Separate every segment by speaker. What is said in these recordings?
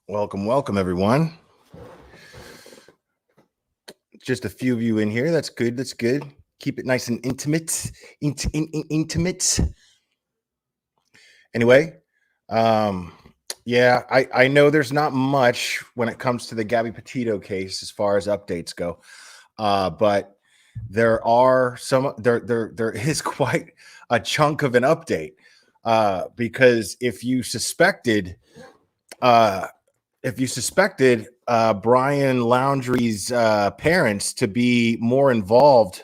Speaker 1: Welcome, everyone. Just a few of you in here. That's good. That's good. Keep it nice and intimate. Intimate. Anyway, um, yeah, I know there's not much when it comes to the Gabby Petito case as far as updates go, but there are some. There is quite a chunk of an update because uh, if you suspected Brian Laundrie's parents to be more involved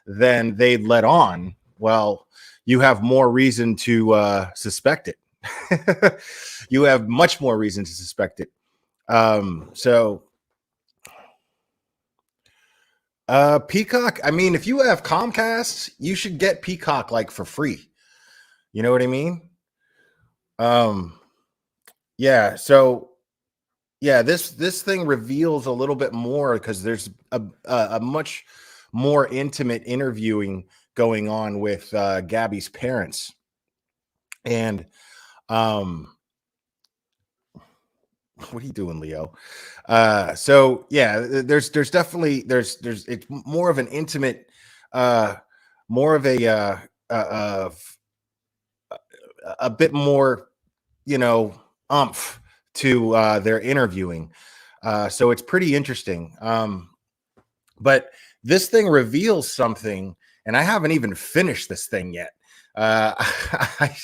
Speaker 1: than they'd let on, well, you have more reason to suspect it. You have much more reason to suspect it. So, Peacock, I mean, if you have Comcast, you should get Peacock like for free. You know what I mean? Um, yeah. So yeah, this thing reveals a little bit more because there's a much more intimate interviewing going on with Gabby's parents, and um, what are you doing, Leo? So yeah, there's definitely there's it's more of an intimate, uh, more of a bit more, you know, umph to their interviewing. So it's pretty interesting. But this thing reveals something, and I haven't even finished this thing yet. I,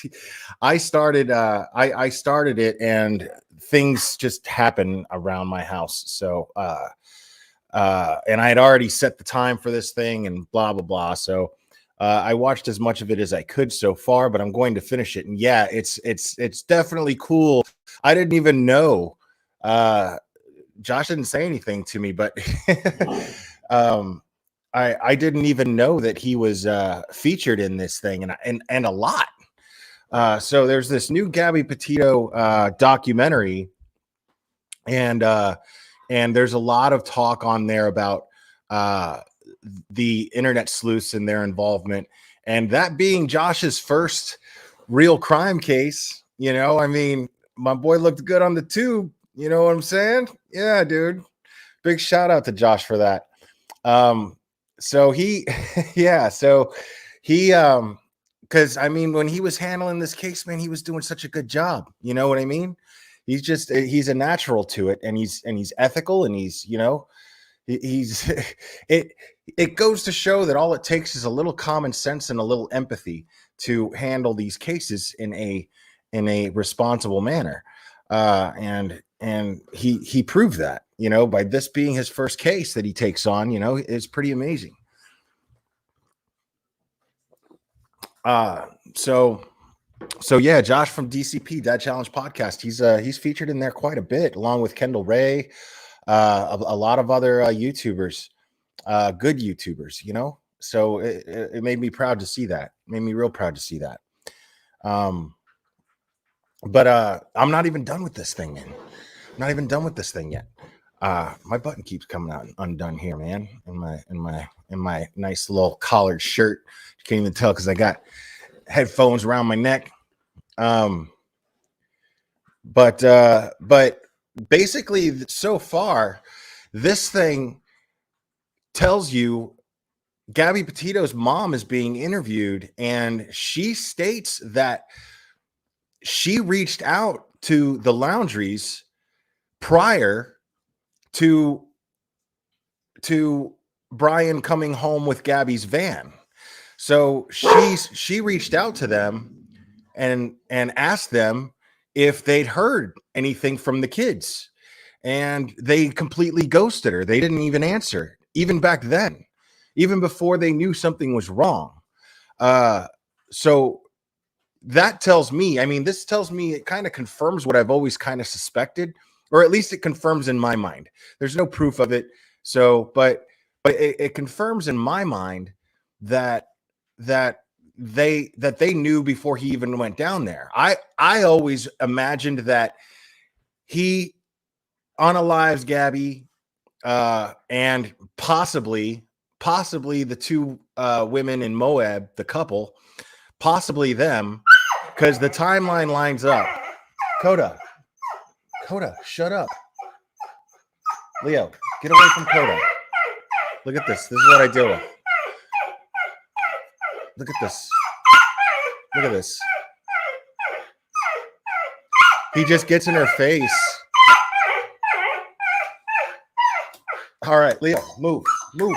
Speaker 1: I started I started it, and things just happen around my house. So and I had already set the time for this thing, and blah blah blah. So I watched as much of it as I could so far, but I'm going to finish it. And yeah, it's definitely cool. I didn't even know. Josh didn't say anything to me, but um, I didn't even know that he was featured in this thing, and a lot. So there's this new Gabby Petito documentary, and there's a lot of talk on there about uh, the internet sleuths and their involvement, and that being Josh's first real crime case. You know, I mean, my boy looked good on the tube. You know what I'm saying? Yeah, dude. Big shout out to Josh for that. Um, so he, yeah, so he, because I mean, when he was handling this case, man, he was doing such a good job. You know what I mean? He's a natural to it, and he's ethical, and he's he's it it goes to show that all it takes is a little common sense and a little empathy to handle these cases in a responsible manner. And he proved that, by this being his first case that he takes on. It's pretty amazing. uh so so yeah, Josh from DCP, Dad Challenge Podcast, he's featured in there quite a bit, along with Kendall Ray, a lot of other YouTubers, good YouTubers. So it made me proud to see that. It made me real proud to see that. But I'm not even done with this thing, man. I'm not even done with this thing yet. My button keeps coming out undone here, man. In my nice little collared shirt. You can't even tell because I got headphones around my neck. But basically, so far, this thing tells you Gabby Petito's mom is being interviewed, and she states that she reached out to the Laundries prior to Brian coming home with Gabby's van. So she reached out to them and asked them if they'd heard anything from the kids, and they completely ghosted her. They didn't even answer, even back then, even before they knew something was wrong. So that tells me, I mean, this tells me, it kind of confirms what I've always kind of suspected, or at least it confirms in my mind. There's no proof of it. So, but it confirms in my mind that that they knew before he even went down there. I always imagined that he unalives Gabby, and possibly the two women in Moab, the couple, possibly them, because the timeline lines up. Coda, Coda, shut up. Leo, get away from Coda. Look at this. This is what I deal with. Look at this. Look at this. He just gets in her face. All right, Leo, move. All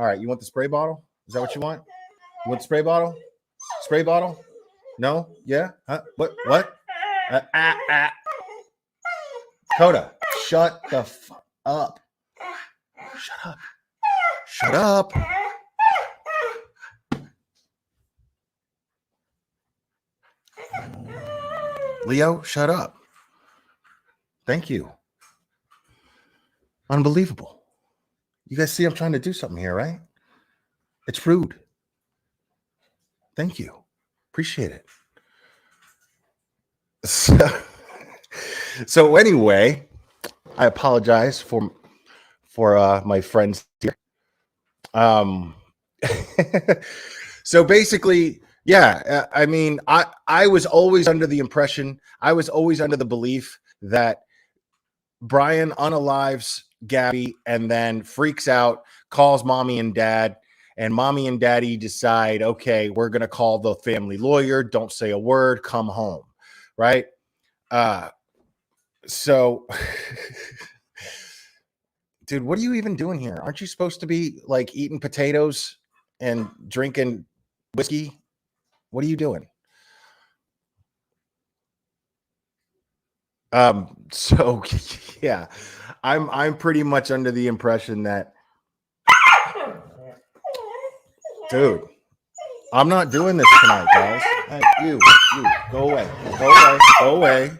Speaker 1: right, you want the spray bottle? Is that what you want? You want the spray bottle? Spray bottle? No? Yeah? Huh? What? Coda, shut the fuck up. Shut up. Leo, shut up. Thank you. Unbelievable. You guys see I'm trying to do something here, right? It's rude. Thank you. Appreciate it. So anyway, I apologize for my friends here. So basically, yeah, I mean, I was always under the belief that Brian unalives Gabby and then freaks out, calls mommy and dad, and mommy and daddy decide, okay, we're going to call the family lawyer. Don't say a word. Come home. Right. So dude, what are you even doing here? Aren't you supposed to be like eating potatoes and drinking whiskey? What are you doing? So yeah, I'm pretty much under the impression that, dude, I'm not doing this tonight, guys. Hey, you, go away.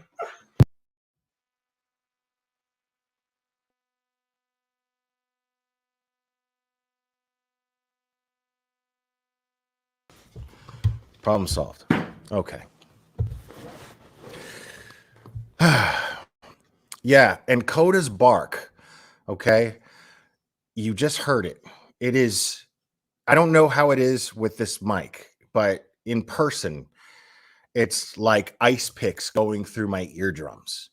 Speaker 1: Problem solved. Okay. Yeah, and Coda's bark. Okay, you just heard it. It is. I don't know how it is with this mic, but in person, it's like ice picks going through my eardrums.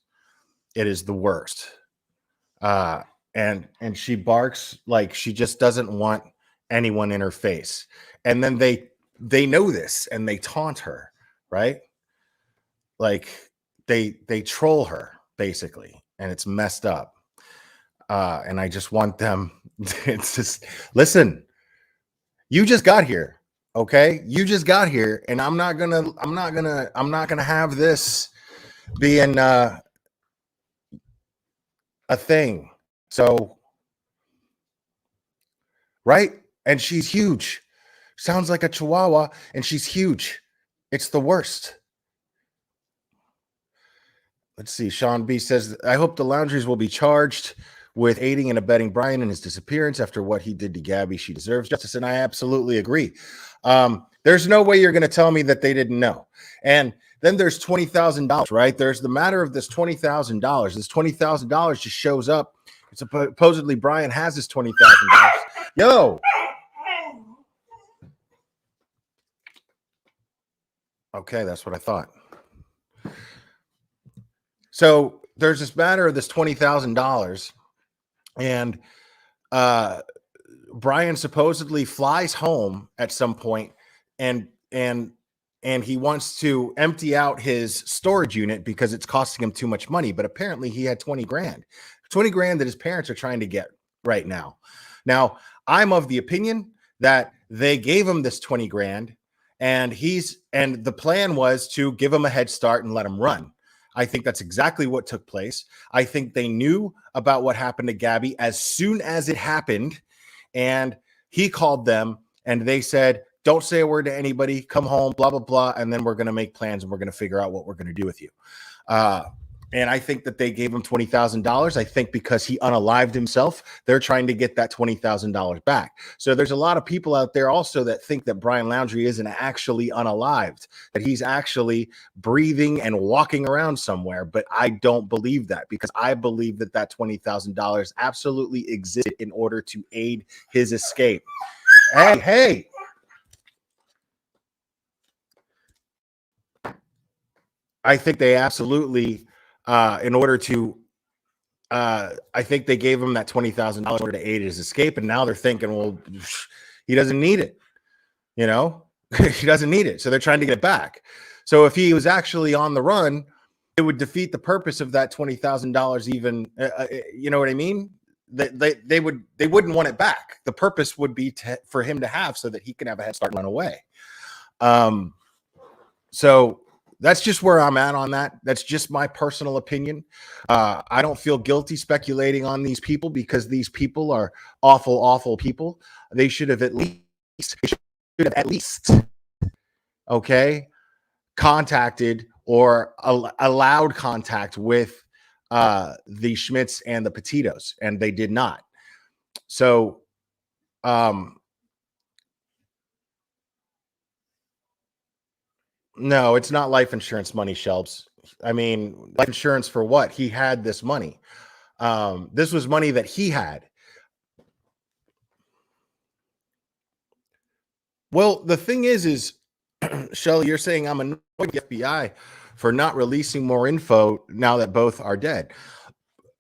Speaker 1: It is the worst. And she barks like she just doesn't want anyone in her face. And then they know this and they taunt her, right? Like they troll her basically, and it's messed up. And I just want them it's just listen, you just got here. Okay, you just got here, and I'm not gonna have this being a thing. So, right? And she's huge. Sounds like a chihuahua, and she's huge. It's the worst. Let's see. Sean B says, I hope the Laundries will be charged with aiding and abetting Brian in his disappearance after what he did to Gabby. She deserves justice. And I absolutely agree. There's no way you're going to tell me that they didn't know. And then there's $20,000, right? There's the matter of this $20,000. This $20,000 just shows up. Supposedly Brian has this $20,000. Yo. Okay, that's what I thought. So there's this matter of this $20,000, and Brian supposedly flies home at some point, and he wants to empty out his storage unit because it's costing him too much money. But apparently he had 20 grand that his parents are trying to get right now. Now, I'm of the opinion that they gave him this 20 grand and the plan was to give him a head start and let him run. I think that's exactly what took place. I think they knew about what happened to Gabby as soon as it happened, and he called them and they said, don't say a word to anybody, come home, blah, blah, blah, and then we're going to make plans and we're going to figure out what we're going to do with you. And I think that they gave him $20,000. I think because he unalived himself, they're trying to get that $20,000 back. So there's a lot of people out there also that think that Brian Laundrie isn't actually unalived, that he's actually breathing and walking around somewhere. But I don't believe that, because I believe that that $20,000 absolutely existed in order to aid his escape. Hey. I think they absolutely, in order to, I think they gave him that $20,000 in order to aid his escape, and now they're thinking, well, he doesn't need it, you know, he doesn't need it, so they're trying to get it back. So if he was actually on the run, it would defeat the purpose of that $20,000. Even, you know what I mean? They wouldn't want it back. The purpose would be for him to have so that he can have a head start and run away. So that's just where I'm at on that. That's just my personal opinion. I don't feel guilty speculating on these people because these people are awful, awful people. They should have at least, okay, contacted or allowed contact with the Schmitz and the Petitos, and they did not. So, no, it's not life insurance money, Shelbs. I mean, life insurance for what? He had this money. This was money that he had. Well, the thing is Shelly, you're saying I'm annoyed with the FBI for not releasing more info now that both are dead.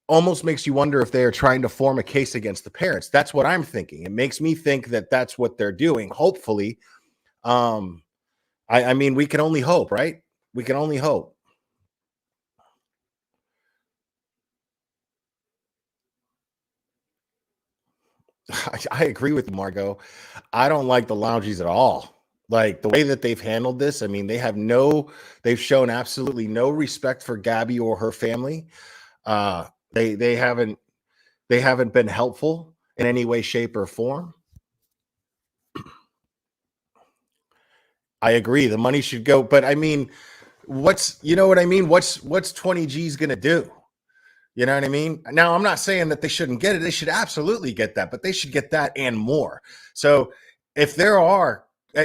Speaker 1: Almost makes you wonder if they are trying to form a case against the parents. That's what I'm thinking. It makes me think that that's what they're doing. Hopefully, I mean, we can only hope, right? We can only hope. I agree with you, Margot. I don't like the Laundries at all. Like the way that they've handled this. I mean, they've shown absolutely no respect for Gabby or her family. They haven't been helpful in any way, shape, or form. I agree. The money should go, but I mean, you know what I mean? What's 20 G's gonna do? You know what I mean? Now, I'm not saying that they shouldn't get it. They should absolutely get that, but they should get that and more. So if there are,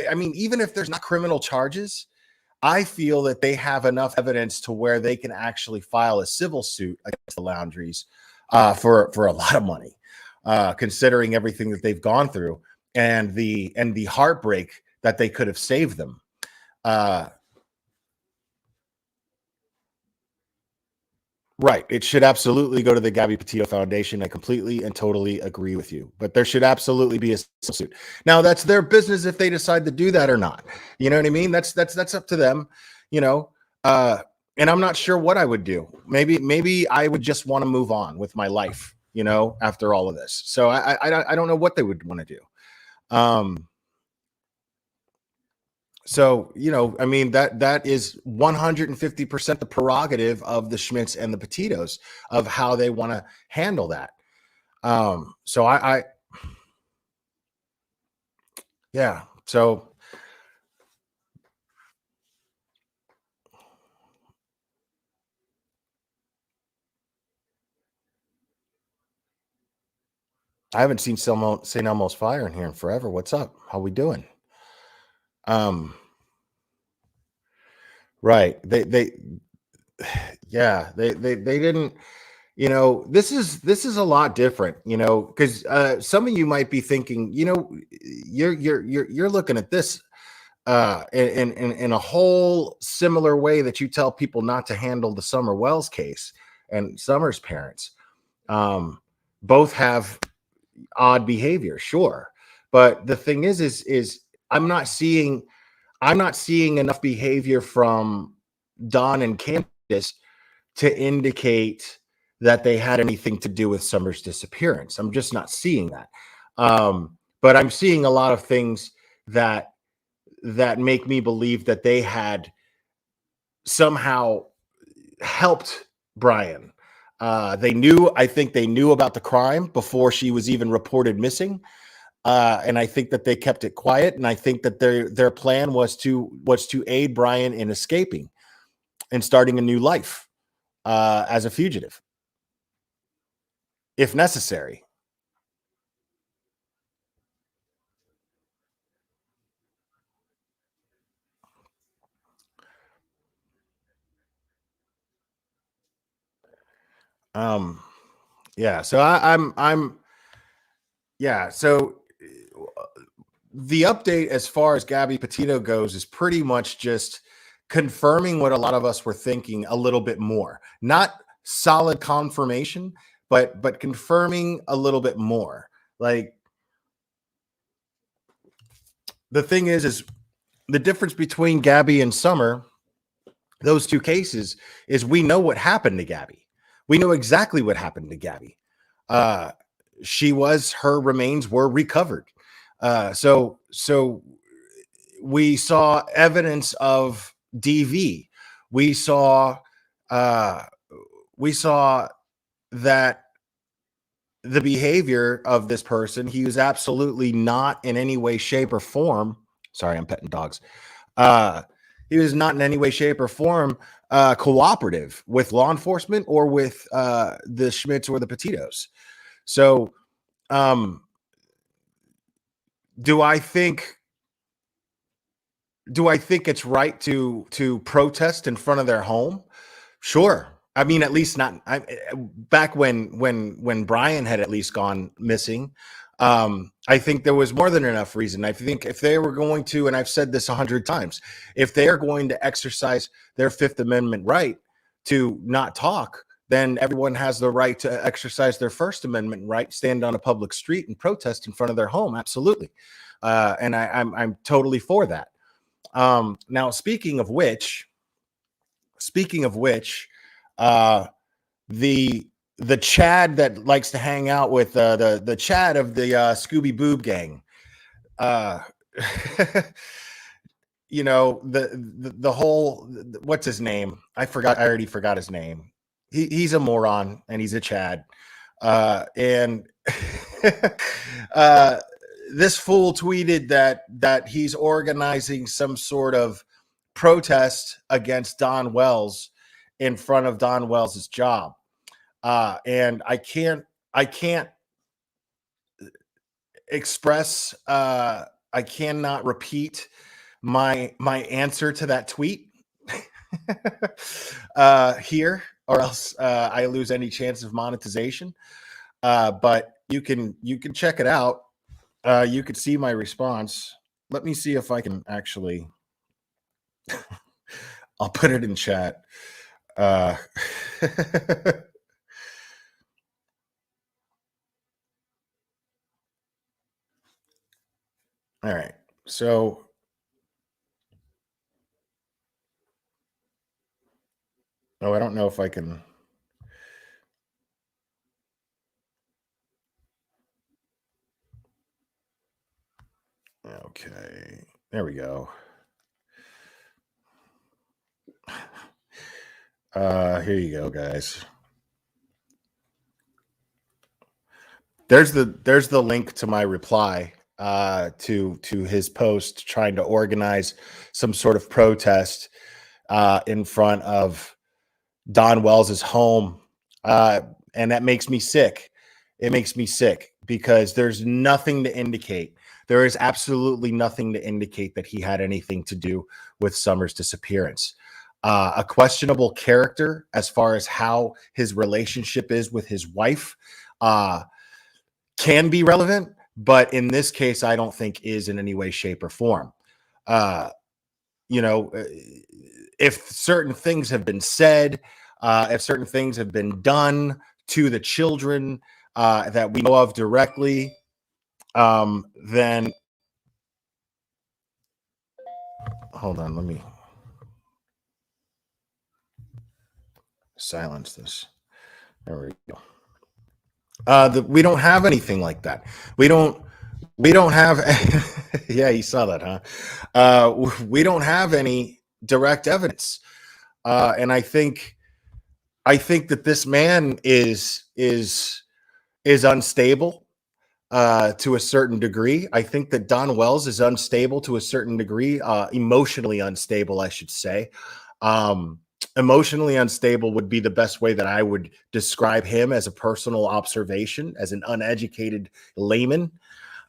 Speaker 1: I mean, even if there's not criminal charges, I feel that they have enough evidence to where they can actually file a civil suit against the Laundries for a lot of money, considering everything that they've gone through and the heartbreak that they could have saved them. Right. It should absolutely go to the Gabby Petito Foundation. I completely and totally agree with you. But there should absolutely be a suit. Now, that's their business if they decide to do that or not. You know what I mean? That's up to them. You know, and I'm not sure what I would do. Maybe I would just want to move on with my life. You know, after all of this. So I don't know what they would want to do. So, you know, I mean, that is 150% the prerogative of the Schmitz and the Petitos of how they want to handle that. So yeah. So I haven't seen St. Elmo's Fire in here in forever. What's up? How we doing? Right. Yeah, they didn't, you know, this is a lot different, you know, because some of you might be thinking, you know, you're looking at this in a whole similar way that you tell people not to handle the Summer Wells case and Summer's parents. Both have odd behavior, sure, but the thing is I'm not seeing enough behavior from Don and Candace to indicate that they had anything to do with Summer's disappearance. I'm just not seeing that. But I'm seeing a lot of things that make me believe that they had somehow helped Brian. I think they knew about the crime before she was even reported missing. And I think that they kept it quiet. And I think that their plan was to aid Brian in escaping and starting a new life as a fugitive, if necessary. Yeah. So I'm yeah. So the update as far as Gabby Petito goes is pretty much just confirming what a lot of us were thinking a little bit more. Not solid confirmation, but confirming a little bit more. Like, the thing is the difference between Gabby and Summer, those two cases, is we know what happened to Gabby. We know exactly what happened to Gabby. Uh, her remains were recovered. So we saw evidence of DV. We saw uh, we saw that the behavior of this person, he was absolutely not in any way, shape, or form. Sorry, I'm petting dogs. He was not in any way, shape, or form cooperative with law enforcement or with the Schmidts or the Petitos. So, do I think it's right to protest in front of their home? Sure. I mean, at least not back when Brian had at least gone missing. I think there was more than enough reason. I think if they were going to, and I've said this 100 times, if they are going to exercise their Fifth Amendment right to not talk, then everyone has the right to exercise their First Amendment right, stand on a public street and protest in front of their home. Absolutely. And I'm totally for that. Now, speaking of which, the Chad that likes to hang out with the Chad of the Scooby Boob gang, the whole, what's his name? I already forgot his name. He's a moron and he's a Chad. And this fool tweeted that he's organizing some sort of protest against Don Wells in front of Don Wells's job. And I can't express, I cannot repeat my answer to that tweet here, or else I lose any chance of monetization. But you can check it out. You could see my response. Let me see if I can actually. I'll put it in chat. All right. So I don't know if I can. Okay. There we go. Here you go, guys. There's the link to my reply to his post trying to organize some sort of protest in front of Don Wells's home, and that makes me sick. It makes me sick because there's nothing to indicate. There is absolutely nothing to indicate that he had anything to do with Summer's disappearance. A questionable character as far as how his relationship is with his wife can be relevant, but in this case, I don't think is in any way, shape, or form. If certain things have been said, if certain things have been done to the children that we know of directly, then hold on, let me silence this. There we go. We don't have anything like that. We don't have. Yeah, you saw that, huh? We don't have any direct evidence, and I think that this man is unstable to a certain degree. I think that Don Wells is unstable to a certain degree, emotionally unstable, I should say. Emotionally unstable would be the best way that I would describe him as a personal observation, as an uneducated layman.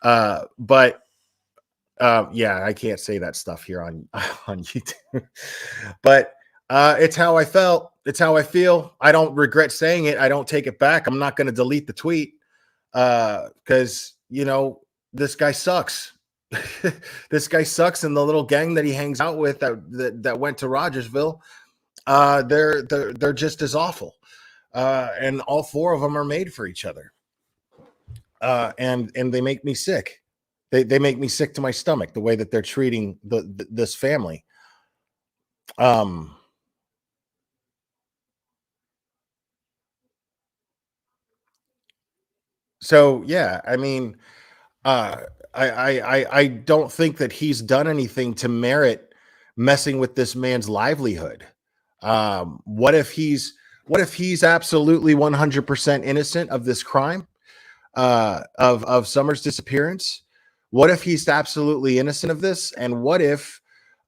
Speaker 1: But yeah, I can't say that stuff here on YouTube. But it's how I felt. It's how I feel. I don't regret saying it. I don't take it back. I'm not going to delete the tweet because this guy sucks. This guy sucks, and the little gang that he hangs out with that went to Rogersville, they're just as awful. And all four of them are made for each other. And they make me sick. They make me sick to my stomach the way that they're treating this family. Um, so yeah, I mean, uh, I don't think that he's done anything to merit messing with this man's livelihood. What if he's absolutely 100% innocent of this crime, of Summer's disappearance? What if he's absolutely innocent of this? And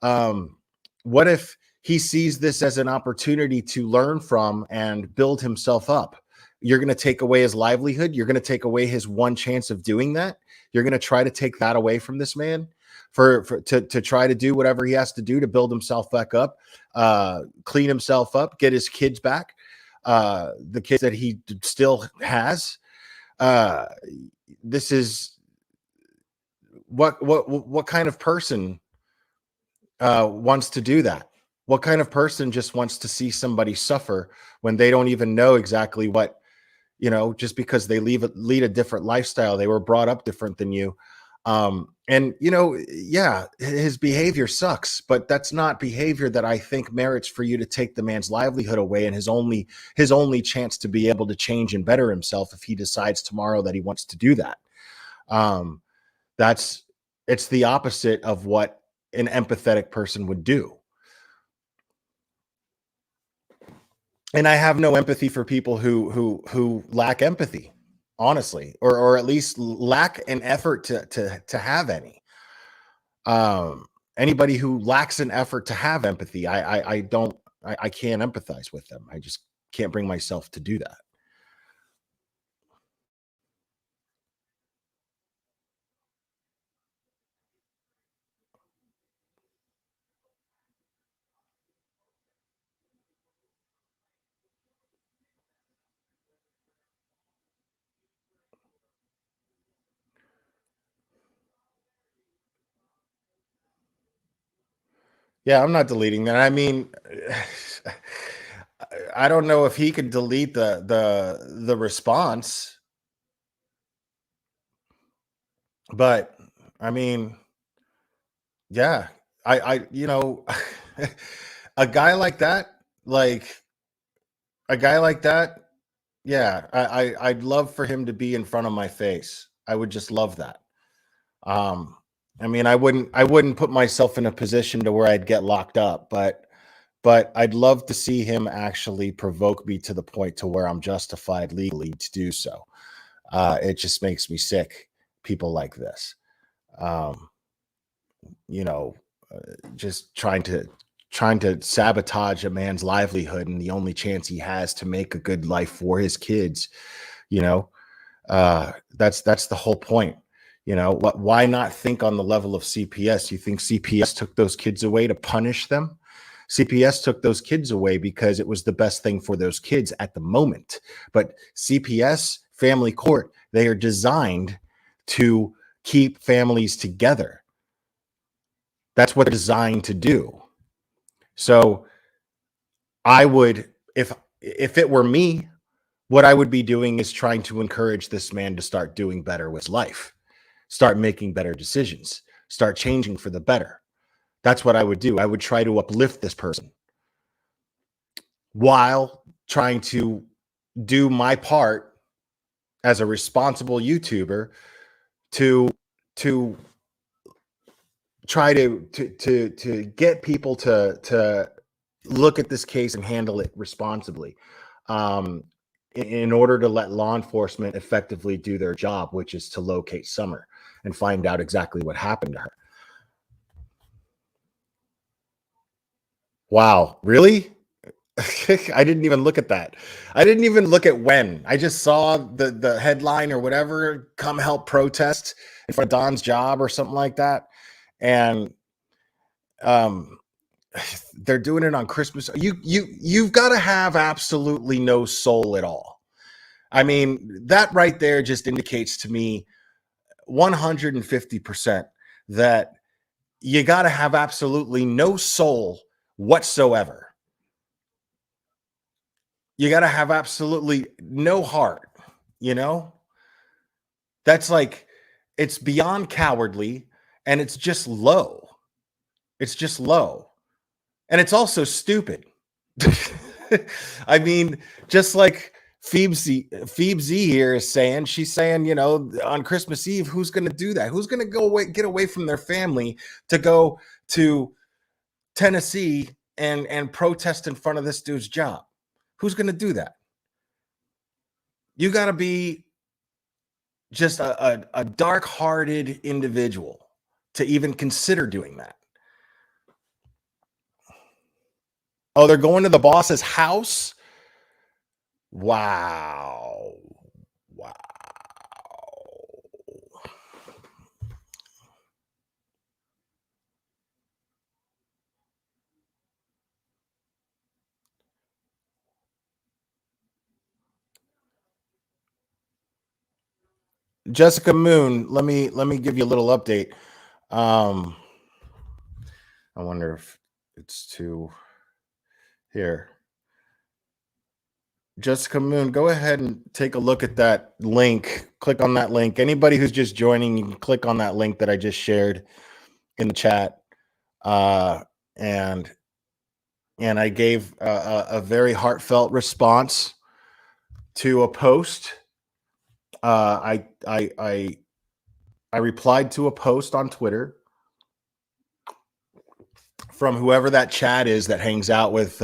Speaker 1: um, what if he sees this as an opportunity to learn from and build himself up? You're going to take away his livelihood. You're going to take away his one chance of doing that. You're going to try to take that away from this man to try to do whatever he has to do to build himself back up, clean himself up, get his kids back, the kids that he still has. This is what kind of person wants to do that? What kind of person just wants to see somebody suffer when they don't even know exactly what, just because they lead a different lifestyle, they were brought up different than you. And yeah, his behavior sucks, but that's not behavior that I think merits for you to take the man's livelihood away and his only chance to be able to change and better himself if he decides tomorrow that he wants to do that. It's the opposite of what an empathetic person would do. And I have no empathy for people who lack empathy, honestly, or at least lack an effort to have any. Anybody who lacks an effort to have empathy, I can't empathize with them. I just can't bring myself to do that. Yeah, I'm not deleting that. I mean, I don't know if he could delete the response, but I mean, yeah, a guy like that, like a guy like that, yeah, I'd love for him to be in front of my face. I would just love that. Um, I mean, I wouldn't put myself in a position to where I'd get locked up, but I'd love to see him actually provoke me to the point to where I'm justified legally to do so. It just makes me sick. People like this, um, you know, just trying to sabotage a man's livelihood and the only chance he has to make a good life for his kids. You know, that's the whole point. Why not think on the level of CPS? You think CPS took those kids away to punish them? CPS took those kids away because it was the best thing for those kids at the moment. But CPS, family court, they are designed to keep families together. That's what they're designed to do. So I would, if it were me, what I would be doing is trying to encourage this man to start doing better with life, start making better decisions, start changing for the better. That's what I would do. I would try to uplift this person while trying to do my part as a responsible YouTuber to to try to get people to look at this case and handle it responsibly, um, in order to let law enforcement effectively do their job, which is to locate Summer and find out exactly what happened to her. Wow, really? I didn't even look at that. I didn't even look at when. I just saw the headline or whatever, come help protest in front of Don's job or something like that. And um they're doing it on Christmas. You've got to have absolutely no soul at all. I mean, that right there just indicates to me 150% that you got to have absolutely no soul whatsoever. You got to have absolutely no heart, you know? That's like, it's beyond cowardly, and it's just low. It's just low. And it's also stupid. I mean, just like Phoebe Z here is saying, she's saying, you know, on Christmas Eve, who's going to do that? Who's going to get away from their family to go to Tennessee and protest in front of this dude's job? Who's going to do that? You got to be just a dark-hearted individual to even consider doing that. Oh, they're going to the boss's house? Wow. Wow. Jessica Moon, let me give you a little update. I wonder if it's too here. Jessica Moon, go ahead and take a look at that link. Click on that link. Anybody who's just joining, you can click on that link that I just shared in the chat. And I gave a very heartfelt response to a post. I replied to a post on Twitter from whoever that chat is that hangs out with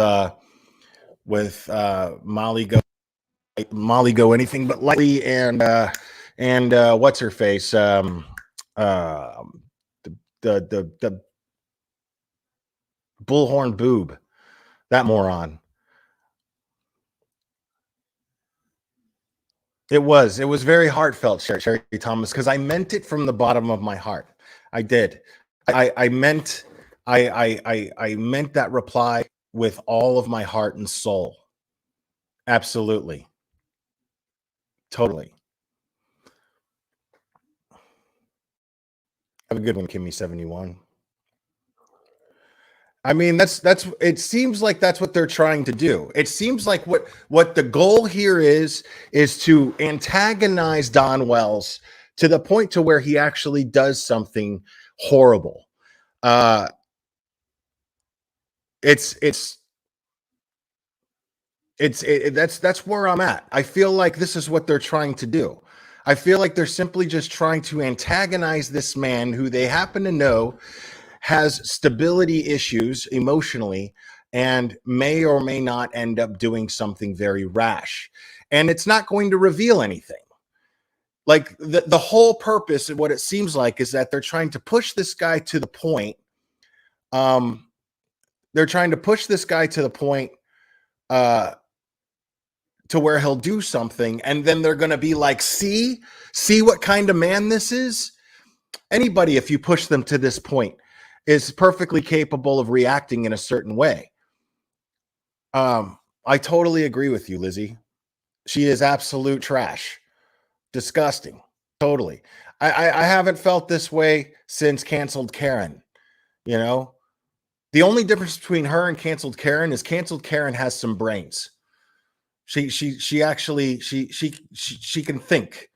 Speaker 1: Molly Go anything but lightly and what's her face the bullhorn boob, that moron. It was very heartfelt, Sherry Thomas, because I meant it from the bottom of my heart. I did. I meant that reply with all of my heart and soul. Absolutely. Totally. Have a good one, Kimmy71. I mean, that's it seems like that's what they're trying to do. It seems like what the goal here is to antagonize Don Wells to the point to where he actually does something horrible. That's where I'm at. I feel like this is what they're trying to do. I feel like they're simply just trying to antagonize this man who they happen to know has stability issues emotionally and may or may not end up doing something very rash. And it's not going to reveal anything. Like the whole purpose of what it seems like is that they're trying to push this guy to the point. They're trying to push this guy to the point to where he'll do something, and then they're going to be like, see what kind of man this is? Anybody, if you push them to this point, is perfectly capable of reacting in a certain way. I totally agree with you, Lizzie. She is absolute trash. Disgusting. Totally. I haven't felt this way since Canceled Karen. You know, the only difference between her and Canceled Karen is Canceled Karen has some brains. She actually can think,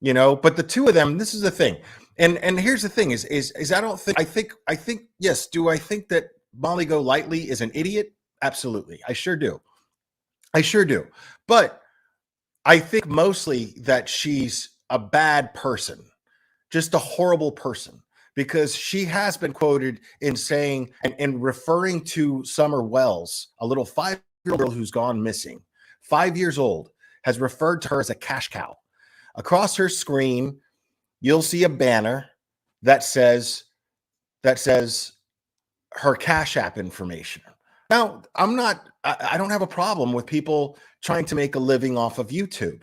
Speaker 1: you know, but the two of them, this is the thing. And here's the thing is I think yes, do I think that Molly Golightly is an idiot? Absolutely. I sure do. But I think mostly that she's a bad person, just a horrible person, because she has been quoted in saying and referring to Summer Wells, a little 5-year-old girl who's gone missing. 5 years old, has referred to her as a cash cow. Across her screen, you'll see a banner that says her Cash App information. Now, I don't have a problem with people trying to make a living off of YouTube.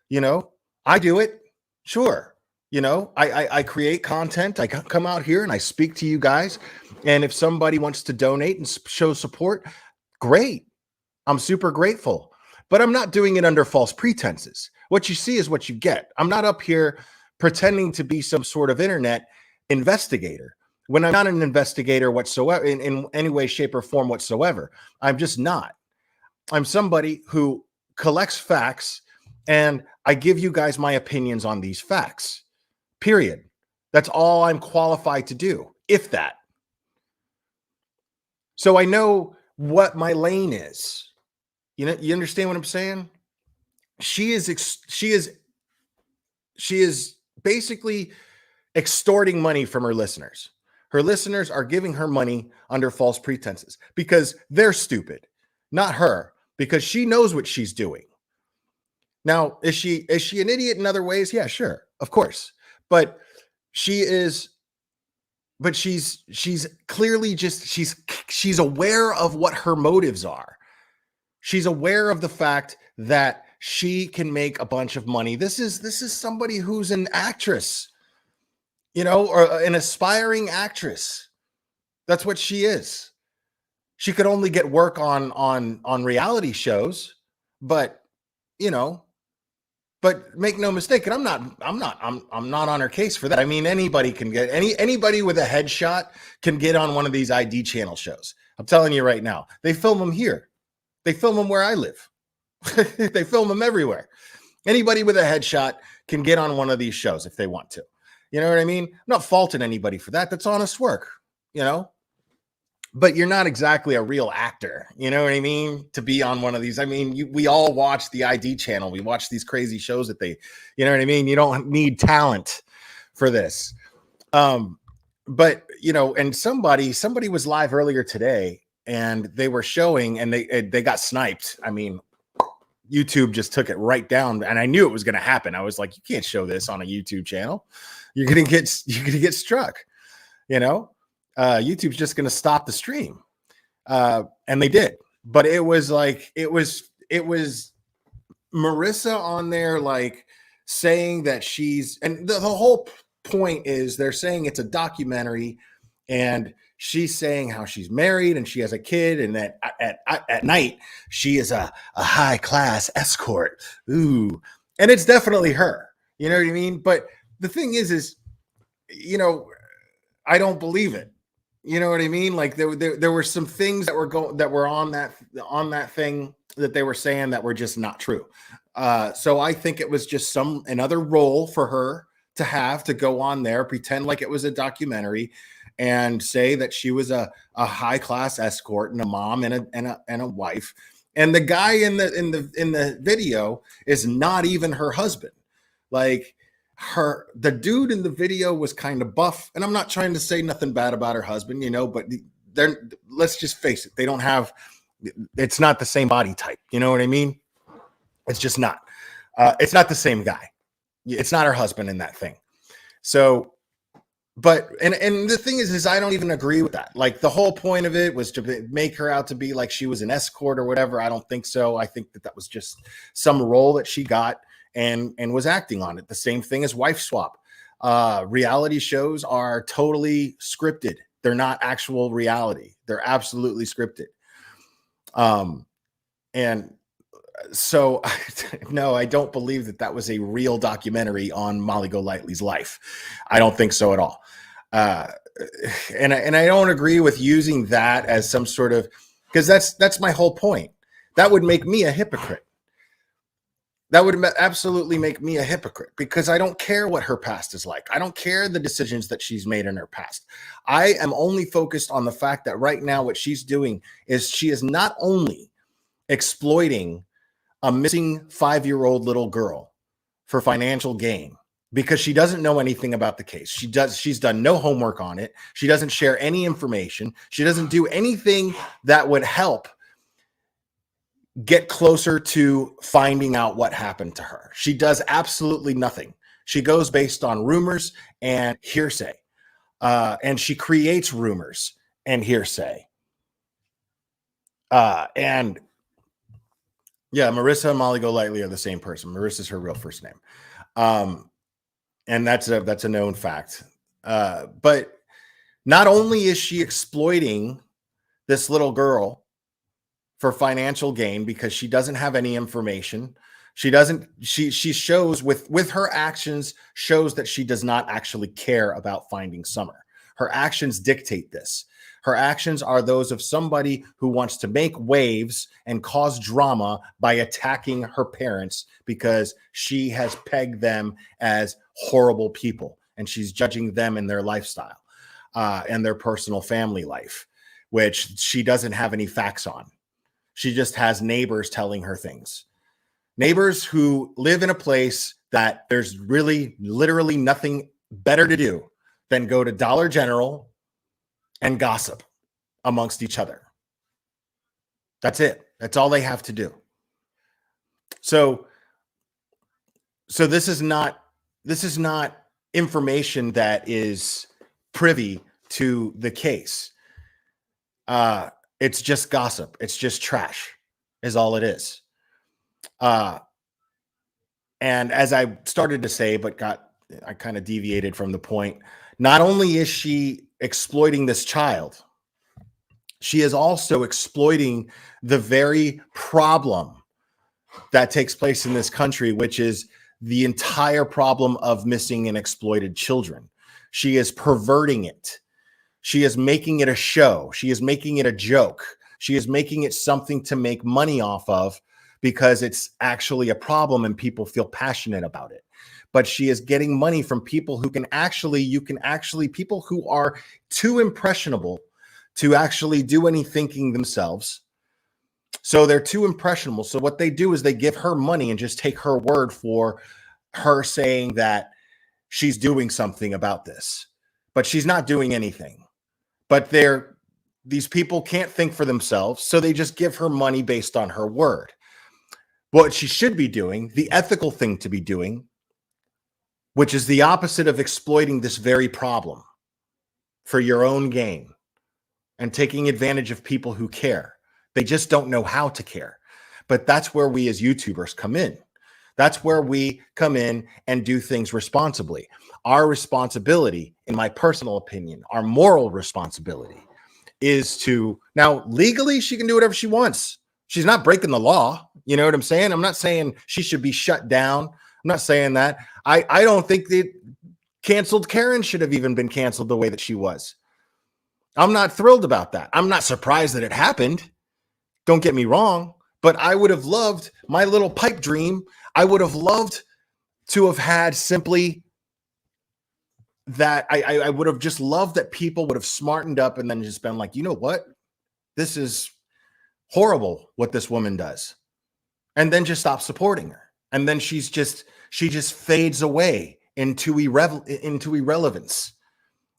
Speaker 1: You know, I do it. Sure. You know, I create content. I come out here and I speak to you guys. And if somebody wants to donate and show support, great. I'm super grateful. But I'm not doing it under false pretenses. What you see is what you get. I'm not up here pretending to be some sort of internet investigator when I'm not an investigator whatsoever in any way, shape, or form whatsoever. I'm just not. I'm somebody who collects facts and I give you guys my opinions on these facts. Period. That's all I'm qualified to do, if that. So I know what my lane is. You know, you understand what I'm saying? She is basically extorting money from her listeners. Her listeners are giving her money under false pretenses because they're stupid, not her, because she knows what she's doing. Now, is she an idiot in other ways? Yeah, sure, of course. But she's clearly just she's aware of what her motives are. She's aware of the fact that she can make a bunch of money. This is somebody who's an actress, you know, or an aspiring actress. That's what she is. She could only get work on reality shows, but you know, but make no mistake, and I'm not on her case for that. I mean, anybody can get anybody with a headshot can get on one of these ID channel shows. I'm telling you right now. They film them here. They film them where I live. They film them everywhere. Anybody with a headshot can get on one of these shows if they want to. You know what I mean? I'm not faulting anybody for that. That's honest work, you know? But you're not exactly a real actor, you know what I mean? To be on one of these. I mean, we all watch the ID channel. We watch these crazy shows that they, you know what I mean? You don't need talent for this. But, you know, and somebody was live earlier today and they were showing and they got sniped. I mean, YouTube just took it right down, and I knew it was going to happen. I was like, you can't show this on a YouTube channel. You're going to get struck, you know? YouTube's just going to stop the stream. And they did, but it was Marissa on there, like saying that she's, and the whole point is they're saying it's a documentary and she's saying how she's married and she has a kid and that at night she is a high class escort. Ooh. And it's definitely her, you know what I mean? But the thing is, you know, I don't believe it. You know what I mean? Like there were some things that were on that thing that they were saying that were just not true. So I think it was just another role for her to go on there, pretend like it was a documentary, and say that she was a high class escort and a mom and a wife. And the guy in the video is not even her husband. Like the dude in the video was kind of buff, and I'm not trying to say nothing bad about her husband, you know, but let's just face it, it's not the same body type, you know what I mean? It's just not. It's not the same guy. It's not her husband in that thing. So, but and the thing is I don't even agree with that. Like the whole point of it was to make her out to be like she was an escort or whatever. I don't think so. I think that was just some role that she got and was acting on it. The same thing as Wife Swap. Reality shows are totally scripted. They're not actual reality. They're absolutely scripted. And so no, I don't believe that was a real documentary on Molly Golightly's life. I don't think so at all. And I don't agree with using that as some sort of, because that's my whole point. That would make me a hypocrite. That would absolutely make me a hypocrite because I don't care what her past is like. I don't care the decisions that she's made in her past. I am only focused on the fact that right now what she's doing is she is not only exploiting a missing 5-year-old little girl for financial gain because she doesn't know anything about the case. She's done no homework on it. She doesn't share any information. She doesn't do anything that would help get closer to finding out what happened to her. She does absolutely nothing. She goes based on rumors and hearsay. And she creates rumors and hearsay. And yeah, Marissa and Molly Golightly are the same person. Marissa's her real first name. And that's a known fact. But not only is she exploiting this little girl for financial gain because she doesn't have any information, She doesn't, she shows with her actions, shows that she does not actually care about finding Summer. Her actions dictate this. Her actions are those of somebody who wants to make waves and cause drama by attacking her parents because she has pegged them as horrible people and she's judging them and their lifestyle and their personal family life, which she doesn't have any facts on. She just has neighbors telling her things. Neighbors who live in a place that there's really literally nothing better to do than go to Dollar General and gossip amongst each other. That's it. That's all they have to do. So this is not information that is privy to the case. It's just gossip. It's just trash is all it is. And as I started to say, but I kind of deviated from the point. Not only is she exploiting this child, she is also exploiting the very problem that takes place in this country, which is the entire problem of missing and exploited children. She is perverting it. She is making it a show. She is making it a joke. She is making it something to make money off of because it's actually a problem and people feel passionate about it. But she is getting money from people who people who are too impressionable to actually do any thinking themselves. So they're too impressionable. So what they do is they give her money and just take her word for her saying that she's doing something about this, but she's not doing anything. But these people can't think for themselves. So they just give her money based on her word. What she should be doing, the ethical thing to be doing, which is the opposite of exploiting this very problem for your own gain and taking advantage of people who care. They just don't know how to care. But that's where we as YouTubers come in. That's where we come in and do things responsibly. Our responsibility, in my personal opinion, our moral responsibility is to, now legally she can do whatever she wants. She's not breaking the law. You know what I'm saying? I'm not saying she should be shut down. I'm not saying that. I don't think that canceled Karen should have even been canceled the way that she was. I'm not thrilled about that. I'm not surprised that it happened. Don't get me wrong, but I would have loved my little pipe dream. I would have loved to have had simply that. I would have just loved that people would have smartened up and then just been like, you know what? This is horrible what this woman does. And then just stop supporting her. And then she just fades away into irrelevance.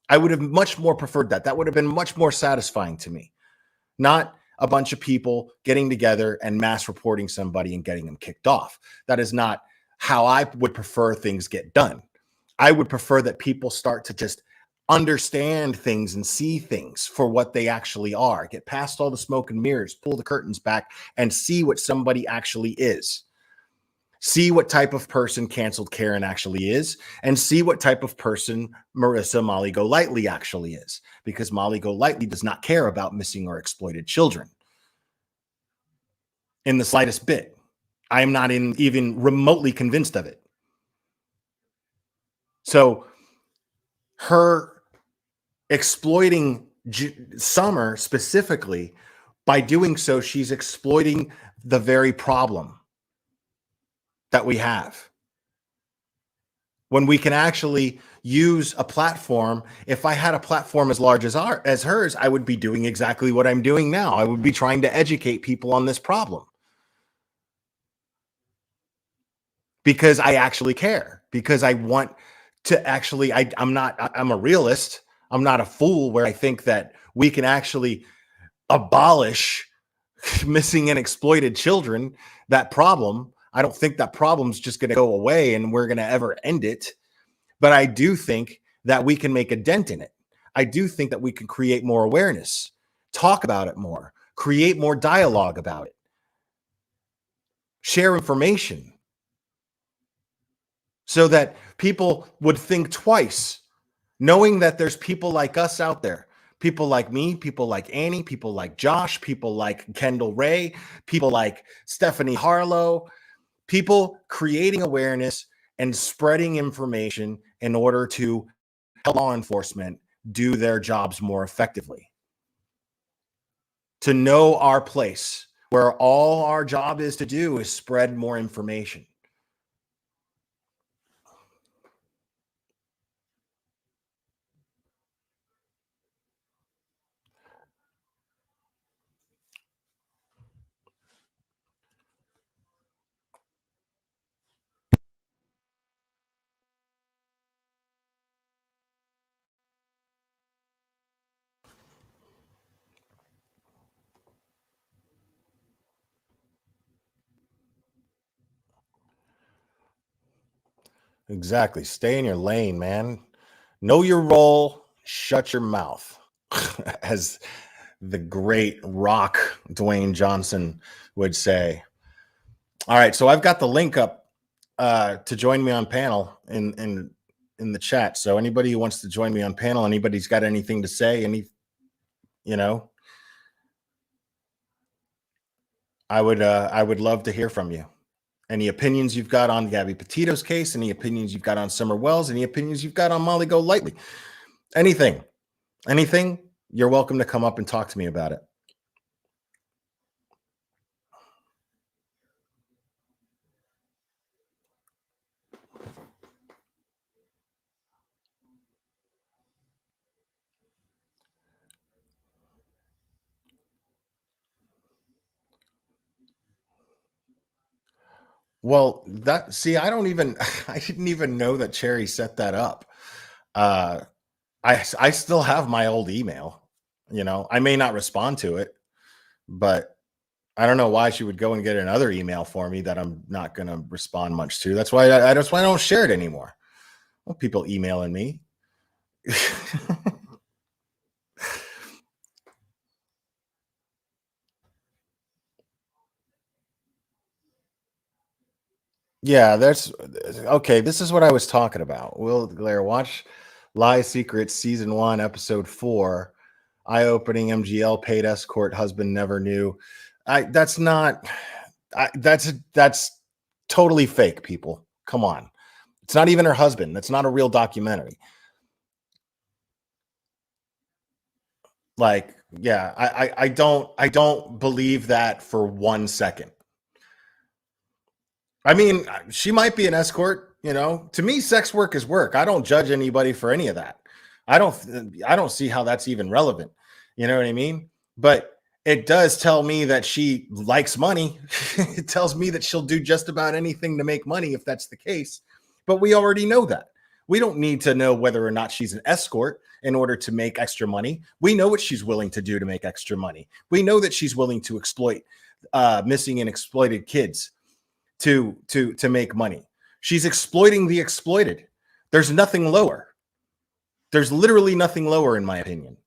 Speaker 1: I would have much more preferred that. That would have been much more satisfying to me. Not a bunch of people getting together and mass reporting somebody and getting them kicked off. That is not how I would prefer things get done. I would prefer that people start to just understand things and see things for what they actually are. Get past all the smoke and mirrors, pull the curtains back and see what somebody actually is. See what type of person canceled Karen actually is, and see what type of person Marissa Molly Golightly actually is, because Molly Golightly does not care about missing or exploited children in the slightest bit. I am not even remotely convinced of it. So her exploiting Summer specifically, by doing so, she's exploiting the very problem that we have. When we can actually use a platform, if I had a platform as large as hers, I would be doing exactly what I'm doing now. I would be trying to educate people on this problem. Because I actually care. Because I want to actually, I'm a realist. I'm not a fool where I think that we can actually abolish missing and exploited children, that problem. I don't think that problem's just going to go away and we're going to ever end it. But I do think that we can make a dent in it. I do think that we can create more awareness, talk about it more, create more dialogue about it, share information so that people would think twice, knowing that there's people like us out there, people like me, people like Annie, people like Josh, people like Kendall Ray, people like Stephanie Harlow, People creating awareness and spreading information in order to help law enforcement do their jobs more effectively. To know our place, where all our job is to do is spread more information. Exactly. Stay in your lane, man. Know your role, shut your mouth. As the great rock Dwayne Johnson would say. All right, so I've got the link up to join me on panel in the chat. So anybody who wants to join me on panel, anybody's got anything to say, you know, I would love to hear from you. Any opinions you've got on Gabby Petito's case, any opinions you've got on Summer Wells, any opinions you've got on Molly Golightly, anything, you're welcome to come up and talk to me about it. Well, I don't even, I didn't even know that Cherry set that up. Uh, I still have my old email. I may not respond to it, but I don't know why she would go and get another email for me that I'm not going to respond much to. That's why that's why I don't share it anymore. Well, people emailing me. Yeah, that's okay. This is what I was talking about. Will Glare, watch Lie Secrets season 1, episode 4. Eye-opening MGL paid escort husband never knew. That's not. That's totally fake. People, come on. It's not even her husband. That's not a real documentary. Like, yeah, I don't believe that for 1 second. I mean, she might be an escort. To me, sex work is work. I don't judge anybody for any of that. I don't see how that's even relevant. You know what I mean? But it does tell me that she likes money. It tells me that she'll do just about anything to make money if that's the case. But we already know that. We don't need to know whether or not she's an escort in order to make extra money. We know what she's willing to do to make extra money. We know that she's willing to exploit missing and exploited kids to make money. She's exploiting the exploited. There's nothing lower. There's literally nothing lower, in my opinion.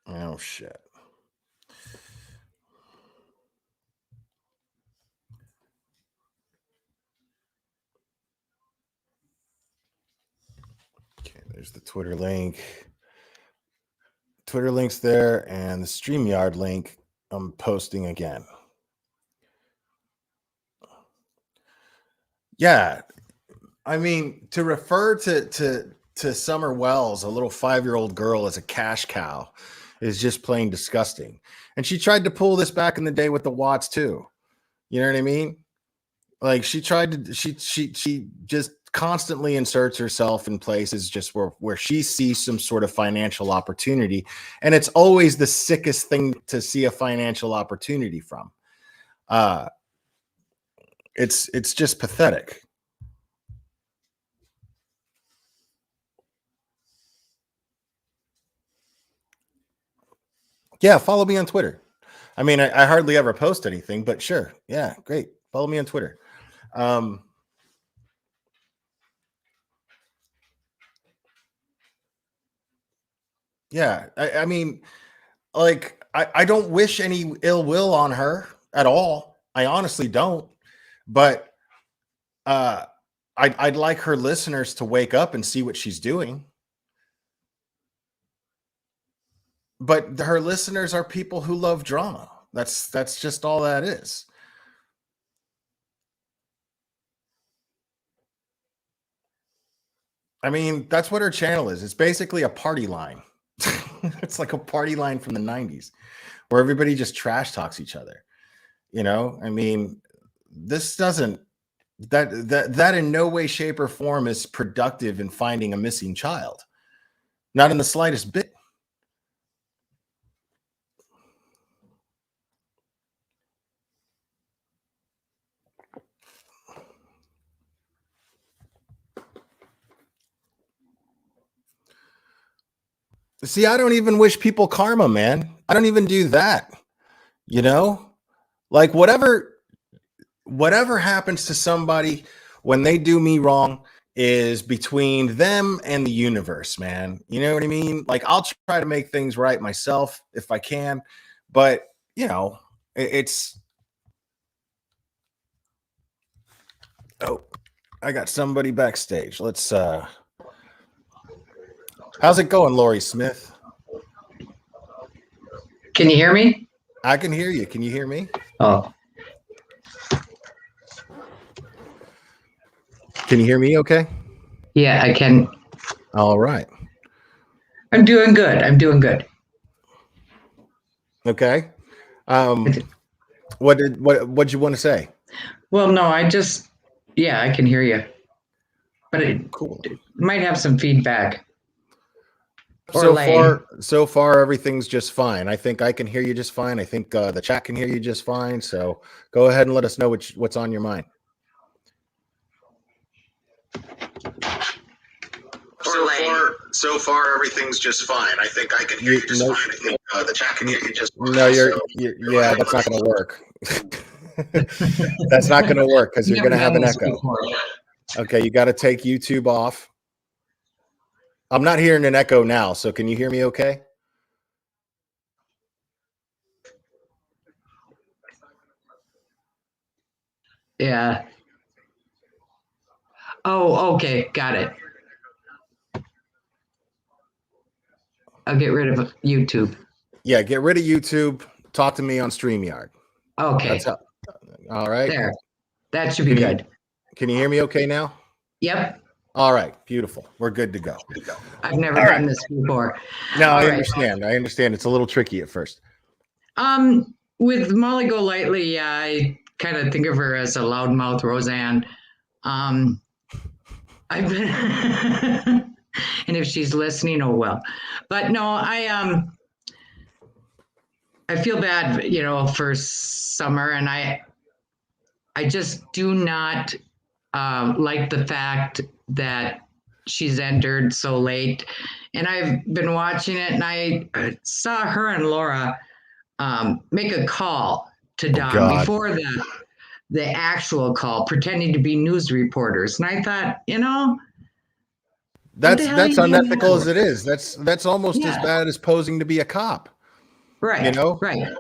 Speaker 1: Oh shit. Okay, there's the Twitter link. Twitter link's there, and the StreamYard link I'm posting again. Yeah, I mean, to refer to Summer Wells, a little 5-year-old girl, as a cash cow is just plain disgusting. And she tried to pull this back in the day with the Watts too. You know what I mean? Like, she tried to she just constantly inserts herself in places just where she sees some sort of financial opportunity, and it's always the sickest thing to see a financial opportunity from. It's just pathetic. Yeah, follow me on Twitter. I mean, I hardly ever post anything, but sure. Yeah, great. Follow me on Twitter. Yeah, I mean, like, I don't wish any ill will on her at all. I honestly don't. But uh, I'd like her listeners to wake up and see what she's doing. But her listeners are people who love drama. That's just all that is. I mean, that's what her channel is. It's basically a party line. It's like a party line from the 90s where everybody just trash talks each other. You know, I mean, this doesn't that in no way, shape, or form is productive in finding a missing child. Not in the slightest bit. See, I don't even wish people karma, man. I don't even do that. You know, like whatever happens to somebody when they do me wrong is between them and the universe, man. You know what I mean? Like, I'll try to make things right myself if I can, but you know, it's oh, I got somebody backstage. Let's how's it going, Lori Smith?
Speaker 2: Can you hear me?
Speaker 1: I can hear you. Can you hear me?
Speaker 2: Oh,
Speaker 1: Can you hear me okay?
Speaker 2: yeah, I can.
Speaker 1: All right.
Speaker 2: I'm doing good. I'm doing good.
Speaker 1: Okay. What'd you want to say?
Speaker 2: Well, no, yeah, I can hear you, but it
Speaker 1: Cool.
Speaker 2: might have some feedback. Or
Speaker 1: So far, everything's just fine. I think I can hear you just fine. I think the chat can hear you just fine. So go ahead and let us know what's on your mind. So far, everything's just fine. I think I can hear you just fine. I think the chat can hear you just fine. No, yeah, that's not going to work. That's not going to work because you're going to have an echo. Okay, you got to take YouTube off. I'm not hearing an echo now, so can you hear me okay?
Speaker 2: Yeah. Oh, okay, got it. I'll get rid of YouTube.
Speaker 1: Yeah, get rid of YouTube. Talk to me on StreamYard.
Speaker 2: Okay.
Speaker 1: All right.
Speaker 2: There. That should be good.
Speaker 1: Can you hear me okay now?
Speaker 2: Yep.
Speaker 1: All right. Beautiful. We're good to go.
Speaker 2: I've never done this before.
Speaker 1: No, I understand. I understand. It's a little tricky at first.
Speaker 2: With Molly Golightly, I kind of think of her as a loudmouth Roseanne. I've been, and if she's listening, oh well. But no, I feel bad, for Summer, and I just do not like the fact that she's entered so late. And I've been watching it, and I saw her and Laura make a call to Don before the actual call, pretending to be news reporters. And I thought,
Speaker 1: that's unethical as it is. That's almost as bad as posing to be a cop.
Speaker 2: Right. Right.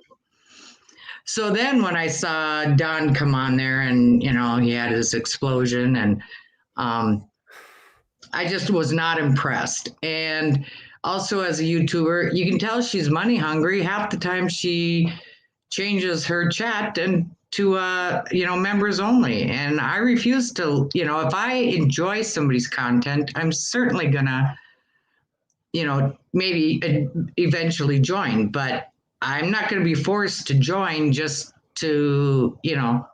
Speaker 2: So then when I saw Don come on there and, he had his explosion, and I just was not impressed. And also, as a YouTuber, you can tell she's money hungry. Half the time she changes her chat and to members only, and I refuse to. If I enjoy somebody's content, I'm certainly gonna maybe eventually join, but I'm not going to be forced to join just to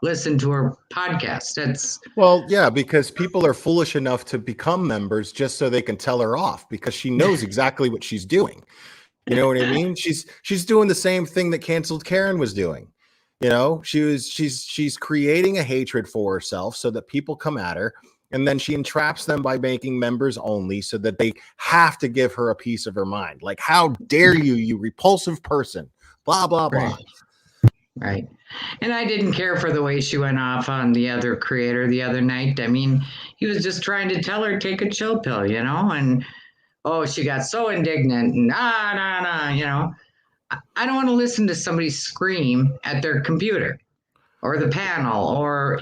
Speaker 2: listen to her podcast.
Speaker 1: Yeah, because people are foolish enough to become members just so they can tell her off, because she knows exactly what she's doing. You know what I mean? She's doing the same thing that canceled Karen was doing. She's creating a hatred for herself so that people come at her, and then she entraps them by making members only so that they have to give her a piece of her mind. Like, how dare you, you repulsive person, blah, blah, blah.
Speaker 2: Right. And I didn't care for the way she went off on the other creator the other night. I mean, he was just trying to tell her, take a chill pill, and she got so indignant and I don't want to listen to somebody scream at their computer or the panel or,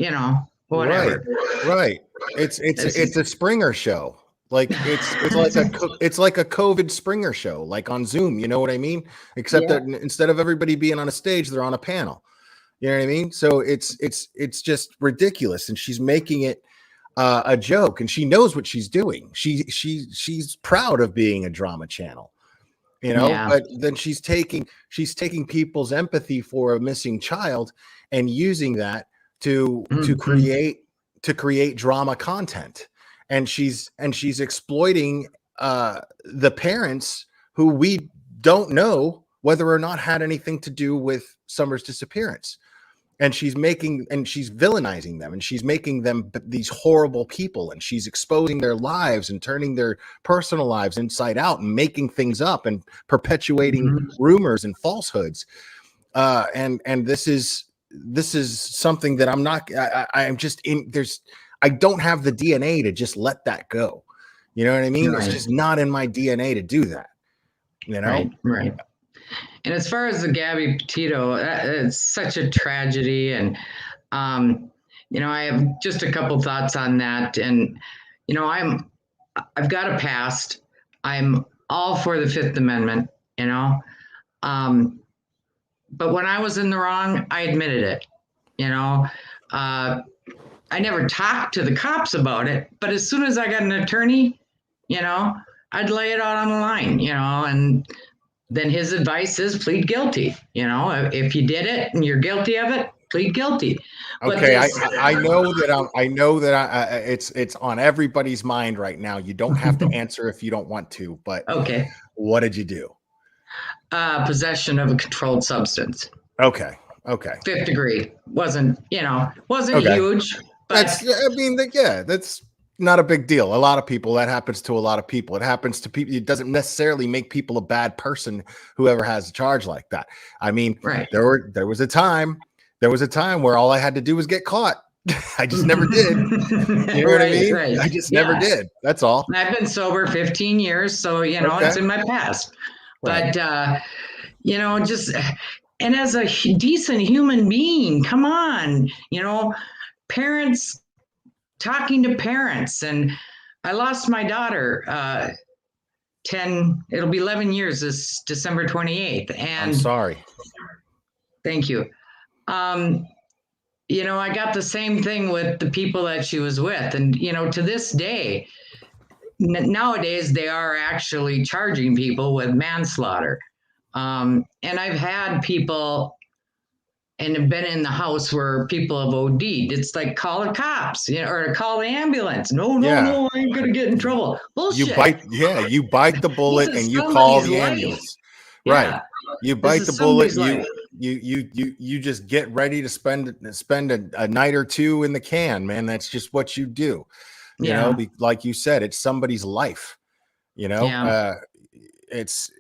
Speaker 1: Right,
Speaker 2: whatever.
Speaker 1: right. It's
Speaker 2: It's,
Speaker 1: a Springer show. Like it's like a COVID Springer show, like on Zoom. You know what I mean? Except
Speaker 2: yeah,
Speaker 1: that instead of everybody being on a stage, they're on a panel. You know what I mean? So it's just ridiculous, and she's making it a joke, and she knows what she's doing. She's proud of being a drama channel, you know.
Speaker 2: yeah.
Speaker 1: But then she's taking people's empathy for a missing child and using that to
Speaker 2: Mhm.
Speaker 1: create drama content, and she's exploiting the parents who we don't know whether or not had anything to do with Summer's disappearance, and she's villainizing them, and she's making them these horrible people, and she's exposing their lives and turning their personal lives inside out and making things up and perpetuating
Speaker 2: Mhm.
Speaker 1: rumors and falsehoods. And this is something that I'm just in. I don't have the DNA to just let that go. You know what I mean? It's
Speaker 2: Right,
Speaker 1: just not in my DNA to do that. You know?
Speaker 2: right. And as far as the Gabby Petito, it's such a tragedy. And, um, I have just a couple thoughts on that. And, I've got a past. I'm all for the Fifth Amendment, you know. Um, but when I was in the wrong, I admitted it, you know. Uh, I never talked to the cops about it, but as soon as I got an attorney, I'd lay it out on the line, and then his advice is plead guilty. If you did it and you're guilty of it, plead guilty. But
Speaker 1: Okay,
Speaker 2: this,
Speaker 1: I know that it's on everybody's mind right now. You don't have to answer if you don't want to, but
Speaker 2: okay,
Speaker 1: what did you do?
Speaker 2: possession of a controlled substance,
Speaker 1: Okay, okay,
Speaker 2: fifth degree, wasn't
Speaker 1: okay.
Speaker 2: huge, but
Speaker 1: That's not a big deal. A lot of people, that happens to a lot of people. It happens to people. It doesn't necessarily make people a bad person, whoever has a charge like that. I mean,
Speaker 2: right.
Speaker 1: there was a time where all I had to do was get caught. I just never did. You know what I
Speaker 2: Right,
Speaker 1: mean?
Speaker 2: right.
Speaker 1: I just never
Speaker 2: Yeah.
Speaker 1: did. That's all.
Speaker 2: I've been sober 15 years, so
Speaker 1: Okay.
Speaker 2: it's in my past.
Speaker 1: Right.
Speaker 2: But just and as a decent human being, come on, parents talking to parents. And I lost my daughter it'll be 11 years this December 28th.
Speaker 1: I'm
Speaker 2: And
Speaker 1: sorry.
Speaker 2: thank you. I got the same thing with the people that she was with. And, to this day, nowadays they are actually charging people with manslaughter. And I've had people and have been in the house where people have OD'd. It's like, call the cops, or call the ambulance. No,
Speaker 1: Yeah.
Speaker 2: I ain't gonna get in trouble.
Speaker 1: You
Speaker 2: Bullshit.
Speaker 1: bite the bullet
Speaker 2: This
Speaker 1: and
Speaker 2: is
Speaker 1: you call
Speaker 2: somebody's
Speaker 1: the
Speaker 2: life.
Speaker 1: ambulance. Right.
Speaker 2: Yeah,
Speaker 1: You
Speaker 2: this
Speaker 1: bite
Speaker 2: is
Speaker 1: the bullet.
Speaker 2: somebody's life.
Speaker 1: You just get ready to spend a night or two in the can, man. That's just what you do.
Speaker 2: Yeah,
Speaker 1: Like you said, it's somebody's life.
Speaker 2: yeah.
Speaker 1: It's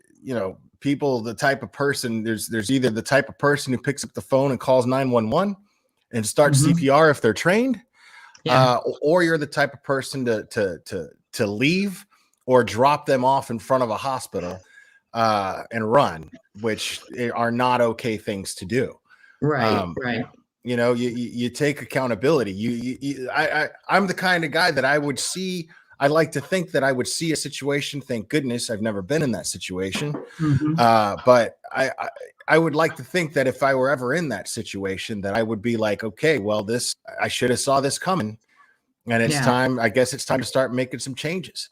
Speaker 1: people, the type of person, there's either the type of person who picks up the phone and calls 911 and starts
Speaker 2: Mm-hmm.
Speaker 1: CPR if they're trained,
Speaker 2: Yeah,
Speaker 1: or you're the type of person to leave or drop them off in front of a hospital and run, which are not okay things to do.
Speaker 2: right,
Speaker 1: Um,
Speaker 2: right.
Speaker 1: you take accountability. I'm the kind of guy that I like to think that I would see a situation. Thank goodness I've never been in that situation.
Speaker 2: Mm-hmm.
Speaker 1: But I would like to think that if I were ever in that situation, that I would be like, okay, well, I should have saw this coming, and it's time. I guess it's time to start making some changes,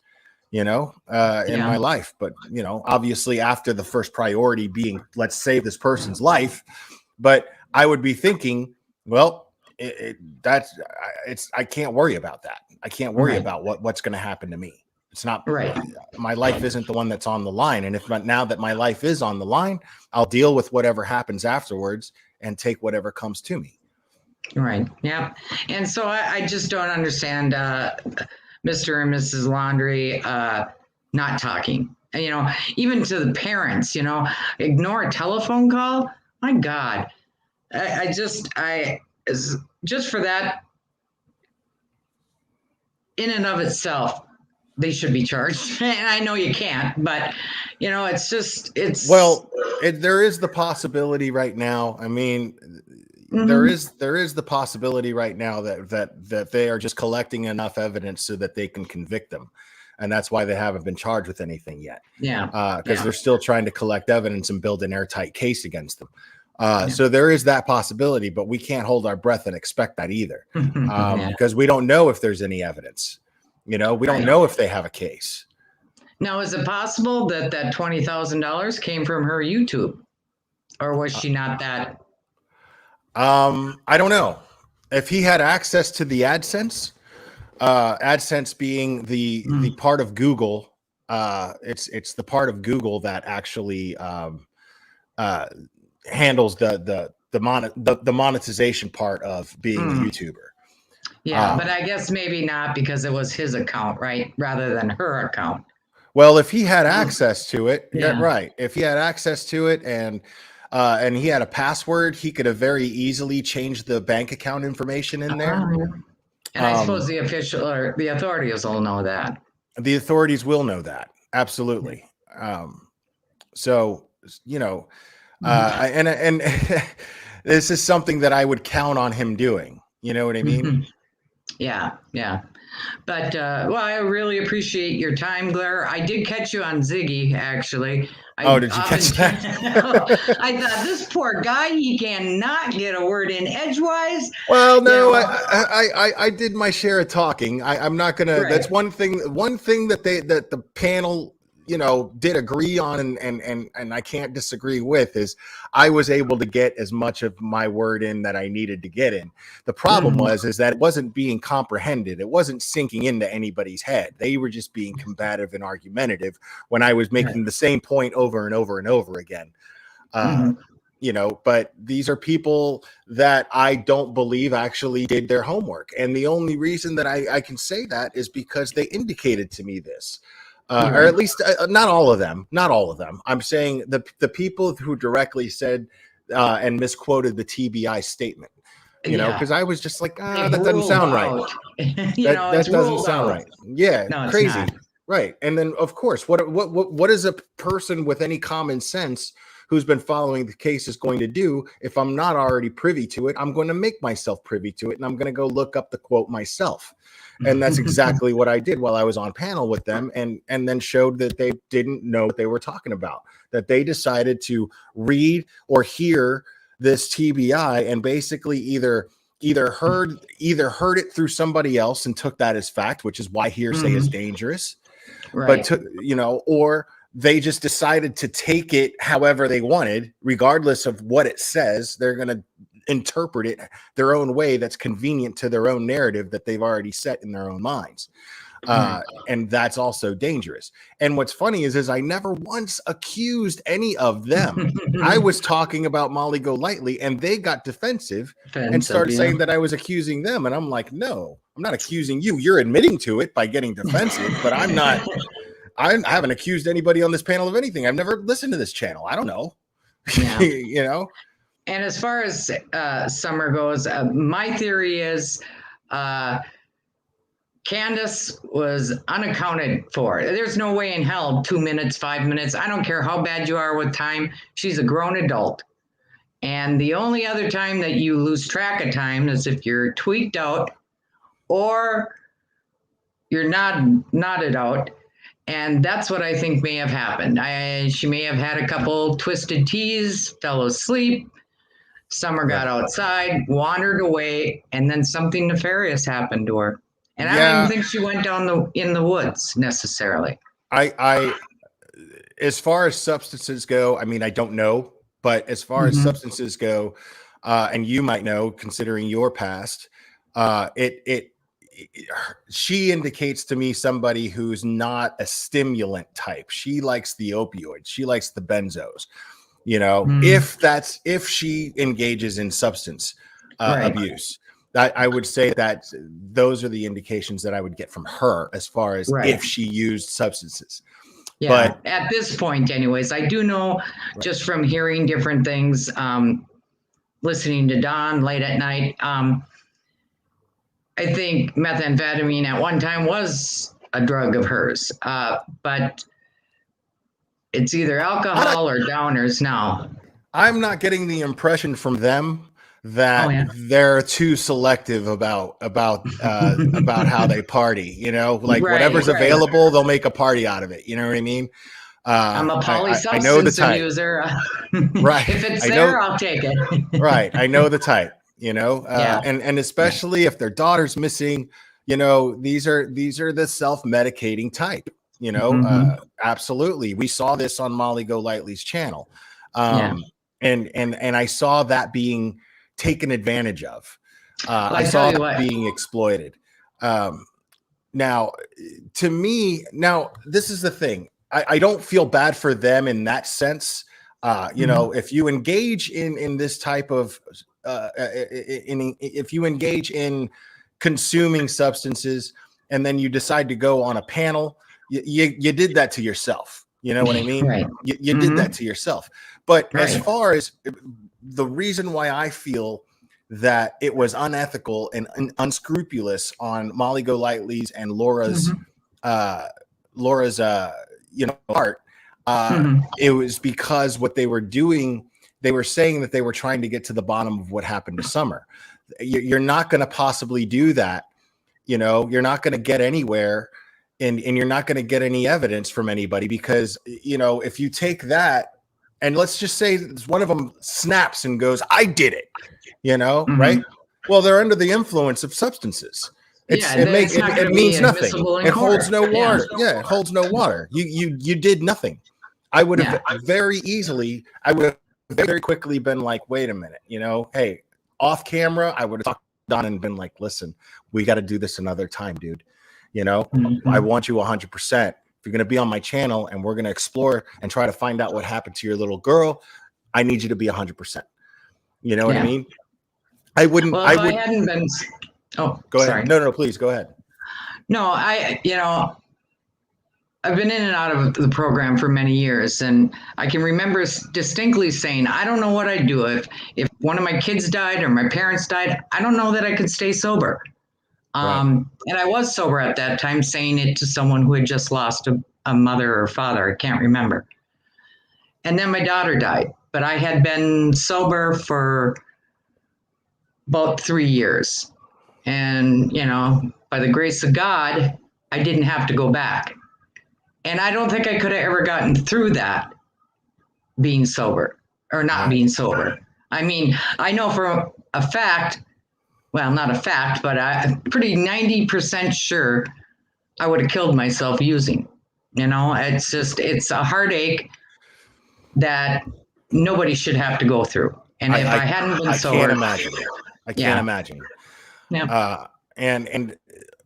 Speaker 1: in my life. But obviously, after the first priority being, let's save this person's life. But I would be thinking, well, I can't worry about that. I can't worry about what's going to happen to me. It's not
Speaker 2: Right.
Speaker 1: My life isn't the one that's on the line. And now that my life is on the line, I'll deal with whatever happens afterwards and take whatever comes to me.
Speaker 2: Right. Yeah. And so I just don't understand Mr. and Mrs. Laundry not talking. Even to the parents, ignore a telephone call. My God. Just for that, in and of itself, they should be charged. And I know you can't, but it's
Speaker 1: well, there is the possibility right now. I mean, there is the possibility right now that they are just collecting enough evidence so that they can convict them, and that's why they haven't been charged with anything yet.
Speaker 2: Yeah.
Speaker 1: Because they're still trying to collect evidence and build an airtight case against them. So there is that possibility, but we can't hold our breath and expect that either, because we don't know if there's any evidence. We don't know if they have a case.
Speaker 2: Now, is it possible that that $20,000 came from her YouTube, or was she not that?
Speaker 1: I don't know if he had access to the AdSense. AdSense being the part of Google. It's the part of Google that actually handles the monetization part of being a YouTuber.
Speaker 2: Yeah, but I guess maybe not, because it was his account, right, rather than her account.
Speaker 1: Well, if he had access to it, right. If he had access to it and he had a password, he could have very easily changed the bank account information in there.
Speaker 2: And I suppose the official or the authorities will know that.
Speaker 1: The authorities will know that. Absolutely. So, and this is something that I would count on him doing. You know what I mean?
Speaker 2: Yeah. But, well, I really appreciate your time, Blair. I did catch you on Ziggy, actually.
Speaker 1: Did you catch that?
Speaker 2: I thought, this poor guy, he cannot get a word in edgewise.
Speaker 1: Well, no, I did my share of talking. I'm not going to, that's one thing that the panel, did agree on and I can't disagree with is I was able to get as much of my word in that I needed to get in. The problem is that it wasn't being comprehended. It wasn't sinking into anybody's head. They were just being combative and argumentative when I was making the same point over and over and over again. But these are people that I don't believe actually did their homework. And the only reason that I can say that is because they indicated to me this. Or at least not all of them. I'm saying the people who directly said and misquoted the TBI statement, because I was just like, that doesn't sound right. that doesn't sound right. Yeah, no, crazy. Right. And then, of course, what is a person with any common sense who's been following the case is going to do? If I'm not already privy to it, I'm going to make myself privy to it, and I'm going to go look up the quote myself. And that's exactly what I did while I was on panel with them, and then showed that they didn't know what they were talking about, that they decided to read or hear this TBI and basically either heard it through somebody else and took that as fact, which is why hearsay is dangerous. Right. But or they just decided to take it however they wanted, regardless of what it says. They're going to interpret it their own way that's convenient to their own narrative that they've already set in their own minds. And that's also dangerous. And what's funny is I never once accused any of them. I was talking about Molly Golightly, and they got defensive and started saying that I was accusing them. And I'm like, no, I'm not accusing you. You're admitting to it by getting defensive, but I'm not. I haven't accused anybody on this panel of anything. I've never listened to this channel. I don't know.
Speaker 2: Yeah. And as far as Summer goes, my theory is Candace was unaccounted for. There's no way in hell 2 minutes, 5 minutes. I don't care how bad you are with time. She's a grown adult. And the only other time that you lose track of time is if you're tweaked out or you're nodded out. And that's what I think may have happened. She may have had a couple twisted teas, fell asleep. Summer got outside, wandered away, and then something nefarious happened to her. And I don't even think she went down in the woods necessarily.
Speaker 1: I as far as substances go, I mean, I don't know, but as far as substances go, and you might know, considering your past, she indicates to me somebody who's not a stimulant type. She likes the opioids. She likes the benzos. If she engages in substance abuse, I would say that those are the indications that I would get from her as far as if she used substances.
Speaker 2: Yeah, but at this point, anyways, I do know just from hearing different things, listening to Dawn late at night, I think methamphetamine at one time was a drug of hers, but it's either alcohol or downers now.
Speaker 1: I'm not getting the impression from them that
Speaker 2: yeah.
Speaker 1: they're too selective about how they party. You know, like whatever's
Speaker 2: Right.
Speaker 1: available, they'll make a party out of it. You know what I mean?
Speaker 2: I'm a
Speaker 1: I know the
Speaker 2: polysubstance
Speaker 1: type.
Speaker 2: user.
Speaker 1: Right.
Speaker 2: If it's
Speaker 1: I know.
Speaker 2: there, I'll take it.
Speaker 1: Right. I know the type, you know,
Speaker 2: Yeah.
Speaker 1: and especially if their daughter's missing, you know, these are the self-medicating type, you know, absolutely. We saw this on Molly Golightly's channel.
Speaker 2: Yeah.
Speaker 1: And I saw that being taken advantage of.
Speaker 2: Well,
Speaker 1: I
Speaker 2: I tell
Speaker 1: saw
Speaker 2: you
Speaker 1: that
Speaker 2: what.
Speaker 1: being exploited. Now, to me, now this is the thing. I don't feel bad for them in that sense. You know, if you engage in this type of if you engage in consuming substances and then you decide to go on a panel, you did that to yourself. You know what I mean?
Speaker 2: Right.
Speaker 1: You did that to yourself. But as
Speaker 2: Right.
Speaker 1: far as the reason why I feel that it was unethical and unscrupulous on Molly Golightly's and Laura's you know, part, it was because what they were doing, they were saying that they were trying to get to the bottom of what happened to Summer. You're not going to possibly do that. You know, you're not going to get anywhere, and you're not going to get any evidence from anybody, because, you know, if you take that and let's just say one of them snaps and goes, I did it, you know, right? Well, they're under the influence of substances. It means nothing. It holds no water. Yeah, it holds no water. You did nothing. I would have very very quickly been like, wait a minute, you know, hey, off camera, I would have talked to Don and been like, listen, we got to do this another time, dude. You know, I want you 100%. If you're going to be on my channel and we're going to explore and try to find out what happened to your little girl, I need you to be 100%. You know what I mean? I wouldn't.
Speaker 2: Well, if I hadn't been. Oh,
Speaker 1: go ahead.
Speaker 2: Sorry.
Speaker 1: No, please go ahead.
Speaker 2: No, you know, I've been in and out of the program for many years, and I can remember distinctly saying, I don't know what I'd do if one of my kids died or my parents died. I don't know that I could stay sober. And I was sober at that time, saying it to someone who had just lost a mother or father. I can't remember. And then my daughter died, but I had been sober for about 3 years. And, you know, by the grace of God, I didn't have to go back. And I don't think I could have ever gotten through that being sober or not being sober. I mean, I know for a fact, well, not a fact, but I'm pretty 90% sure I would have killed myself using. You know, it's a heartache that nobody should have to go through. And if I hadn't been sober,
Speaker 1: I can't imagine.
Speaker 2: Yeah.
Speaker 1: And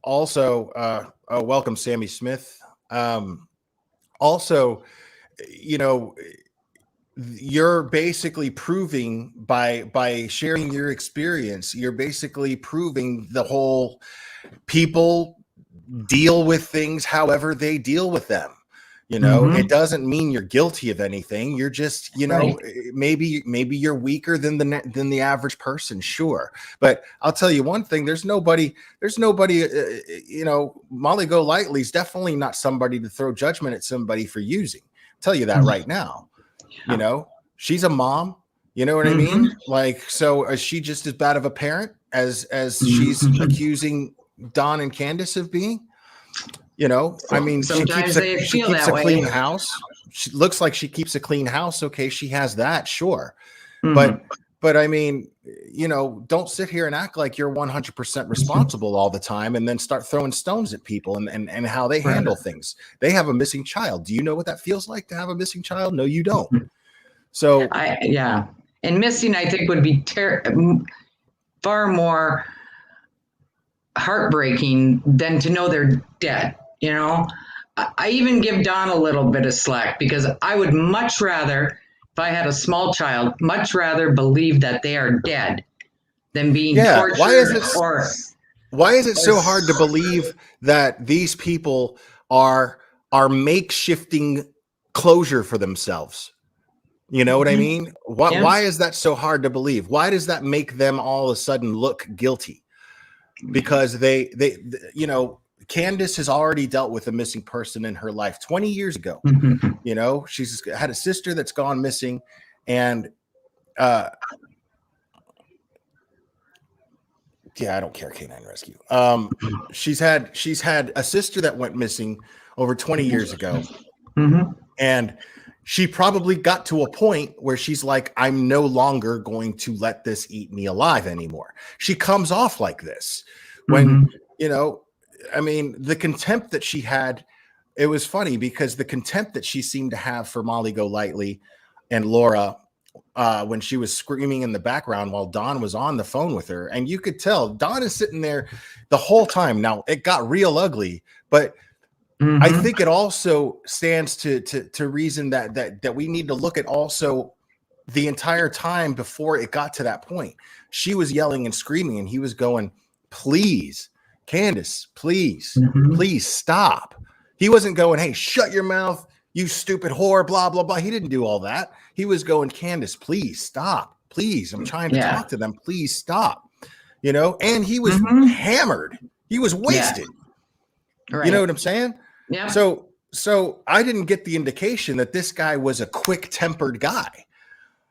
Speaker 1: also, welcome, Sammy Smith. Also, you know, you're basically proving by sharing your experience, you're basically proving the whole people deal with things however they deal with them. You know, it doesn't mean you're guilty of anything. You're just, you know, maybe you're weaker than the average person, sure. But I'll tell you one thing: there's nobody. You know, Molly Golightly's definitely not somebody to throw judgment at somebody for using. I'll tell you that right now. You know, she's a mom. You know what I mean? Like, so is she just as bad of a parent as she's accusing Don and Candace of being? You know, I mean, she keeps a clean house. She looks like she keeps a clean house. Okay, she has that, sure. But I mean, you know, don't sit here and act like you're 100% responsible all the time and then start throwing stones at people and how they handle things. They have a missing child. Do you know what that feels like to have a missing child? No, you don't. So
Speaker 2: and missing, I think, would be far more heartbreaking than to know they're dead. You know, I even give Don a little bit of slack because I would much rather, if I had a small child, much rather believe that they are dead than being tortured.
Speaker 1: Why is it so hard to believe that these people are makeshifting closure for themselves? You know what I mean? Why is that so hard to believe? Why does that make them all of a sudden look guilty? Because they you know, Candace has already dealt with a missing person in her life 20 years ago. You know, she's had a sister that's gone missing, and Yeah, I don't care. Canine Rescue. She's had a sister that went missing over 20 years ago, and she probably got to a point where she's like, I'm no longer going to let this eat me alive anymore. She comes off like this when, you know, I mean, the contempt that she had, it was funny because the contempt that she seemed to have for Molly Golightly and Laura when she was screaming in the background while Don was on the phone with her. And you could tell Don is sitting there the whole time. Now it got real ugly, but I think it also stands to reason that we need to look at also the entire time before it got to that point. She was yelling and screaming, and he was going, please, Candace, please, please stop. He wasn't going, hey, shut your mouth, you stupid whore, blah, blah, blah. He didn't do all that. He was going, Candace, please stop. Please, I'm trying to talk to them. Please stop. You know, and he was hammered. He was wasted. Yeah. Right. You know what I'm saying? Yeah. So I didn't get the indication that this guy was a quick-tempered guy.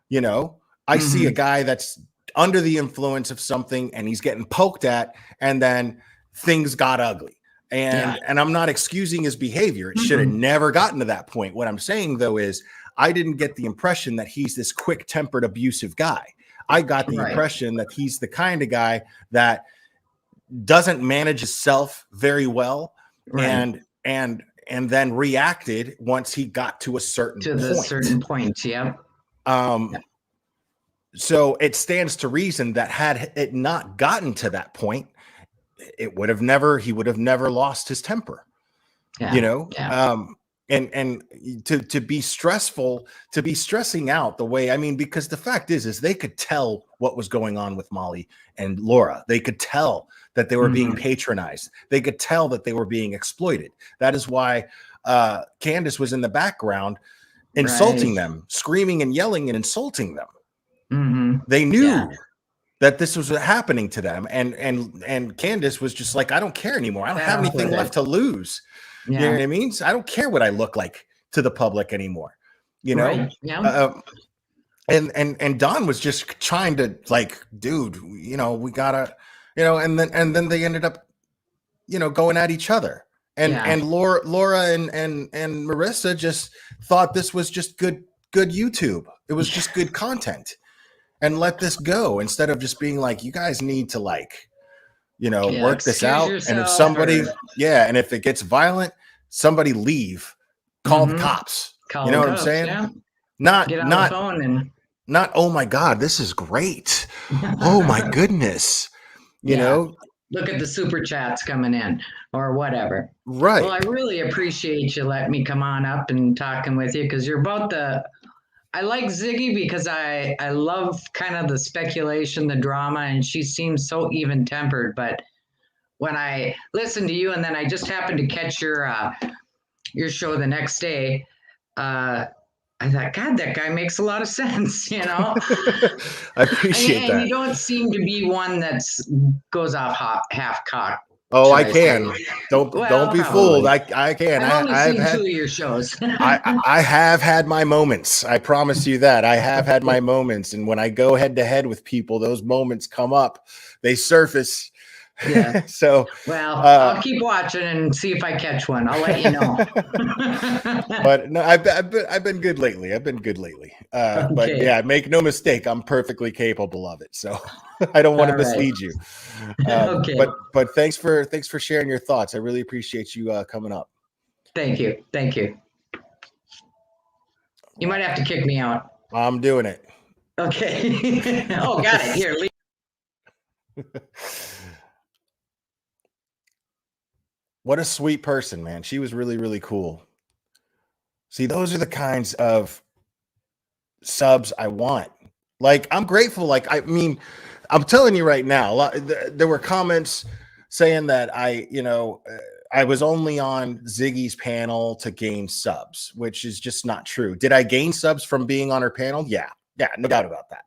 Speaker 1: You know, I see a guy that's under the influence of something and he's getting poked at, and then things got ugly. And I'm not excusing his behavior. It should have never gotten to that point. What I'm saying, though, is I didn't get the impression that he's this quick-tempered, abusive guy. I got the impression that he's the kind of guy that doesn't manage himself very well, and then reacted once he got to a certain point.
Speaker 2: Yeah.
Speaker 1: So it stands to reason that had it not gotten to that point, he would have never lost his temper. Yeah. You know. Yeah. And to be stressing out the way, I mean, because the fact is they could tell what was going on with Molly and Laura. They could tell that they were being patronized. They could tell that they were being exploited. That is why Candace was in the background insulting them, screaming and yelling and insulting them. They knew that this was happening to them. And Candace was just like, I don't care anymore. I don't have anything left to lose. You know what I mean? So I don't care what I look like to the public anymore, you know? Right. Yeah. And Don was just trying to, like, dude, you know, we gotta, you know, and then they ended up, you know, going at each other. And Laura and Marissa just thought this was just good YouTube. It was just good content, and let this go instead of just being like, you guys need to, like, you know, work this out. And if somebody, and if it gets violent, somebody leave, call the cops. You know what I'm saying? Yeah. Not, oh my God, this is great. Oh my goodness. You know,
Speaker 2: look at the super chats coming in or whatever.
Speaker 1: Right.
Speaker 2: Well, I really appreciate you letting me come on up and talking with you, because you're both I like Ziggy because I love kind of the speculation, the drama, and she seems so even-tempered. But when I listened to you and then I just happened to catch your show the next day, I thought, God, that guy makes a lot of sense, you know?
Speaker 1: I appreciate that.
Speaker 2: And you don't seem to be one that goes off half-cocked.
Speaker 1: Oh, I can. Don't be fooled. I can.
Speaker 2: I've seen 2 of your shows.
Speaker 1: I have had my moments. I promise you that. I have had my moments. And when I go head to head with people, those moments come up. They surface.
Speaker 2: Yeah.
Speaker 1: So,
Speaker 2: well, I'll keep watching and see if I catch one. I'll let you know.
Speaker 1: But no, I've been good lately. Okay. But yeah, make no mistake, I'm perfectly capable of it. So I don't want to mislead you. Okay. But thanks for sharing your thoughts. I really appreciate you coming up.
Speaker 2: Thank you. You might have to kick me out.
Speaker 1: I'm doing it.
Speaker 2: Okay. Oh, got it. Here.
Speaker 1: What a sweet person, man. She was really, really cool. See, those are the kinds of subs I want. Like, I'm grateful. Like, I mean, I'm telling you right now, there were comments saying that I was only on Ziggy's panel to gain subs, which is just not true. Did I gain subs from being on her panel? Yeah, no doubt about that.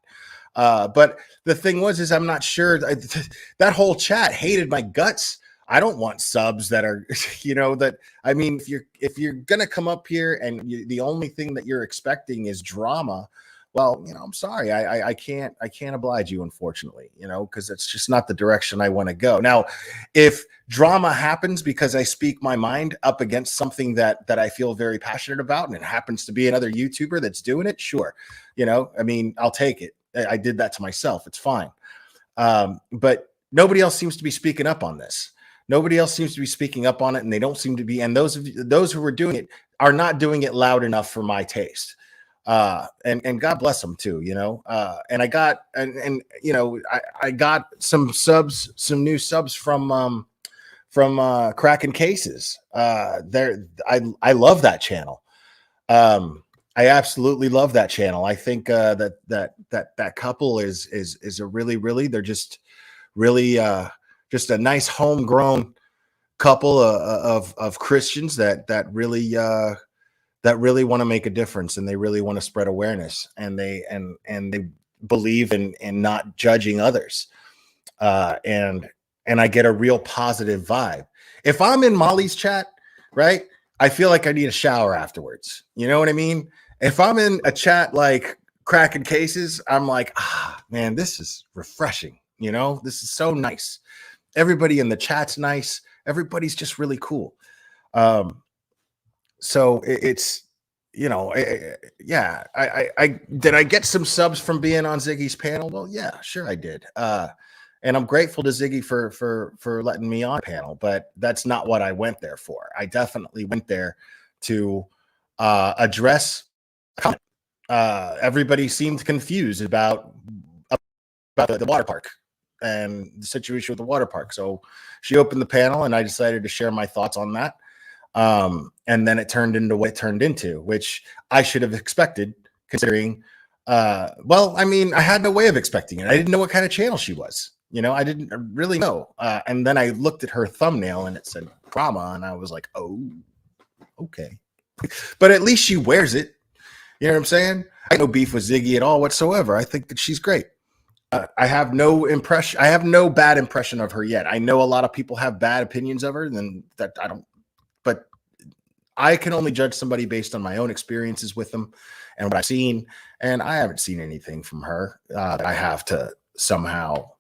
Speaker 1: But the thing is I'm not sure. That whole chat hated my guts. I don't want subs that are, I mean, if you're going to come up here and the only thing that you're expecting is drama, well, I'm sorry, I can't oblige you, unfortunately, because it's just not the direction I want to go. Now, if drama happens because I speak my mind up against something that I feel very passionate about, and it happens to be another YouTuber that's doing it, sure, I mean, I'll take it. I did that to myself. It's fine. But nobody else seems to be speaking up on this. Nobody else seems to be speaking up on it, and they don't seem to be. And those who are doing it are not doing it loud enough for my taste. And God bless them too, and I got I got some subs, some new subs from Cracking Cases. I love that channel. I absolutely love that channel. I think that couple is a really, they're just really just a nice homegrown couple of Christians that really want to make a difference, and they really want to spread awareness, and they believe in not judging others, and I get a real positive vibe. If I'm in Molly's chat, right, I feel like I need a shower afterwards. You know what I mean? If I'm in a chat like Cracking Cases, I'm like, man, this is refreshing. This is so nice. Everybody in the chat's nice. Everybody's just really cool. So it's, yeah, I did I get some subs from being on Ziggy's panel? Well, yeah, sure I did. And I'm grateful to Ziggy for letting me on panel, but that's not what I went there for. I definitely went there to address comment. Everybody seemed confused about the water park and the situation with the water park. So she opened the panel, and I decided to share my thoughts on that. And then it turned into what it turned into, which I should have expected, considering, well, I mean, I had no way of expecting it. I didn't know what kind of channel she was. I didn't really know. And then I looked at her thumbnail and it said drama, and I was like, oh, okay. But at least she wears it. You know what I'm saying? I have no beef with Ziggy at all whatsoever. I think that she's great. I have no bad impression of her yet. I know a lot of people have bad opinions of her, and that I don't, but I can only judge somebody based on my own experiences with them and what I've seen. And I haven't seen anything from her that I have to somehow,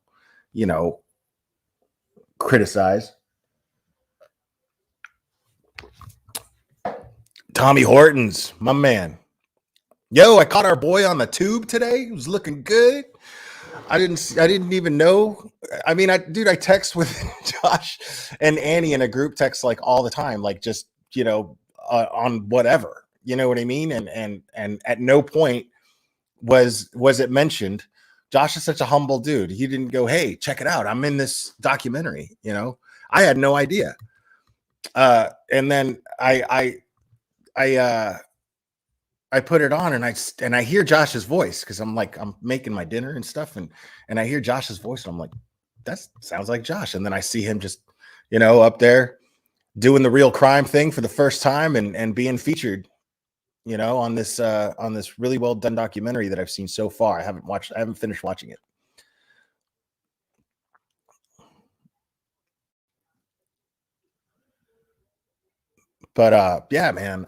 Speaker 1: criticize. Tommy Hortons, my man. Yo, I caught our boy on the tube today. He was looking good. I didn't even know. I mean, I text with Josh and Annie in a group text like all the time, like just, on whatever, you know what I mean? And at no point was it mentioned. Josh is such a humble dude. He didn't go, hey, check it out, I'm in this documentary. I had no idea. And then I put it on, and I hear Josh's voice, because I'm making my dinner and stuff, and I hear Josh's voice, and I'm like, that sounds like Josh. And then I see him just, up there doing the real crime thing for the first time, and being featured, on this really well done documentary that I've seen so far. I haven't finished watching it. But yeah, man.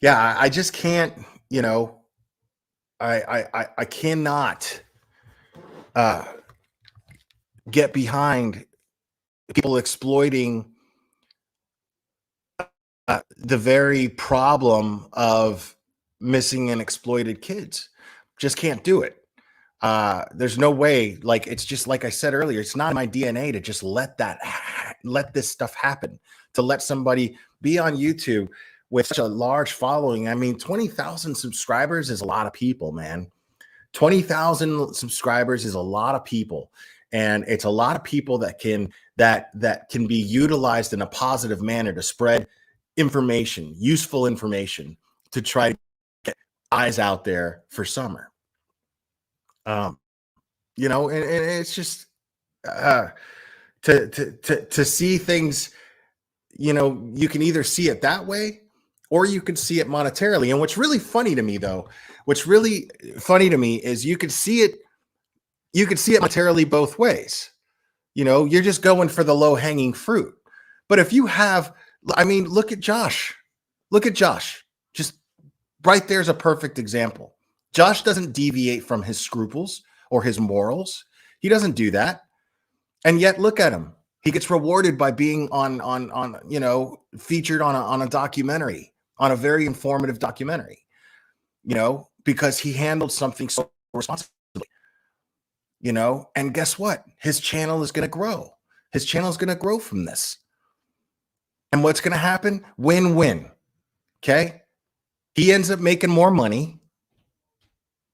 Speaker 1: Yeah, I just can't, I cannot get behind people exploiting the very problem of missing and exploited kids. Just can't do it. There's no way. Like, it's just like I said earlier, it's not in my DNA to just let this stuff happen, to let somebody be on YouTube with such a large following. I mean, 20,000 subscribers is a lot of people, man. 20,000 subscribers is a lot of people, and it's a lot of people that can be utilized in a positive manner to spread information, useful information, to try to get eyes out there for summer. And it's just to see things, you can either see it that way, or you can see it monetarily. And what's really funny to me is you could see it monetarily both ways. You're just going for the low hanging fruit. But if you have, I mean, look at Josh. Just Right there's a perfect example. Josh doesn't deviate from his scruples or his morals. He doesn't do that. And yet look at him. He gets rewarded by being on featured on a documentary, on a very informative documentary, because he handled something so responsibly, and guess what? His channel is going to grow. His channel is going to grow from this. And what's going to happen? Win-win. Okay? He ends up making more money,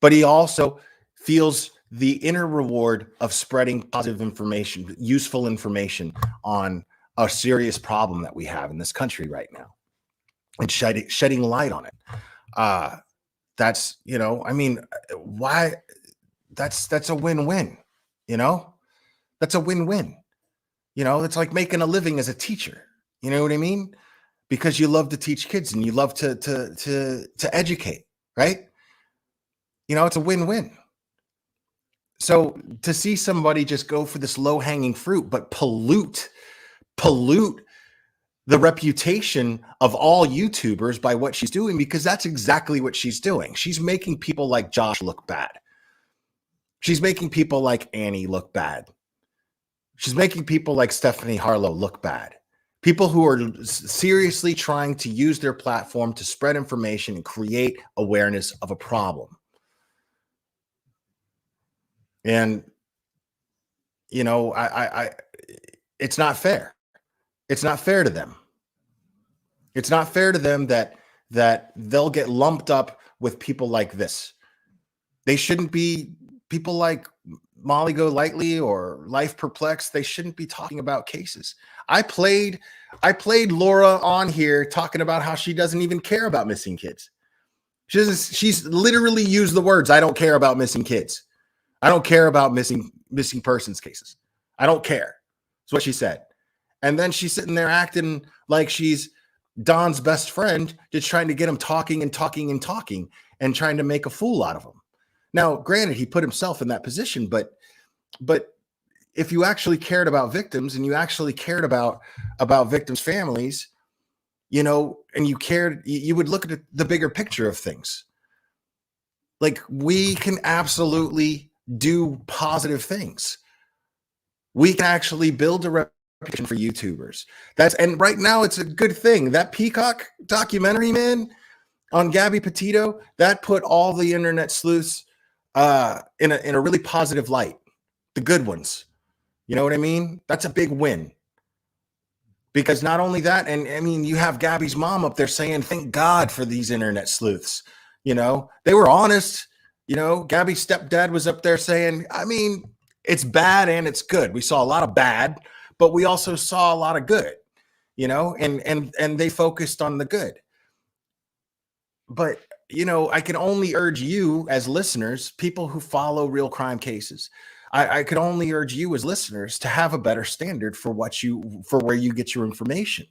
Speaker 1: but he also feels the inner reward of spreading positive information, useful information on a serious problem that we have in this country right now, and shedding light on it. That's, why? That's a win-win. That's a win-win. It's like making a living as a teacher. You know what I mean? Because you love to teach kids and you love to educate, right? It's a win-win. So to see somebody just go for this low-hanging fruit, but pollute the reputation of all YouTubers by what she's doing, because that's exactly what she's doing. She's making people like Josh look bad. She's making people like Annie look bad. She's making people like Stephanie Harlow look bad. People who are seriously trying to use their platform to spread information and create awareness of a problem. And, it's not fair. It's not fair to them. It's not fair to them that they'll get lumped up with people like this. They shouldn't be people like Molly Golightly or Life Perplexed. They shouldn't be talking about cases. I played Laura on here talking about how she doesn't even care about missing kids. She's literally used the words, "I don't care about missing kids. I don't care about missing persons cases. I don't care." That's what she said. And then she's sitting there acting like she's Don's best friend, just trying to get him talking and talking and talking and trying to make a fool out of him. Now, granted, he put himself in that position, but if you actually cared about victims and you actually cared about victims' families, and you cared, you would look at the bigger picture of things. Like, we can absolutely do positive things. We can actually build a reputation for YouTubers. And right now it's a good thing. That Peacock documentary, man, on Gabby Petito, that put all the internet sleuths in a really positive light. The good ones. You know what I mean? That's a big win. Because not only that, and I mean, you have Gabby's mom up there saying, "Thank God for these internet sleuths." They were honest. Gabby's stepdad was up there saying, I mean, it's bad and it's good. We saw a lot of bad, but we also saw a lot of good, and they focused on the good. But, I can only urge you as listeners, people who follow real crime cases, I could only urge you as listeners to have a better standard for where you get your information.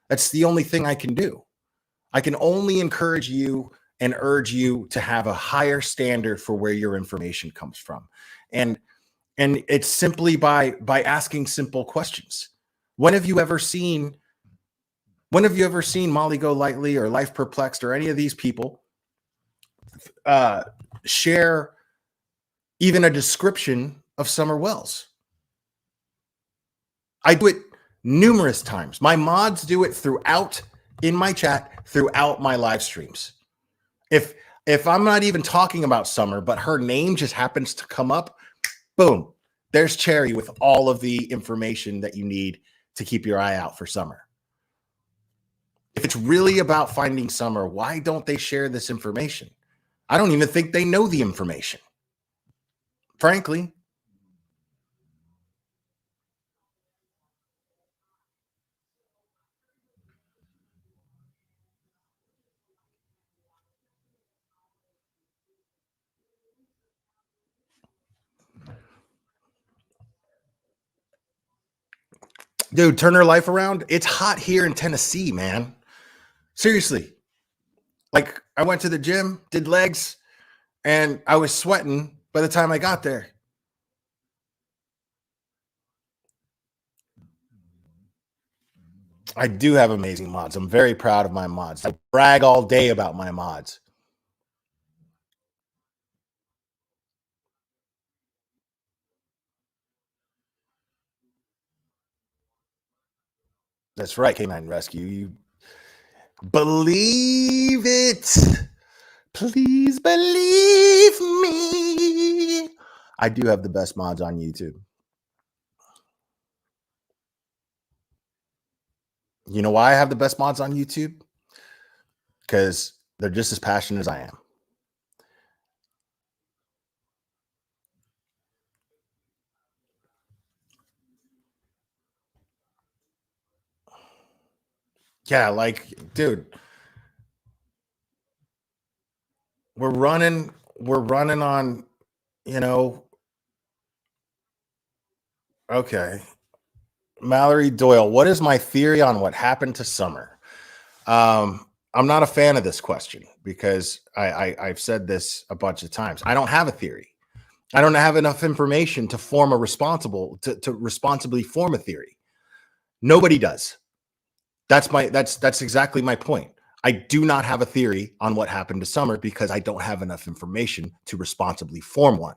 Speaker 1: That's the only thing I can do. I can only encourage you and urge you to have a higher standard for where your information comes from. And it's simply by asking simple questions. When have you ever seen Molly Golightly or Life Perplexed or any of these people share even a description of Summer Wells? I do it numerous times. My mods do it throughout in my chat, throughout my live streams. If I'm not even talking about Summer, but her name just happens to come up, boom, there's Cherry with all of the information that you need to keep your eye out for Summer. If it's really about finding Summer, why don't they share this information? I don't even think they know the information, frankly. Dude, turn her life around. It's hot here in Tennessee, man. Seriously. Like, I went to the gym, did legs, and I was sweating by the time I got there. I do have amazing mods. I'm very proud of my mods. I brag all day about my mods. That's right, Canine Rescue. You believe it. Please believe me. I do have the best mods on YouTube. You know why I have the best mods on YouTube? Because they're just as passionate as I am. Yeah, like, dude, we're running on, okay. Mallory Doyle, what is my theory on what happened to Summer? I'm not a fan of this question because I've said this a bunch of times. I don't have a theory. I don't have enough information to form to responsibly form a theory. Nobody does. That's exactly my point. I do not have a theory on what happened to Summer because I don't have enough information to responsibly form one.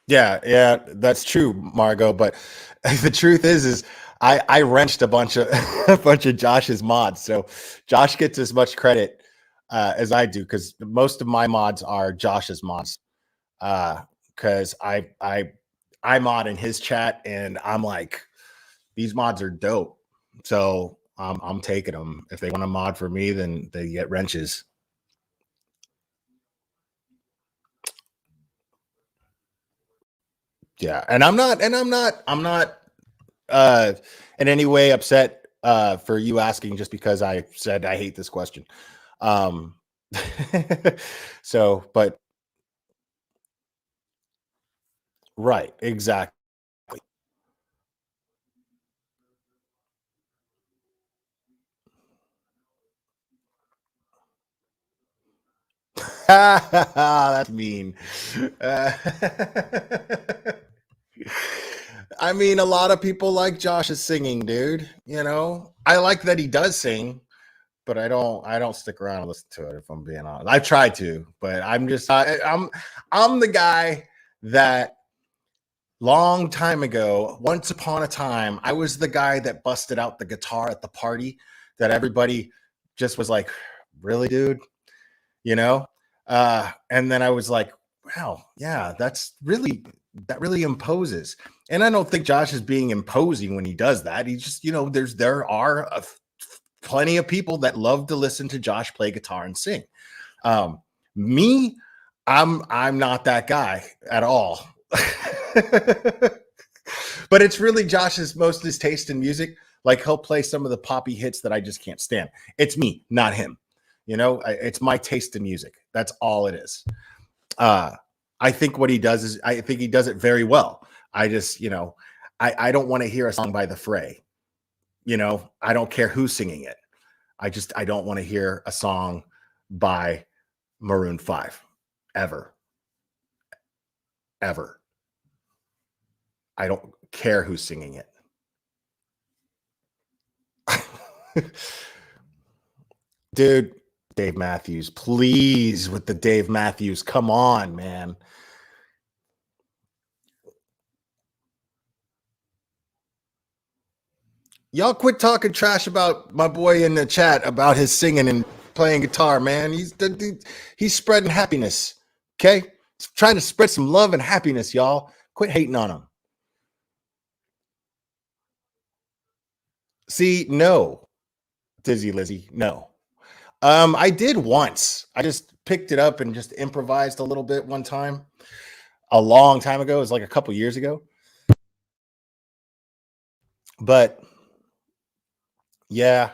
Speaker 1: Yeah, that's true, Margot. But the truth is I wrenched a bunch of Josh's mods, so Josh gets as much credit as I do because most of my mods are Josh's mods. Because I mod in his chat and I'm like, these mods are dope, so I'm taking them. If they want to mod for me, then they get wrenches. Yeah, and I'm not in any way upset for you asking just because I said I hate this question. So, but right, exactly. That's mean. Uh, I mean, a lot of people like Josh's singing, dude. I like that he does sing, but I don't stick around and listen to it if I'm being honest. I try to, but I'm the guy that long time ago, once upon a time, I was the guy that busted out the guitar at the party that everybody just was like, really, dude? You know? And then I was like, wow, yeah, that really imposes. And I don't think Josh is being imposing when he does that. He just, there are plenty of people that love to listen to Josh play guitar and sing. Me, I'm not that guy at all. But it's really Josh's most his taste in music. Like he'll play some of the poppy hits that I just can't stand. It's me, not him. It's my taste in music. That's all it is. I think what he does is I think he does it very well. I just, I don't want to hear a song by The Fray. I don't care who's singing it. I don't want to hear a song by Maroon 5 ever. Ever. I don't care who's singing it. Dude, Dave Matthews, please, with the Dave Matthews. Come on, man. Y'all quit talking trash about my boy in the chat about his singing and playing guitar, man. He's spreading happiness. Okay? He's trying to spread some love and happiness, y'all. Quit hating on him. See, no, Dizzy Lizzy, no. I did once. I just picked it up and just improvised a little bit one time. A long time ago. It was like a couple years ago. But yeah.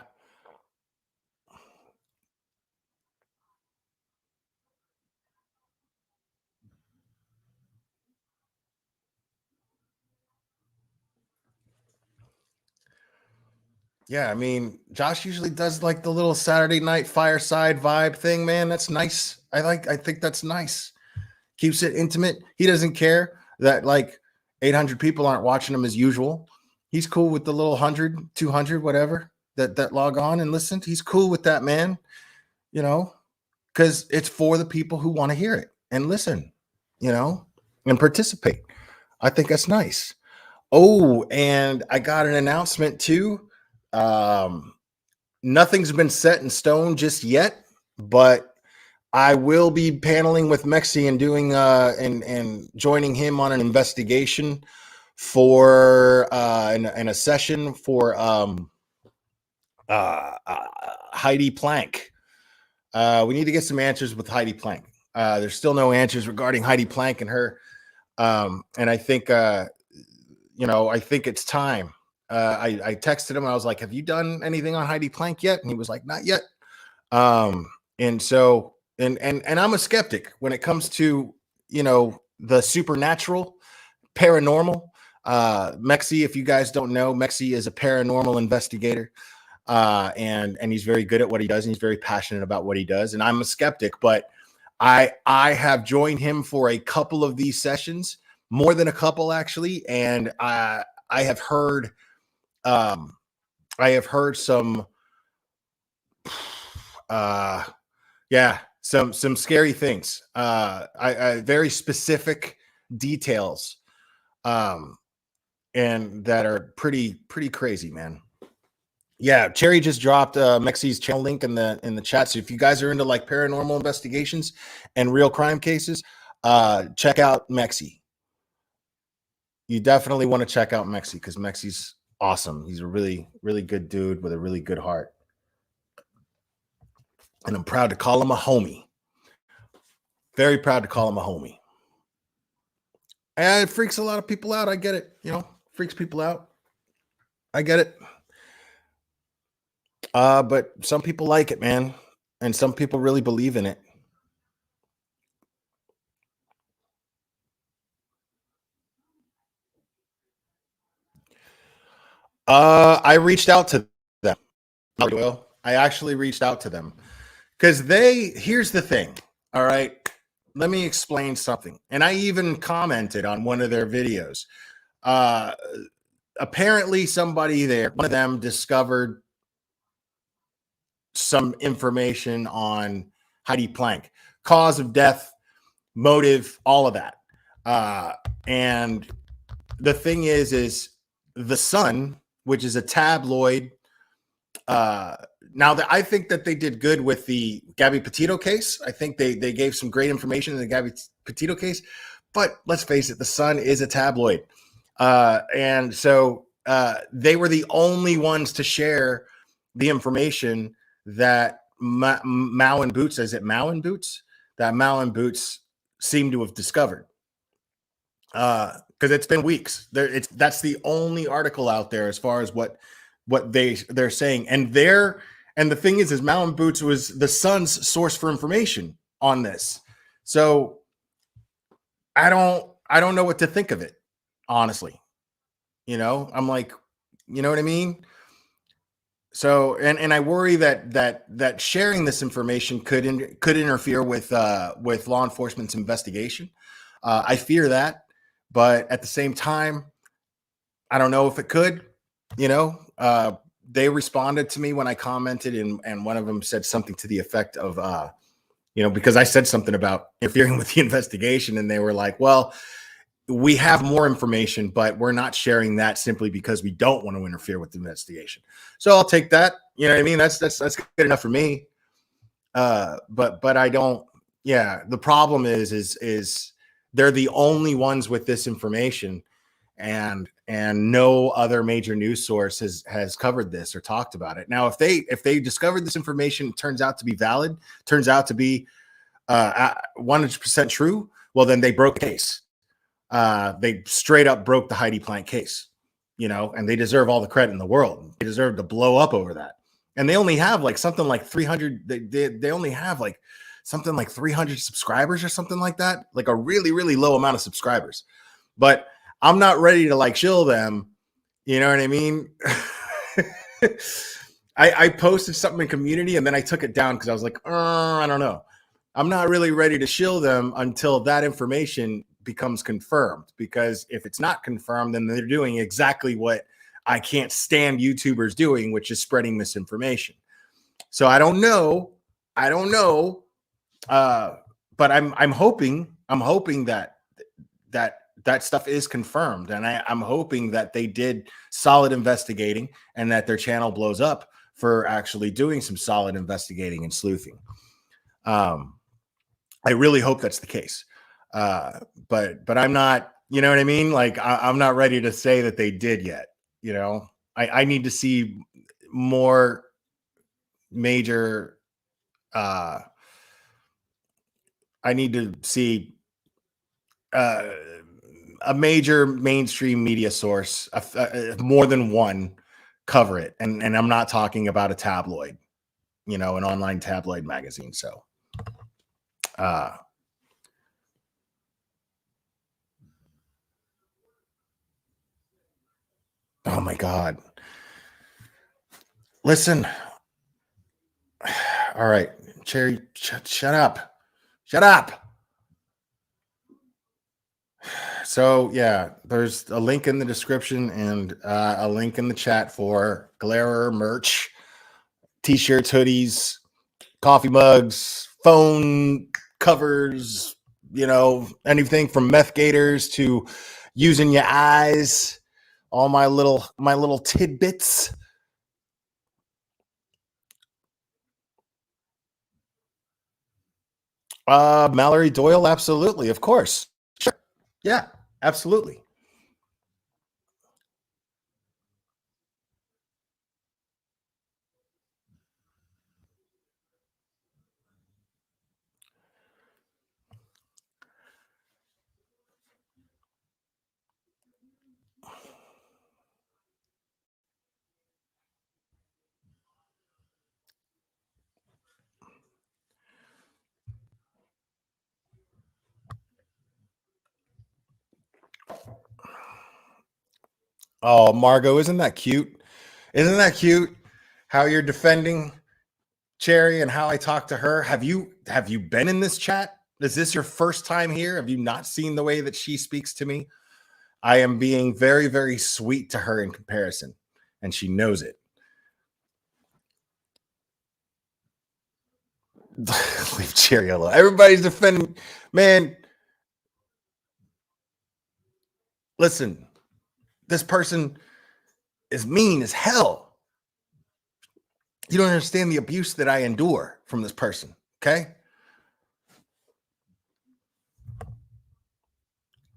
Speaker 1: Yeah, I mean, Josh usually does like the little Saturday night fireside vibe thing, man. That's nice. I think that's nice. Keeps it intimate. He doesn't care that like 800 people aren't watching him as usual. He's cool with the little 100, 200, whatever. that log on and listen. He's cool with that, man. You know, because it's for the people who want to hear it and listen, you know, and participate. I think that's nice. Oh, and I got an announcement too. Um, Nothing's been set in stone just yet, but I will be paneling with Mexi and doing and joining him on an investigation for in a session for Heidi Plank. We need to get some answers with Heidi Plank. There's still no answers regarding Heidi Plank and her. And I think, I think it's time. I texted him. I was like, "Have you done anything on Heidi Plank yet?" And he was like, "Not yet." And so, and I'm a skeptic when it comes to, the supernatural, paranormal. Mexi, if you guys don't know, Mexi is a paranormal investigator. And he's very good at what he does, and he's very passionate about what he does. And I'm a skeptic, but I have joined him for a couple of these sessions, more than a couple actually, and I have heard some some scary things, I very specific details, and that are pretty crazy, man. Yeah, Cherry just dropped Mexi's channel link in the chat. So if you guys are into like paranormal investigations and real crime cases, check out Mexi. You definitely want to check out Mexi because Mexi's awesome. He's a really good dude with a really good heart. And I'm proud to call him a homie. Very proud to call him a homie. And it freaks a lot of people out. I get it. Freaks people out. I get it. But some people like it, man. And some people really believe in it. I reached out to them. I actually reached out to them because here's the thing. All right. Let me explain something. And I even commented on one of their videos. Apparently somebody there, one of them discovered some information on Heidi Plank, cause of death, motive, all of that. And the thing is the Sun, which is a tabloid. Now that I think that they did good with the Gabby Petito case. I think they gave some great information in the Gabby Petito case, but let's face it, the Sun is a tabloid. And so they were the only ones to share the information that Mao and Boots, is it Mao and Boots? That Mao and Boots seem to have discovered. Because it's been weeks. That's the only article out there as far as what they're saying. And the thing is Mao and Boots was the Sun's source for information on this. So I don't know what to think of it, honestly. I'm like, you know what I mean? So, and I worry that sharing this information could interfere with law enforcement's investigation. I fear that, but at the same time, I don't know if it could. They responded to me when I commented, and one of them said something to the effect of, because I said something about interfering with the investigation, and they were like, "Well, we have more information, but we're not sharing that simply because we don't want to interfere with the investigation." So I'll take that. You know what I mean? That's good enough for me. But I don't. Yeah, the problem is they're the only ones with this information, and no other major news source has covered this or talked about it. Now, if they discovered this information, turns out to be valid, turns out to be 100% true, well, then they broke the case. They straight up broke the Heidi Plank case, and they deserve all the credit in the world. They deserve to blow up over that. And they only have like something like 300. They only have like something like 300 subscribers or something like that, like a really, really low amount of subscribers. But I'm not ready to like shill them. You know what I mean? I posted something in community and then I took it down because I was like, I don't know. I'm not really ready to shill them until that information becomes confirmed, because if it's not confirmed, then they're doing exactly what I can't stand YouTubers doing, which is spreading misinformation. So I don't know. But I'm hoping that stuff is confirmed, and I'm hoping that they did solid investigating and that their channel blows up for actually doing some solid investigating and sleuthing. I really hope that's the case. But I'm not, you know what I mean? Like I'm not ready to say that they did yet. You know, I need to see more major. I need to see a major mainstream media source, more than one, cover it. And I'm not talking about a tabloid, you know, an online tabloid magazine. So, oh my God. Listen. All right, Cherry, shut up. Shut up. So yeah, there's a link in the description and a link in the chat for Glarer merch, t-shirts, hoodies, coffee mugs, phone covers, you know, anything from meth gators to using your eyes, all my little tidbits. Mallory Doyle, absolutely, of course. Sure. Yeah, absolutely. Oh, Margot, isn't that cute? Isn't that cute? How you're defending Cherry and how I talk to her. Have you been in this chat? Is this your first time here? Have you not seen the way that she speaks to me? I am being very, very sweet to her in comparison, and she knows it. Leave Cherry alone. Everybody's defending. Man, listen, this person is mean as hell. You don't understand the abuse that I endure from this person, okay?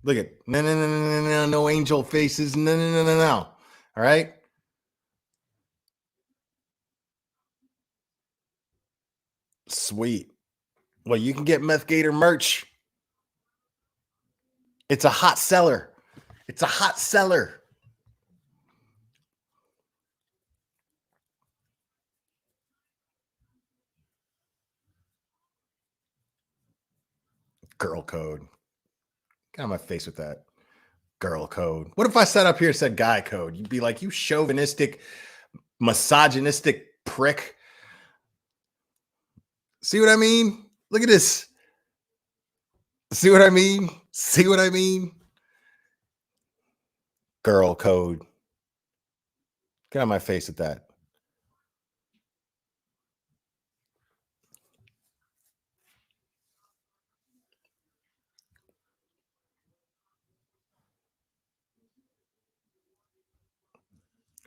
Speaker 1: Look at no angel faces. No. All right. Sweet. Well, you can get Meth Gator merch. It's a hot seller. It's a hot seller. Girl code. Get on my face with that. Girl code. What if I sat up here and said guy code? You'd be like, you chauvinistic, misogynistic prick. See what I mean? Look at this. See what I mean? See what I mean? Girl code. Get on my face with that.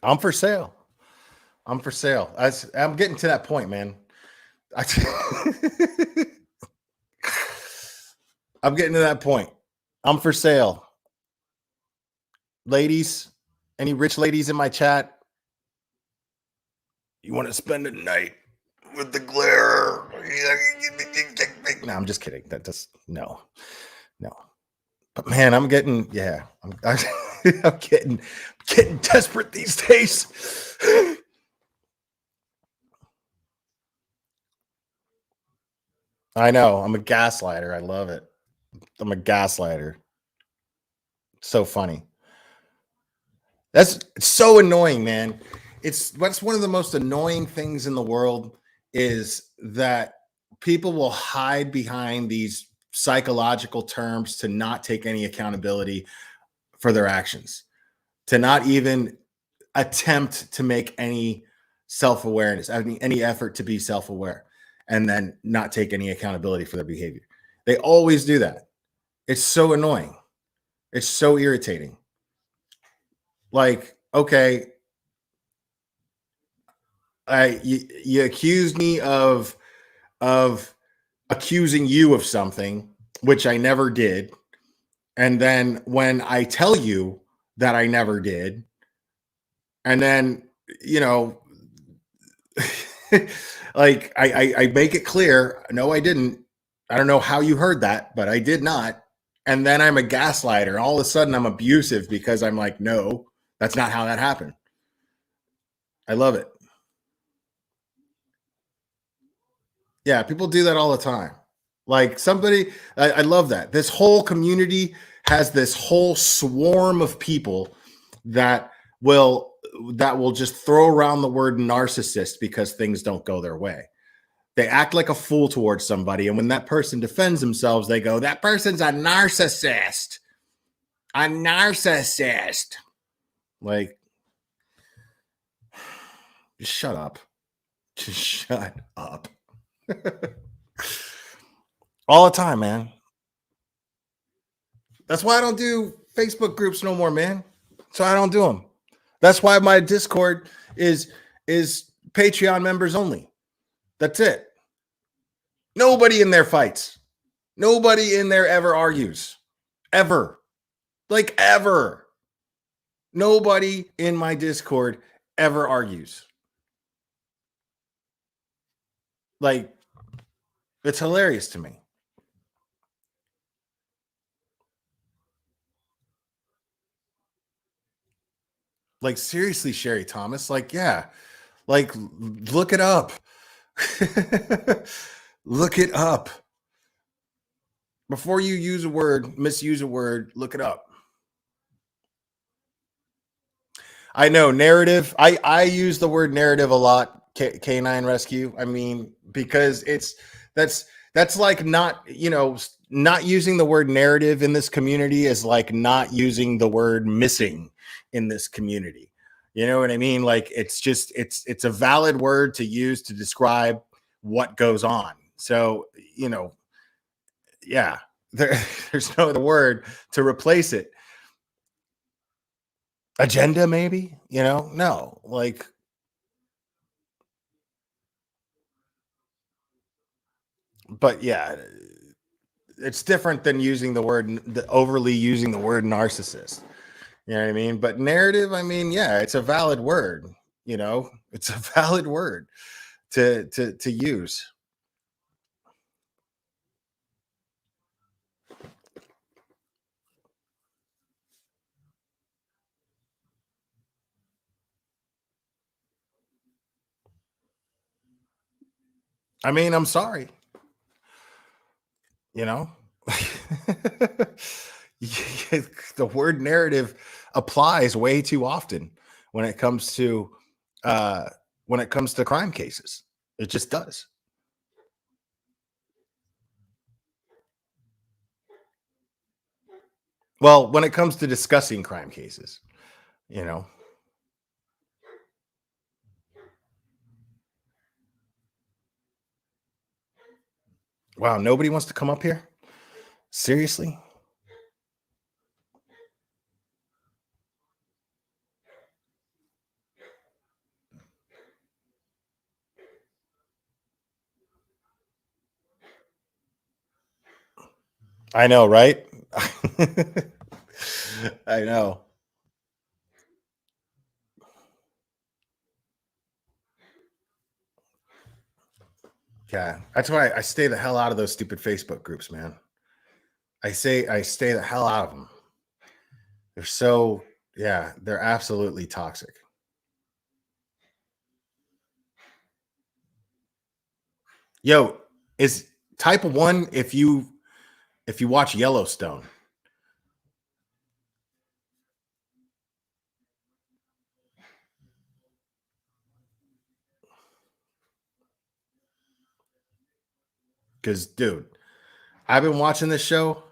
Speaker 1: I'm for sale. I'm for sale. I'm getting to that point, man. I'm getting to that point. I'm for sale. Ladies, any rich ladies in my chat? You want to spend a night with the glare? No, I'm just kidding. That just no. But man, I'm getting I'm getting desperate these days. I know. I'm a gaslighter. I love it. I'm a gaslighter. So funny. That's so annoying, man. What's one of the most annoying things in the world is that people will hide behind these psychological terms to not take any accountability for their actions. To not even attempt to make any self-awareness, any effort to be self-aware, and then not take any accountability for their behavior. They always do that. It's so annoying. It's so irritating. Like, okay, you accused me of accusing you of something, which I never did. And then when I tell you that I never did, and then, you know, like I make it clear, no, I didn't. I don't know how you heard that, but I did not. And then I'm a gaslighter. All of a sudden I'm abusive because I'm like, no, that's not how that happened. I love it. Yeah, people do that all the time. Like somebody, I love that. This whole community has this whole swarm of people that will just throw around the word narcissist because things don't go their way. They act like a fool towards somebody, and when that person defends themselves, they go, "That person's a narcissist." A narcissist. Like, just shut up. Just shut up. All the time, man. That's why I don't do Facebook groups no more, man. So I don't do them. That's why my Discord is Patreon members only. That's it. Nobody in there fights. Nobody in there ever argues. Ever. Like ever. Nobody in my Discord ever argues. Like, it's hilarious to me. Like, seriously, Sherry Thomas. Like, yeah. Like, look it up. Look it up. Before you use a word, misuse a word, look it up. I know narrative. I use the word narrative a lot. Canine rescue. I mean, because that's like not, not using the word narrative in this community is like not using the word missing in this community. You know what I mean? Like it's a valid word to use to describe what goes on. So, yeah, there's no other word to replace it. Agenda, maybe, no, like, but yeah, it's different than using overly using the word narcissist. You know what I mean? But narrative, I mean, yeah, it's a valid word. It's a valid word to use. I mean, I'm sorry. The word narrative applies way too often when it comes to crime cases. It just does. Well, when it comes to discussing crime cases, Wow, nobody wants to come up here? Seriously? I know, right? I know. Yeah, that's why I stay the hell out of those stupid Facebook groups, man. I stay the hell out of them. They're absolutely toxic. Yo, is type 1 if you watch Yellowstone. Because, dude, I've been watching this show,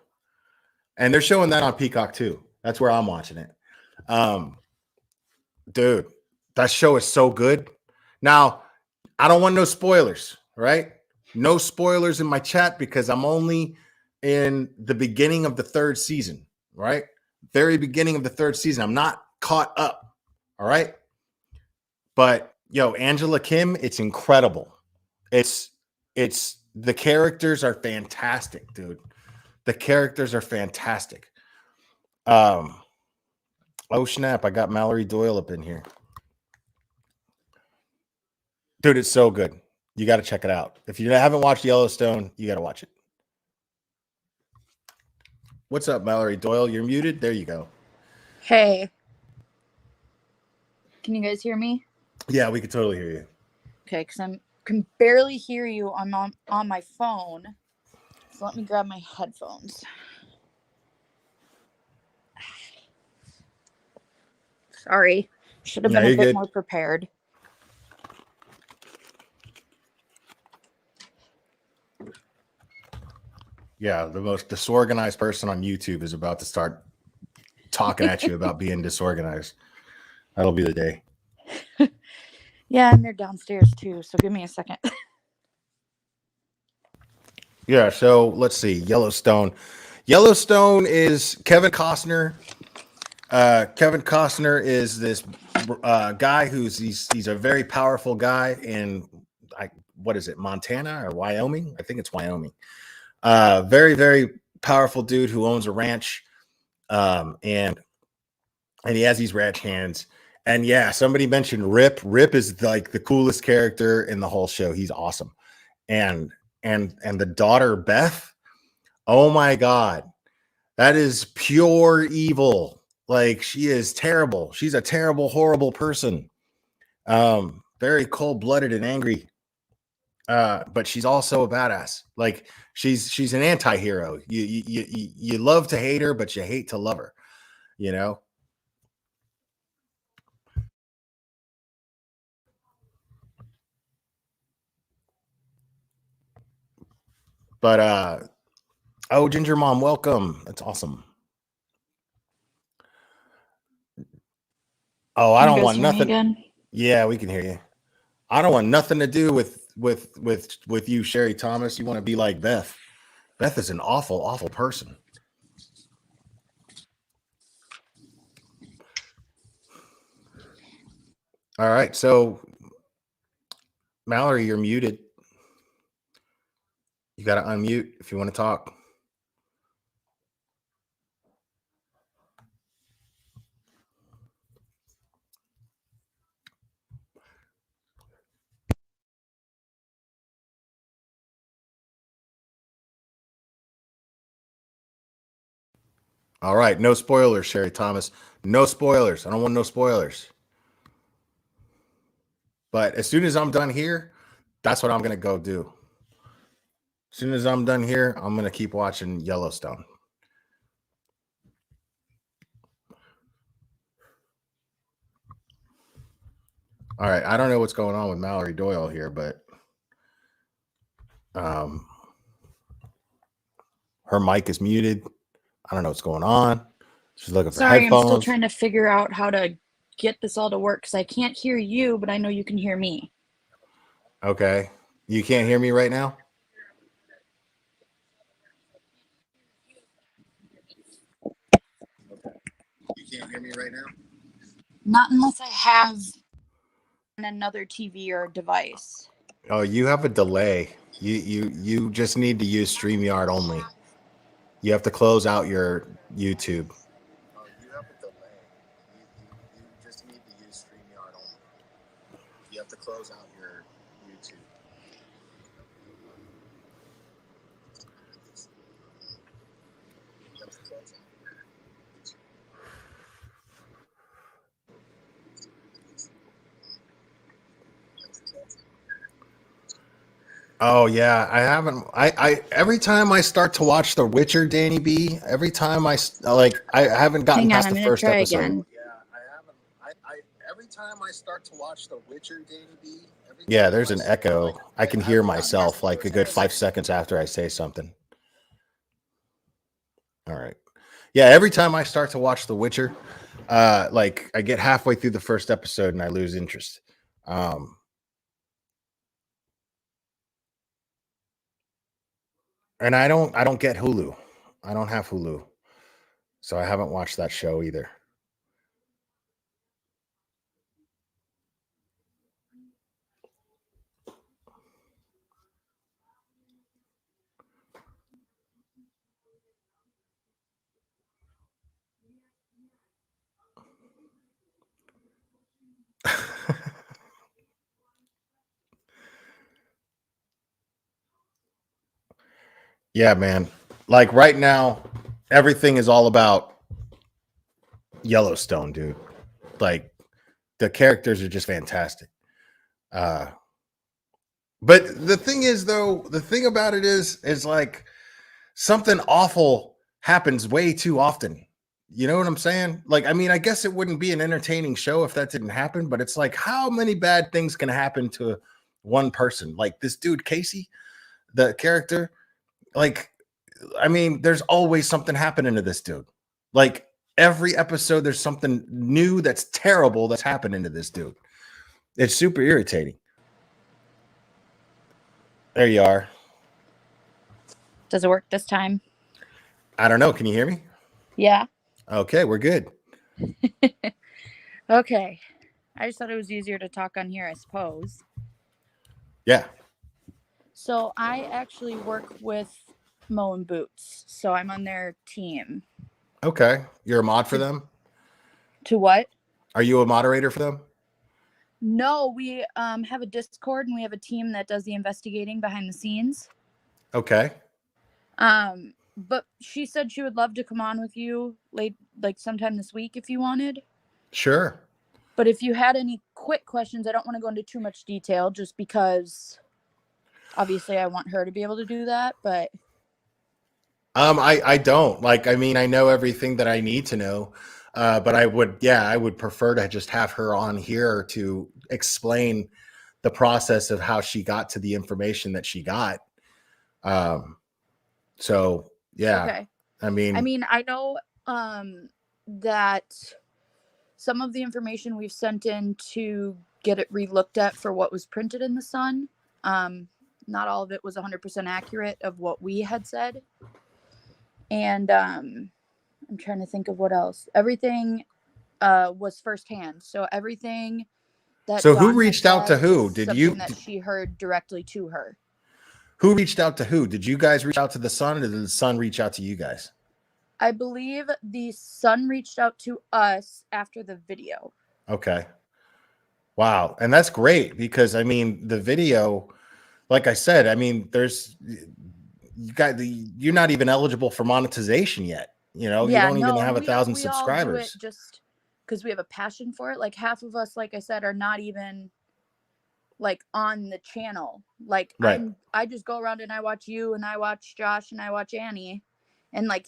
Speaker 1: and they're showing that on Peacock too. That's where I'm watching it. Dude, That show is so good. Now, I don't want no spoilers, right? No spoilers in my chat because I'm only in the beginning of the 3rd season, right? Very beginning of the 3rd season. I'm not caught up, all right? But yo, Angela Kim, it's incredible. It's the characters are fantastic, dude. The characters are fantastic. Oh snap, I got Mallory Doyle up in here. Dude, it's so good. You got to check it out. If you haven't watched Yellowstone, you got to watch it. What's up, Mallory Doyle? You're muted. There you go.
Speaker 3: Hey. Can you guys hear me?
Speaker 1: Yeah, we can totally hear you.
Speaker 3: Okay, because I can barely hear you. I'm on my phone. So let me grab my headphones. Sorry. Should have been a bit more prepared.
Speaker 1: Yeah, the most disorganized person on YouTube is about to start talking at you about being disorganized. That'll be the day.
Speaker 3: Yeah, and they're downstairs too, so give me a second.
Speaker 1: Yeah, so let's see. Yellowstone. Yellowstone is Kevin Costner. Kevin Costner is this guy he's a very powerful guy in what is it, Montana or Wyoming? I think it's Wyoming. Very, very powerful dude who owns a ranch. And he has these ranch hands. And yeah, somebody mentioned Rip. Rip is like the coolest character in the whole show. He's awesome. And the daughter Beth, oh my God, that is pure evil. Like, she is terrible. She's a terrible, horrible person. Very cold-blooded and angry. But she's also a badass. Like, she's an anti-hero. You love to hate her, but you hate to love her, you know? But oh, Ginger Mom, welcome. That's awesome. Oh, I don't want nothing. Again? Yeah, we can hear you. I don't want nothing to do with you, Sherry Thomas. You want to be like Beth. Beth is an awful, awful person. All right, so Mallory, you're muted. You got to unmute if you want to talk. All right, no spoilers, Sherry Thomas. No spoilers. I don't want no spoilers. But as soon as I'm done here, that's what I'm going to go do. As soon as I'm done here, I'm going to keep watching Yellowstone. All right, I don't know what's going on with Mallory Doyle here, but her mic is muted. I don't know what's going on. She's looking for headphones.
Speaker 3: I'm still trying to figure out how to get this all to work because I can't hear you, but I know you can hear me.
Speaker 1: Okay. You can't hear me right now? You can't hear me right now?
Speaker 3: Not unless I have another TV or device.
Speaker 1: Oh, you have a delay. You just need to use StreamYard only. You have to close out your YouTube. Oh, you have a delay. You just need to use StreamYard only. You have to close out your YouTube. You have to close out. Oh yeah, I haven't. I every time I start to watch The Witcher, Danny B. Every time I haven't gotten past the first episode. Again. Yeah, I haven't. Every time I start to watch The Witcher, Danny B. Yeah, there's an echo. I can hear myself like a good 5 seconds after I say something. All right. Yeah, every time I start to watch The Witcher, Like I get halfway through the first episode and I lose interest. And I don't get Hulu. I don't have Hulu. So I haven't watched that show either. Yeah, man. Like right now, everything is all about Yellowstone, dude. Like the characters are just fantastic. But the thing is, though, the thing about it is like something awful happens way too often. You know what I'm saying? Like, I mean, I guess it wouldn't be an entertaining show if that didn't happen, but it's like how many bad things can happen to one person? Like this dude, Casey, the character, like, I mean, there's always something happening to this dude. Like every episode, there's something new that's terrible that's happening to this dude. It's super irritating. There you are.
Speaker 3: Does it work this time?
Speaker 1: I don't know. Can you hear me?
Speaker 3: Yeah.
Speaker 1: Okay, we're good.
Speaker 3: Okay. I just thought it was easier to talk on here, I suppose.
Speaker 1: Yeah.
Speaker 3: So I actually work with Mo and Boots. So I'm on their team.
Speaker 1: Okay. You're a mod for them?
Speaker 3: To what?
Speaker 1: Are you a moderator for them?
Speaker 3: No, we have a Discord and we have a team that does the investigating behind the scenes.
Speaker 1: Okay.
Speaker 3: But she said she would love to come on with you like sometime this week if you wanted.
Speaker 1: Sure.
Speaker 3: But if you had any quick questions, I don't want to go into too much detail just because obviously I want her to be able to do that, but
Speaker 1: I don't. Like, I mean, I know everything that I need to know. But I would prefer to just have her on here to explain the process of how she got to the information that she got. So yeah.
Speaker 3: okay.
Speaker 1: I mean,
Speaker 3: I know that some of the information we've sent in to get it relooked at for what was printed in the Sun, not all of it was 100% accurate of what we had said. And I'm trying to think of what else. Everything was firsthand. So everything that
Speaker 1: so who
Speaker 3: Dawn
Speaker 1: reached
Speaker 3: had
Speaker 1: out to
Speaker 3: said
Speaker 1: who?
Speaker 3: was
Speaker 1: Did
Speaker 3: something
Speaker 1: you?
Speaker 3: that she heard directly to her.
Speaker 1: Who reached out to who? Did you guys reach out to the Sun, or did the Sun reach out to you guys?
Speaker 3: I believe the Sun reached out to us after the video.
Speaker 1: Okay. Wow. And that's great because I mean, the video, like I said, I mean, you're not even eligible for monetization yet. You know, you don't even have 1,000
Speaker 3: we all do it
Speaker 1: subscribers.
Speaker 3: just because we have a passion for it. Like half of us, like I said, are not even like on the channel. Like
Speaker 1: Right.
Speaker 3: I just go around and I watch you and I watch Josh and I watch Annie, and like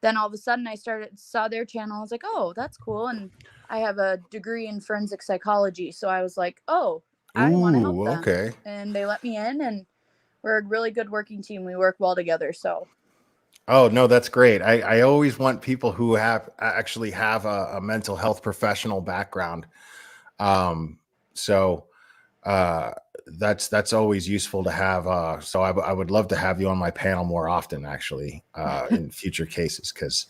Speaker 3: then all of a sudden I saw their channel. I was like, oh, that's cool. And I have a degree in forensic psychology, so I was like, oh, I want to help them.
Speaker 1: Okay.
Speaker 3: And they let me in, and we're a really good working team. We work well together. So.
Speaker 1: Oh, no, that's great. I always want people who actually have a mental health professional background. So that's always useful to have. So I would love to have you on my panel more often, actually, in future cases. Because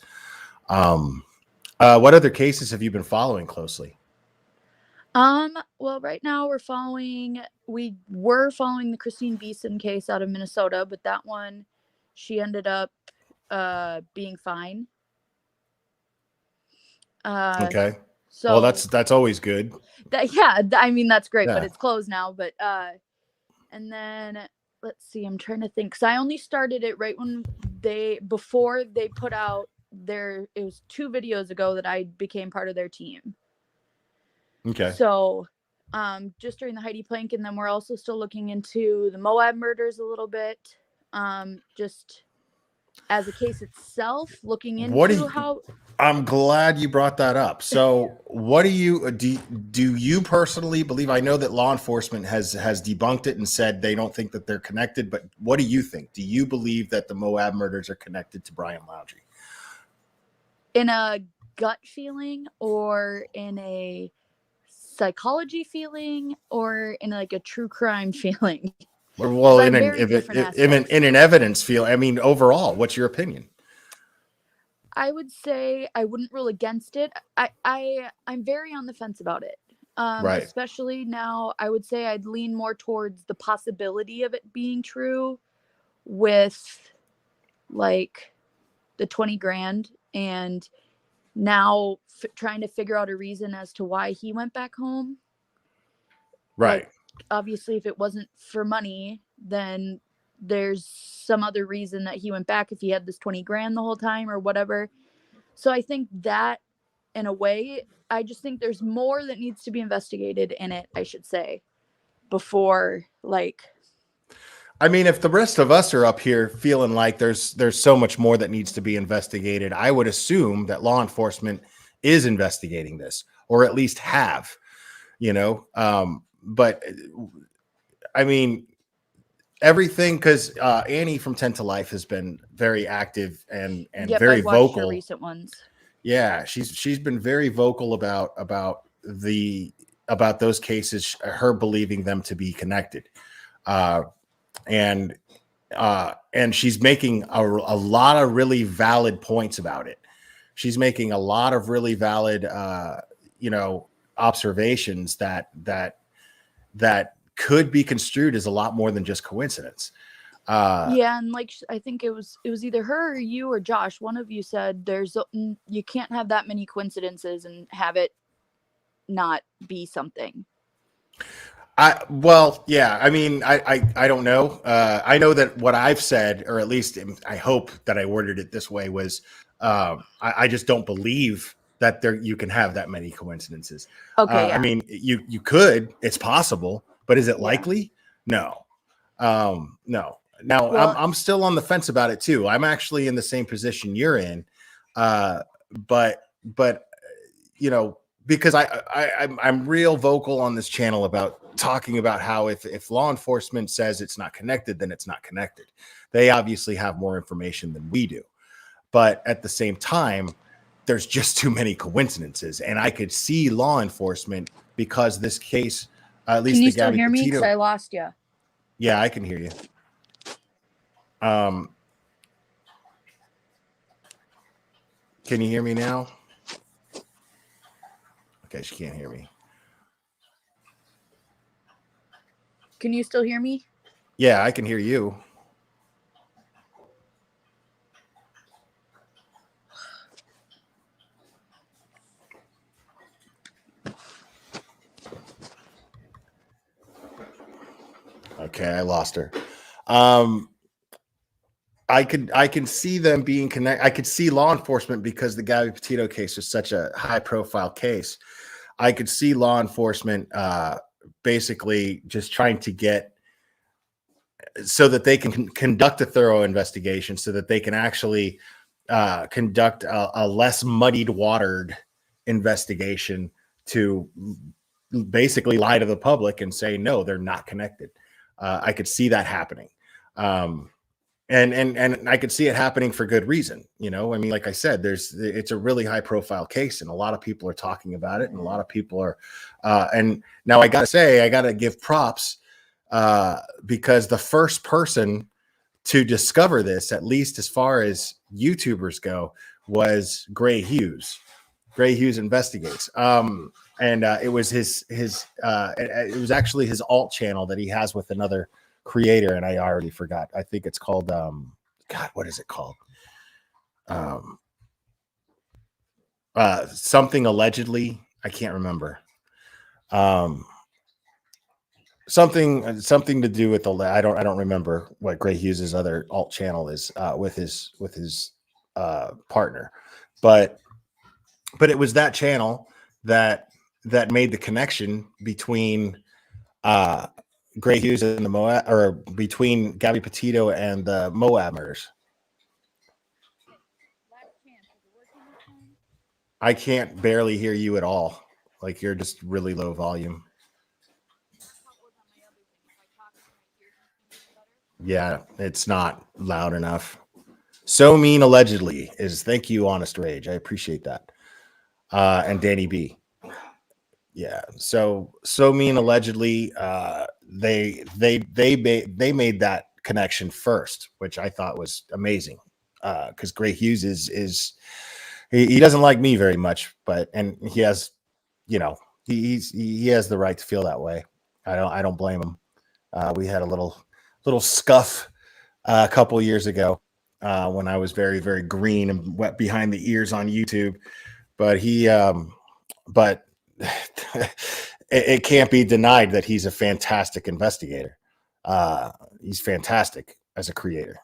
Speaker 1: what other cases have you been following closely?
Speaker 3: Well, right now we were following the Christine Beeson case out of Minnesota, but that one, she ended up being fine.
Speaker 1: Okay.
Speaker 3: So
Speaker 1: well, that's always good.
Speaker 3: I mean, that's great,
Speaker 1: Yeah.
Speaker 3: but it's closed now. But and then let's see, I'm trying to think. 'Cause I only started it right when before they put out it was 2 videos ago that I became part of their team.
Speaker 1: Okay.
Speaker 3: So just during the Heidi Plank, and then we're also still looking into the Moab murders a little bit. Just as a case itself, looking into how.
Speaker 1: I'm glad you brought that up. So what do you personally believe? I know that law enforcement has debunked it and said they don't think that they're connected, but what do you think? Do you believe that the Moab murders are connected to Brian Laundrie?
Speaker 3: In a gut feeling or in a psychology feeling or in like a true crime feeling?
Speaker 1: Well, in
Speaker 3: very different aspects.
Speaker 1: an evidence field. I mean, overall, what's your opinion?
Speaker 3: I would say I wouldn't rule against it. I'm very on the fence about it.
Speaker 1: Right.
Speaker 3: Especially now, I would say I'd lean more towards the possibility of it being true with like the 20 grand and now trying to figure out a reason as to why he went back home.
Speaker 1: Right.
Speaker 3: Like, obviously, if it wasn't for money, then there's some other reason that he went back if he had this 20 grand the whole time or whatever. So I think that in a way, I just think there's more that needs to be investigated in it, I should say, before like.
Speaker 1: I mean, if the rest of us are up here feeling like there's so much more that needs to be investigated, I would assume that law enforcement is investigating this, or at least have, you know. But I mean, everything, because Annie from 10 to Life has been very active and
Speaker 3: Yep,
Speaker 1: very
Speaker 3: I've watched
Speaker 1: vocal.
Speaker 3: her recent ones.
Speaker 1: Yeah, she's been very vocal about those cases, her believing them to be connected. And she's making a lot of really valid points about it. She's making a lot of really valid, observations that could be construed as a lot more than just coincidence.
Speaker 3: Yeah, and like I think it was either her or you or Josh. One of you said you can't have that many coincidences and have it not be something.
Speaker 1: I mean, I don't know. I know that what I've said, or at least I hope that I worded it this way, was I just don't believe that you can have that many coincidences.
Speaker 3: Okay, yeah.
Speaker 1: I mean, you could, it's possible, but is it likely? No. No. Now,
Speaker 3: Well,
Speaker 1: I'm still on the fence about it too. I'm actually in the same position you're in, but because I'm real vocal on this channel about talking about how if law enforcement says it's not connected, then it's not connected. They obviously have more information than we do, but at the same time, there's just too many coincidences, and I could see law enforcement, because this case, at least
Speaker 3: can you
Speaker 1: the
Speaker 3: still
Speaker 1: Gabby
Speaker 3: hear me?
Speaker 1: Petito,
Speaker 3: Because I lost you.
Speaker 1: Yeah, I can hear you. Can you hear me now? Okay, she can't hear me.
Speaker 3: Can you still hear me?
Speaker 1: Yeah, I can hear you. Okay, I lost her. I can see them being connected. I could see law enforcement, because the Gabby Petito case was such a high profile case. I could see law enforcement basically just trying to get so that they can conduct a thorough investigation, so that they can actually conduct a less muddied watered investigation to basically lie to the public and say, no, they're not connected. I could see that happening. And I could see it happening for good reason. I mean, like I said, it's a really high profile case, and a lot of people are talking about it, and a lot of people are, and now I gotta give props, because the first person to discover this, at least as far as YouTubers go, was Gray Hughes. Gray Hughes Investigates. And it was it was actually his alt channel that he has with another creator, and I already forgot. I think it's called God, what is it called? Something allegedly. I can't remember. Something to do with I don't remember what Gray Hughes' other alt channel is with his partner, but it was that channel that made the connection between Gray Hughes and the Moab, or between Gabby Petito and the Moab murders. I can't barely hear you at all. Like, you're just really low volume. Yeah, it's not loud enough. So mean allegedly is thank you, Honest Rage. I appreciate that. and Danny B. Yeah. So mean allegedly they made that connection first, which I thought was amazing. Because Gray Hughes is he doesn't like me very much, and he has, he has the right to feel that way. I don't blame him. We had a little scuff a couple years ago when I was very, very green and wet behind the ears on YouTube. But but it can't be denied that he's a fantastic investigator. He's fantastic as a creator.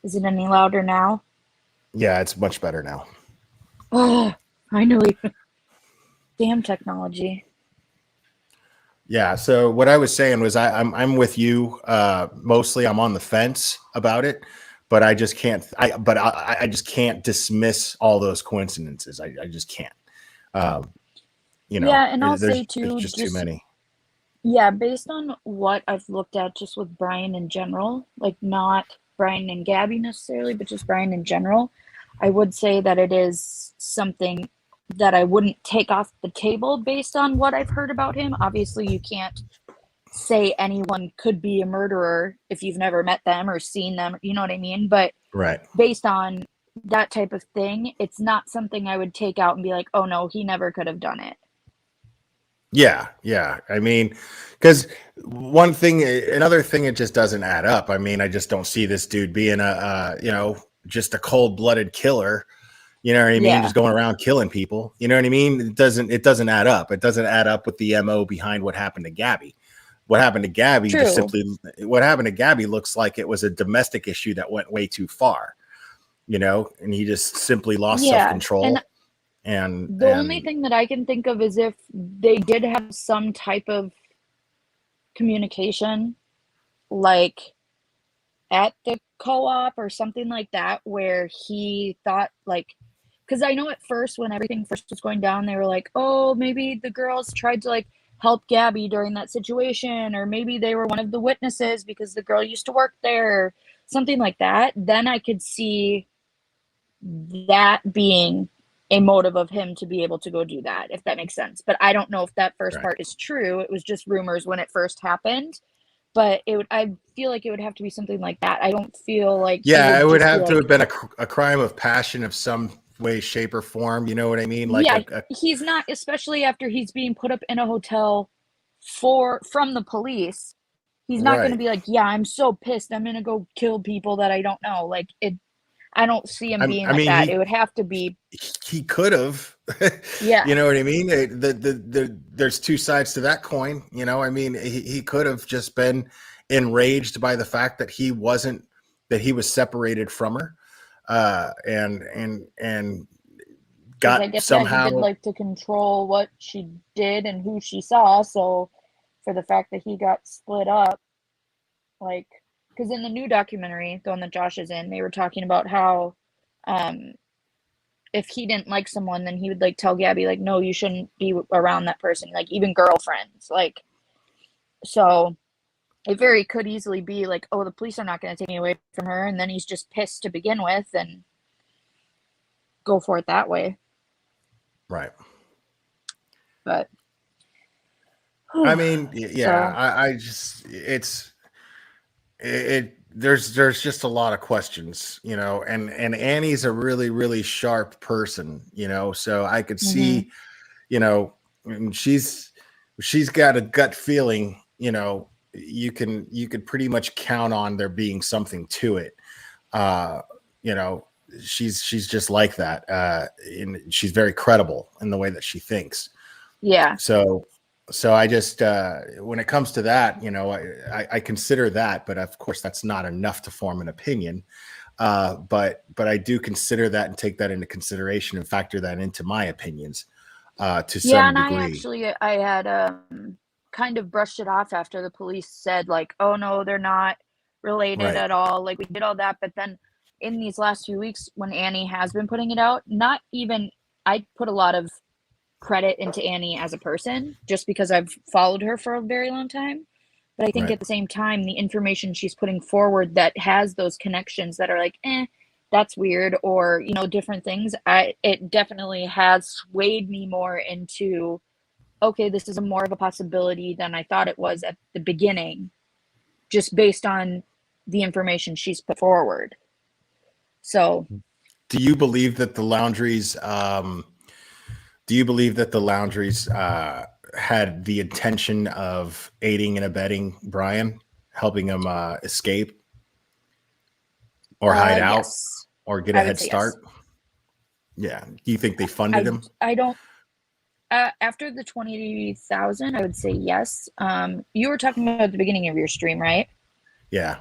Speaker 3: Is it any louder now?
Speaker 1: Yeah, it's much better now.
Speaker 3: Oh, finally. Damn technology.
Speaker 1: Yeah. So what I was saying was I'm with you. Mostly I'm on the fence about it, but I just can't. I just can't dismiss all those coincidences. I just can't.
Speaker 3: Yeah, and I'll say too,
Speaker 1: there's just too many.
Speaker 3: Yeah, based on what I've looked at just with Brian in general, like not Brian and Gabby necessarily, but just Brian in general, I would say that it is something that I wouldn't take off the table based on what I've heard about him. Obviously, you can't say anyone could be a murderer if you've never met them or seen them, you know what I mean? But
Speaker 1: Right.
Speaker 3: based on that type of thing, it's not something I would take out and be like, oh no, he never could have done it.
Speaker 1: Yeah. I mean, because another thing, it just doesn't add up. I mean, I just don't see this dude being just a cold-blooded killer. You know what I mean?
Speaker 3: Yeah.
Speaker 1: Just going around killing people. You know what I mean? It doesn't add up. It doesn't add up with the MO behind what happened to Gabby. What happened to Gabby looks like it was a domestic issue that went way too far. And he just simply lost self-control. And
Speaker 3: the only thing that I can think of is if they did have some type of communication, like at the co-op or something like that, where he thought, like, because I know at first when everything first was going down, they were like, oh, maybe the girls tried to like help Gabby during that situation, or maybe they were one of the witnesses because the girl used to work there, something like that. Then I could see that being a motive of him to be able to go do that, if that makes sense. But I don't know if that first part is true. It was just rumors when it first happened. But I feel like it would have to be something like that. I don't feel like
Speaker 1: it would have to have been a crime of passion of some way, shape, or form. You know what I mean? Like,
Speaker 3: he's not, especially after he's being put up in a hotel from the police. He's not going to be like, yeah, I'm so pissed, I'm going to go kill people that I don't know. Like, I don't see him being like that. It would have to be.
Speaker 1: He could have.
Speaker 3: Yeah.
Speaker 1: You know what I mean? There's two sides to that coin. I mean, he could have just been enraged by the fact that he was separated from her, and got
Speaker 3: I guess
Speaker 1: somehow.
Speaker 3: he did like to control what she did and who she saw. So for the fact that he got split up, like. Because in the new documentary, the one that Josh is in, they were talking about how if he didn't like someone, then he would like tell Gabby, like, no, you shouldn't be around that person, like even girlfriends. Like, so it very could easily be like, oh, the police are not going to take me away from her. And then he's just pissed to begin with and go for it that way.
Speaker 1: Right.
Speaker 3: But.
Speaker 1: I mean, yeah, there's just a lot of questions, and Annie's a really, really sharp person, so I could see, and she's got a gut feeling, you could pretty much count on there being something to it. She's just like that. And she's very credible in the way that she thinks.
Speaker 3: Yeah.
Speaker 1: So I just, when it comes to that, I consider that, but of course that's not enough to form an opinion. But I do consider that and take that into consideration and factor that into my opinions, to some degree.
Speaker 3: I had kind of brushed it off after the police said like, oh no, they're not related at all. Like, we did all that. But then in these last few weeks when Annie has been putting it out, I put a lot of credit into Annie as a person just because I've followed her for a very long time. But I think at the same time, the information she's putting forward that has those connections that are like, that's weird, or, you know, different things, it definitely has swayed me more into, okay, this is more of a possibility than I thought it was at the beginning, just based on the information she's put forward. So,
Speaker 1: do you believe that the Laundries had the intention of aiding and abetting Brian, helping him escape or hide out
Speaker 3: yes,
Speaker 1: or get
Speaker 3: I
Speaker 1: a
Speaker 3: would
Speaker 1: head
Speaker 3: say
Speaker 1: start?
Speaker 3: yes.
Speaker 1: Yeah. Do you think they funded him?
Speaker 3: I don't. After the 20,000, I would say yes. You were talking about at the beginning of your stream, right?
Speaker 1: Yeah.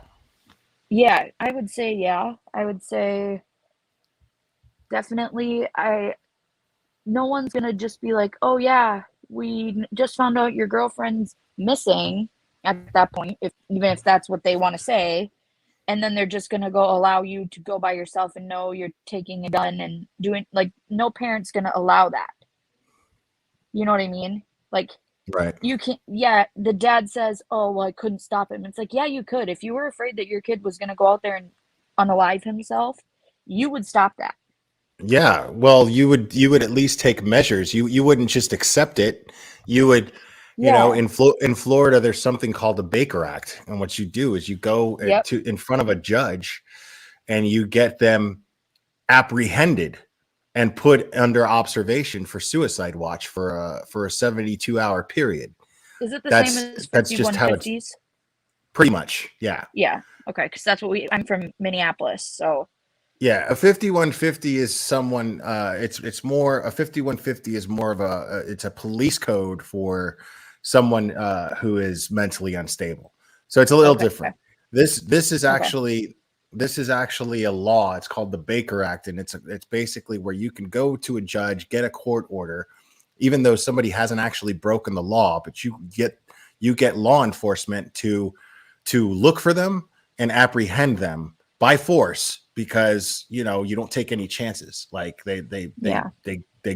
Speaker 3: Yeah, I would say yeah. I would say definitely. No one's gonna just be like, oh yeah, we just found out your girlfriend's missing at that point, even if that's what they want to say, and then they're just gonna go allow you to go by yourself and know you're taking a gun and doing, like, no parent's gonna allow that. You know what I mean? Like,
Speaker 1: Right.
Speaker 3: you can't. Yeah, the dad says, oh well, I couldn't stop him. It's like, yeah, you could. If you were afraid that your kid was gonna go out there and unalive himself, you would stop that.
Speaker 1: Yeah. Well, you would at least take measures. You wouldn't just accept it. You would, you know,
Speaker 3: Yeah.
Speaker 1: in Florida, there's something called the Baker Act, and what you do is you go
Speaker 3: Yep.
Speaker 1: to in front of a judge, and you get them apprehended and put under observation for suicide watch for a 72-hour period.
Speaker 3: Is it the same as
Speaker 1: That's just how it's
Speaker 3: 5150s?
Speaker 1: pretty much. Yeah.
Speaker 3: Yeah. Okay. Because that's what I'm from Minneapolis. So.
Speaker 1: Yeah, a 5150 is someone it's more, a 5150 is more of it's a police code for someone who is mentally unstable. So it's a little different. This is actually a law. It's called the Baker Act, and it's basically where you can go to a judge, get a court order, even though somebody hasn't actually broken the law, but you get law enforcement to look for them and apprehend them by force, because you don't take any chances. Like they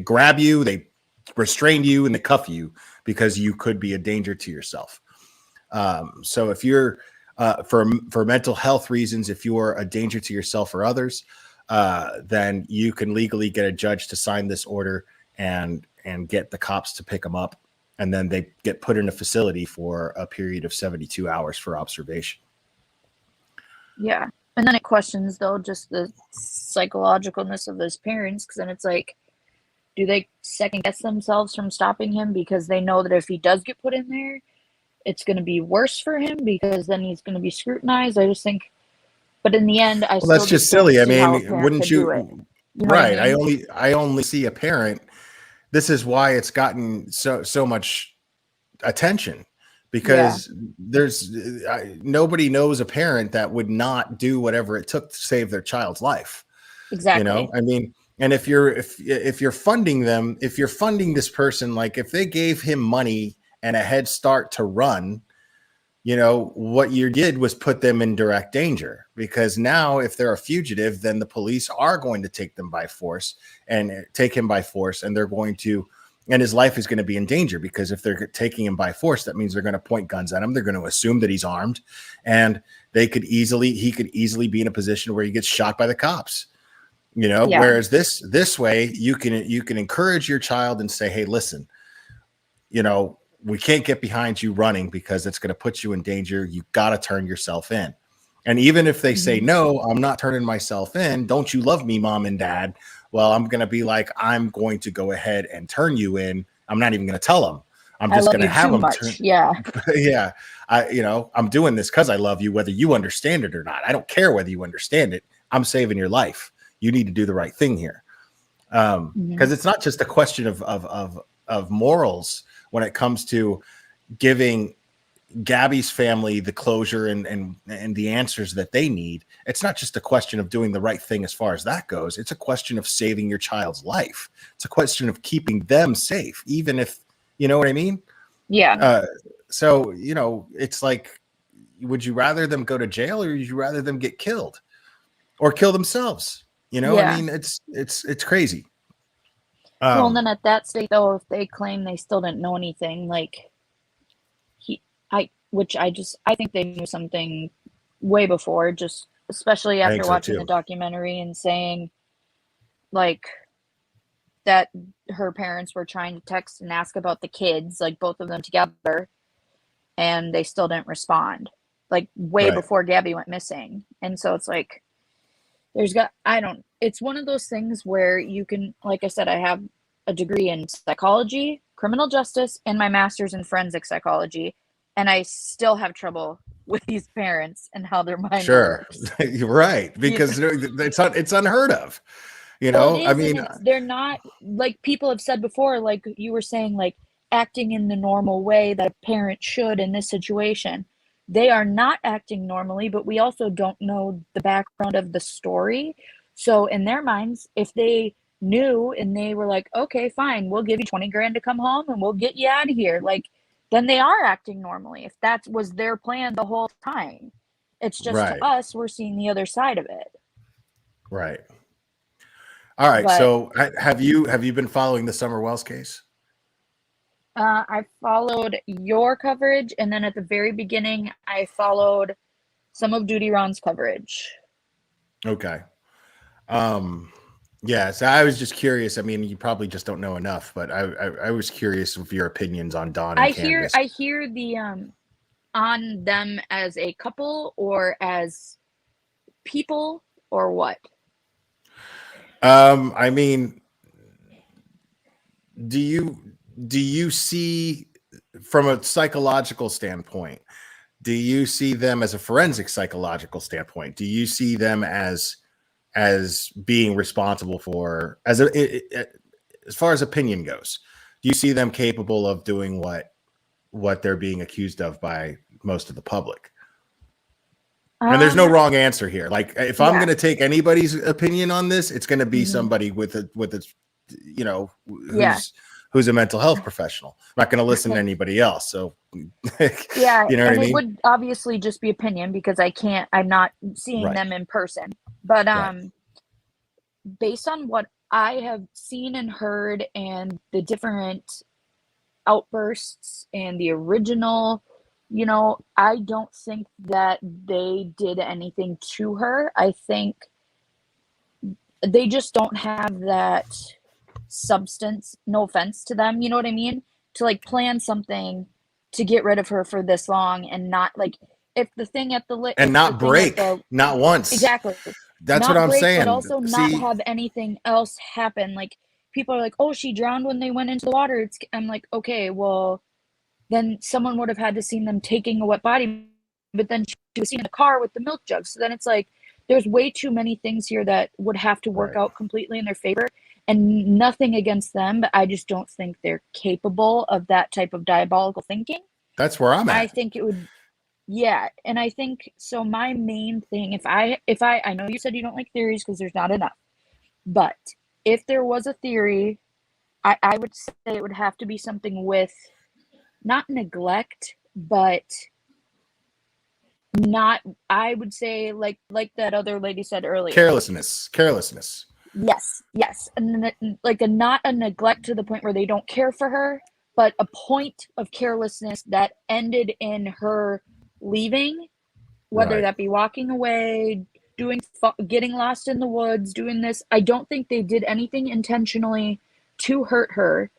Speaker 1: grab you, they restrain you, and they cuff you because you could be a danger to yourself. So if you're for mental health reasons, if you're a danger to yourself or others, then you can legally get a judge to sign this order and get the cops to pick them up, and then they get put in a facility for a period of 72 hours for observation.
Speaker 3: Yeah. And then it questions, though, just the psychologicalness of those parents, because then it's like, do they second guess themselves from stopping him because they know that if he does get put in there, it's going to be worse for him because then he's going to be scrutinized? I just think, but in the end,
Speaker 1: Well, that's just silly. I mean, wouldn't you?
Speaker 3: You know
Speaker 1: right.
Speaker 3: I mean?
Speaker 1: I only see a parent. This is why it's gotten so much attention, because there's nobody knows a parent that would not do whatever it took to save their child's life.
Speaker 3: Exactly.
Speaker 1: I mean, and if you're funding them, if you're funding this person, like if they gave him money and a head start to run, what you did was put them in direct danger, because now if they're a fugitive, then the police are going to take him by force, and they're going to, and his life is going to be in danger, because if they're taking him by force, that means they're going to point guns at him. They're going to assume that he's armed, and he could easily be in a position where he gets shot by the cops. Whereas this way you can encourage your child and say, hey, listen, we can't get behind you running because it's going to put you in danger. You got to turn yourself in. And even if they say, no, I'm not turning myself in, don't you love me, mom and dad? Well, I'm going to be like, I'm going to go ahead and turn you in. I'm not even going to tell them. I'm just going to have them turn.
Speaker 3: Yeah.
Speaker 1: Yeah. I'm doing this because I love you, whether you understand it or not. I don't care whether you understand it. I'm saving your life. You need to do the right thing here. Because it's not just a question of morals when it comes to giving Gabby's family the closure and the answers that they need. It's not just a question of doing the right thing as far as that goes. It's a question of saving your child's life. It's a question of keeping them safe, even if, you know what I mean?
Speaker 3: Yeah.
Speaker 1: So, it's like, would you rather them go to jail, or would you rather them get killed or kill themselves? I mean, it's crazy.
Speaker 3: Well, and then at that state, though, if they claim they still didn't know anything, like which I think they knew something way before, just especially
Speaker 1: I
Speaker 3: after
Speaker 1: think so
Speaker 3: watching the
Speaker 1: too.
Speaker 3: documentary and saying like that her parents were trying to text and ask about the kids, like both of them together, and they still didn't respond, like way
Speaker 1: Right.
Speaker 3: before Gabby went missing. And so it's like it's one of those things where you can, like I said, I have a degree in psychology, criminal justice, and my master's in forensic psychology, and I still have trouble with these parents and how their mind
Speaker 1: Sure.
Speaker 3: works.
Speaker 1: You're right.
Speaker 3: You
Speaker 1: Because it's unheard of.
Speaker 3: Well, it
Speaker 1: I
Speaker 3: is, and
Speaker 1: mean,
Speaker 3: they're not, like people have said before, like you were saying, like acting in the normal way that a parent should in this situation. They are not acting normally, but we also don't know the background of the story. So in their minds, if they knew and they were like, okay, fine, we'll give you 20 grand to come home and we'll get you out of here, like then they are acting normally. If that was their plan the whole time, it's just to
Speaker 1: right.
Speaker 3: us, we're seeing the other side of it.
Speaker 1: Right. All right.
Speaker 3: But
Speaker 1: So have you been following the Summer Wells case?
Speaker 3: I followed your coverage, and then at the very beginning, I followed some of Duty Ron's coverage.
Speaker 1: Okay. Yeah, so I was just curious. I mean, you probably just don't know enough, but I was curious of your opinions on Dawn and Candace.
Speaker 3: I hear the on them as a couple or as people or what?
Speaker 1: I mean, do you see from a psychological standpoint, do you see them as a forensic psychological standpoint? Do you see them as being responsible for as far as opinion goes? Do you see them capable of doing what they're being accused of by most of the public? And there's no wrong answer here. Like if I'm going to take anybody's opinion on this, it's going to be somebody with a who's a mental health professional. I'm not going to listen to anybody else. So
Speaker 3: Yeah,
Speaker 1: you know what I
Speaker 3: and
Speaker 1: mean?
Speaker 3: it would obviously just be opinion because I'm not seeing
Speaker 1: Right.
Speaker 3: them in person. But
Speaker 1: Right.
Speaker 3: based on what I have seen and heard and the different outbursts and the original, I don't think that they did anything to her. I think they just don't have that substance, no offense to them, you know what I mean? To like plan something to get rid of her for this long and not like if the thing at the
Speaker 1: And not break, not once.
Speaker 3: Exactly.
Speaker 1: That's
Speaker 3: Not
Speaker 1: what I'm
Speaker 3: break,
Speaker 1: saying.
Speaker 3: but also not have anything else happen. Like people are like, "Oh, she drowned when they went into the water." I'm like, okay, well, then someone would have had to seen them taking a wet body, but then she was seen in the car with the milk jug. So then it's like there's way too many things here that would have to work out completely in their favor. And nothing against them, but I just don't think they're capable of that type of diabolical thinking.
Speaker 1: That's where I'm at.
Speaker 3: I think it would. Yeah, and I think so. My main thing, if I know you said you don't like theories because there's not enough, but if there was a theory, I would say it would have to be something with not neglect, but not. I would say like that other lady said earlier,
Speaker 1: Carelessness.
Speaker 3: Yes, and then like not a neglect to the point where they don't care for her, but a point of carelessness that ended in her leaving, whether that be walking away, getting lost in the woods, doing this. I don't think they did anything intentionally to hurt her.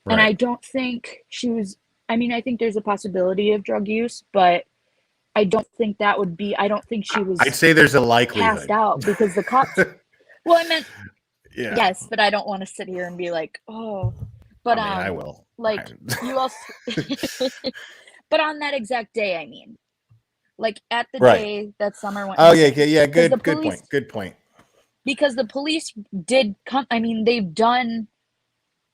Speaker 3: And I don't think she was, I mean, I think there's a possibility of drug use, but I don't think that would be, I don't think she was
Speaker 1: I'd say there's a likelihood
Speaker 3: passed out because the cops, well, I meant,
Speaker 1: yeah.
Speaker 3: Yes, but I don't want to sit here and be like, oh, but
Speaker 1: I mean, I will.
Speaker 3: Like you also, but on that exact day, I mean, like at the day that Summer went.
Speaker 1: Oh yeah. Good point.
Speaker 3: Because the police did come. I mean, they've done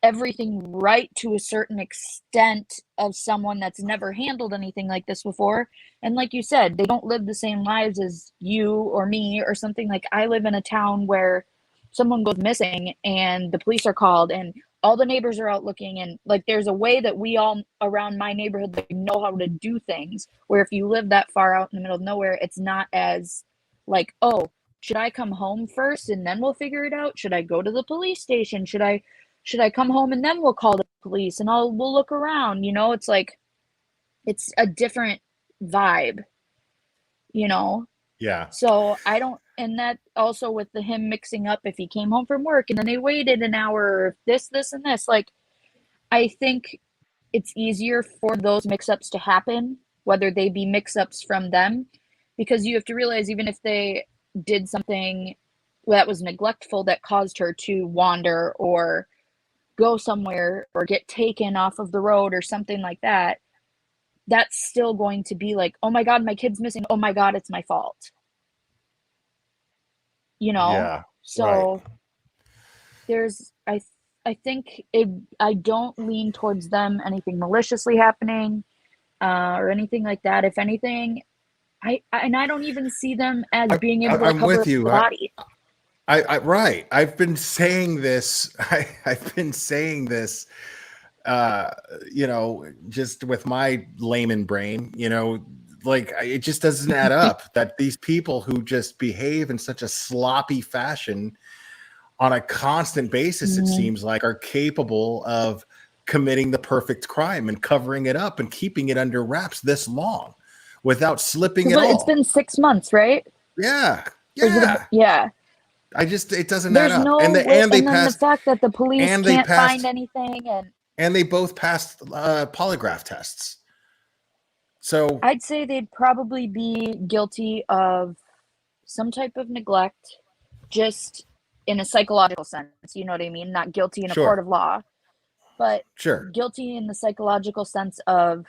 Speaker 3: everything right to a certain extent of someone that's never handled anything like this before. And like you said, they don't live the same lives as you or me or something. Like I live in a town where someone goes missing and the police are called and all the neighbors are out looking, and like there's a way that we all around my neighborhood like, know how to do things, where if you live that far out in the middle of nowhere, it's not as like, oh, should I come home first and then we'll figure it out? Should I go to the police station? Should I come home and then we'll call the police and we'll look around? It's like it's a different vibe, you know?
Speaker 1: Yeah.
Speaker 3: So I don't, and that also with the him mixing up if he came home from work and then they waited an hour, or this, and this. Like, I think it's easier for those mix-ups to happen, whether they be mix-ups from them, because you have to realize even if they did something that was neglectful that caused her to wander or go somewhere or get taken off of the road or something like that, that's still going to be like, oh my God, my kid's missing. Oh my God, it's my fault. You know?
Speaker 1: Yeah. Right.
Speaker 3: So there's, I think I don't lean towards them anything maliciously happening or anything like that. If anything, I don't even see them as being able to
Speaker 1: I'm
Speaker 3: recover
Speaker 1: with
Speaker 3: the
Speaker 1: you.
Speaker 3: body.
Speaker 1: Right. I've been saying this. I've been saying this, you know, just with my layman brain, you know, like it just doesn't add up that these people who just behave in such a sloppy fashion on a constant basis, it seems like, are capable of committing the perfect crime and covering it up and keeping it under wraps this long without slipping at
Speaker 3: But it's
Speaker 1: all.
Speaker 3: been 6 months, right?
Speaker 1: Yeah.
Speaker 3: Or is it
Speaker 1: Yeah.
Speaker 3: yeah.
Speaker 1: It doesn't add
Speaker 3: There's
Speaker 1: up.
Speaker 3: no
Speaker 1: And
Speaker 3: way,
Speaker 1: they
Speaker 3: and then the
Speaker 1: passed
Speaker 3: fact that the police
Speaker 1: and they
Speaker 3: can't find
Speaker 1: passed
Speaker 3: anything, and
Speaker 1: and they both passed polygraph tests. So
Speaker 3: I'd say they'd probably be guilty of some type of neglect, just in a psychological sense. You know what I mean? Not guilty in a court
Speaker 1: sure,
Speaker 3: of law, but
Speaker 1: sure.
Speaker 3: guilty in the psychological sense of,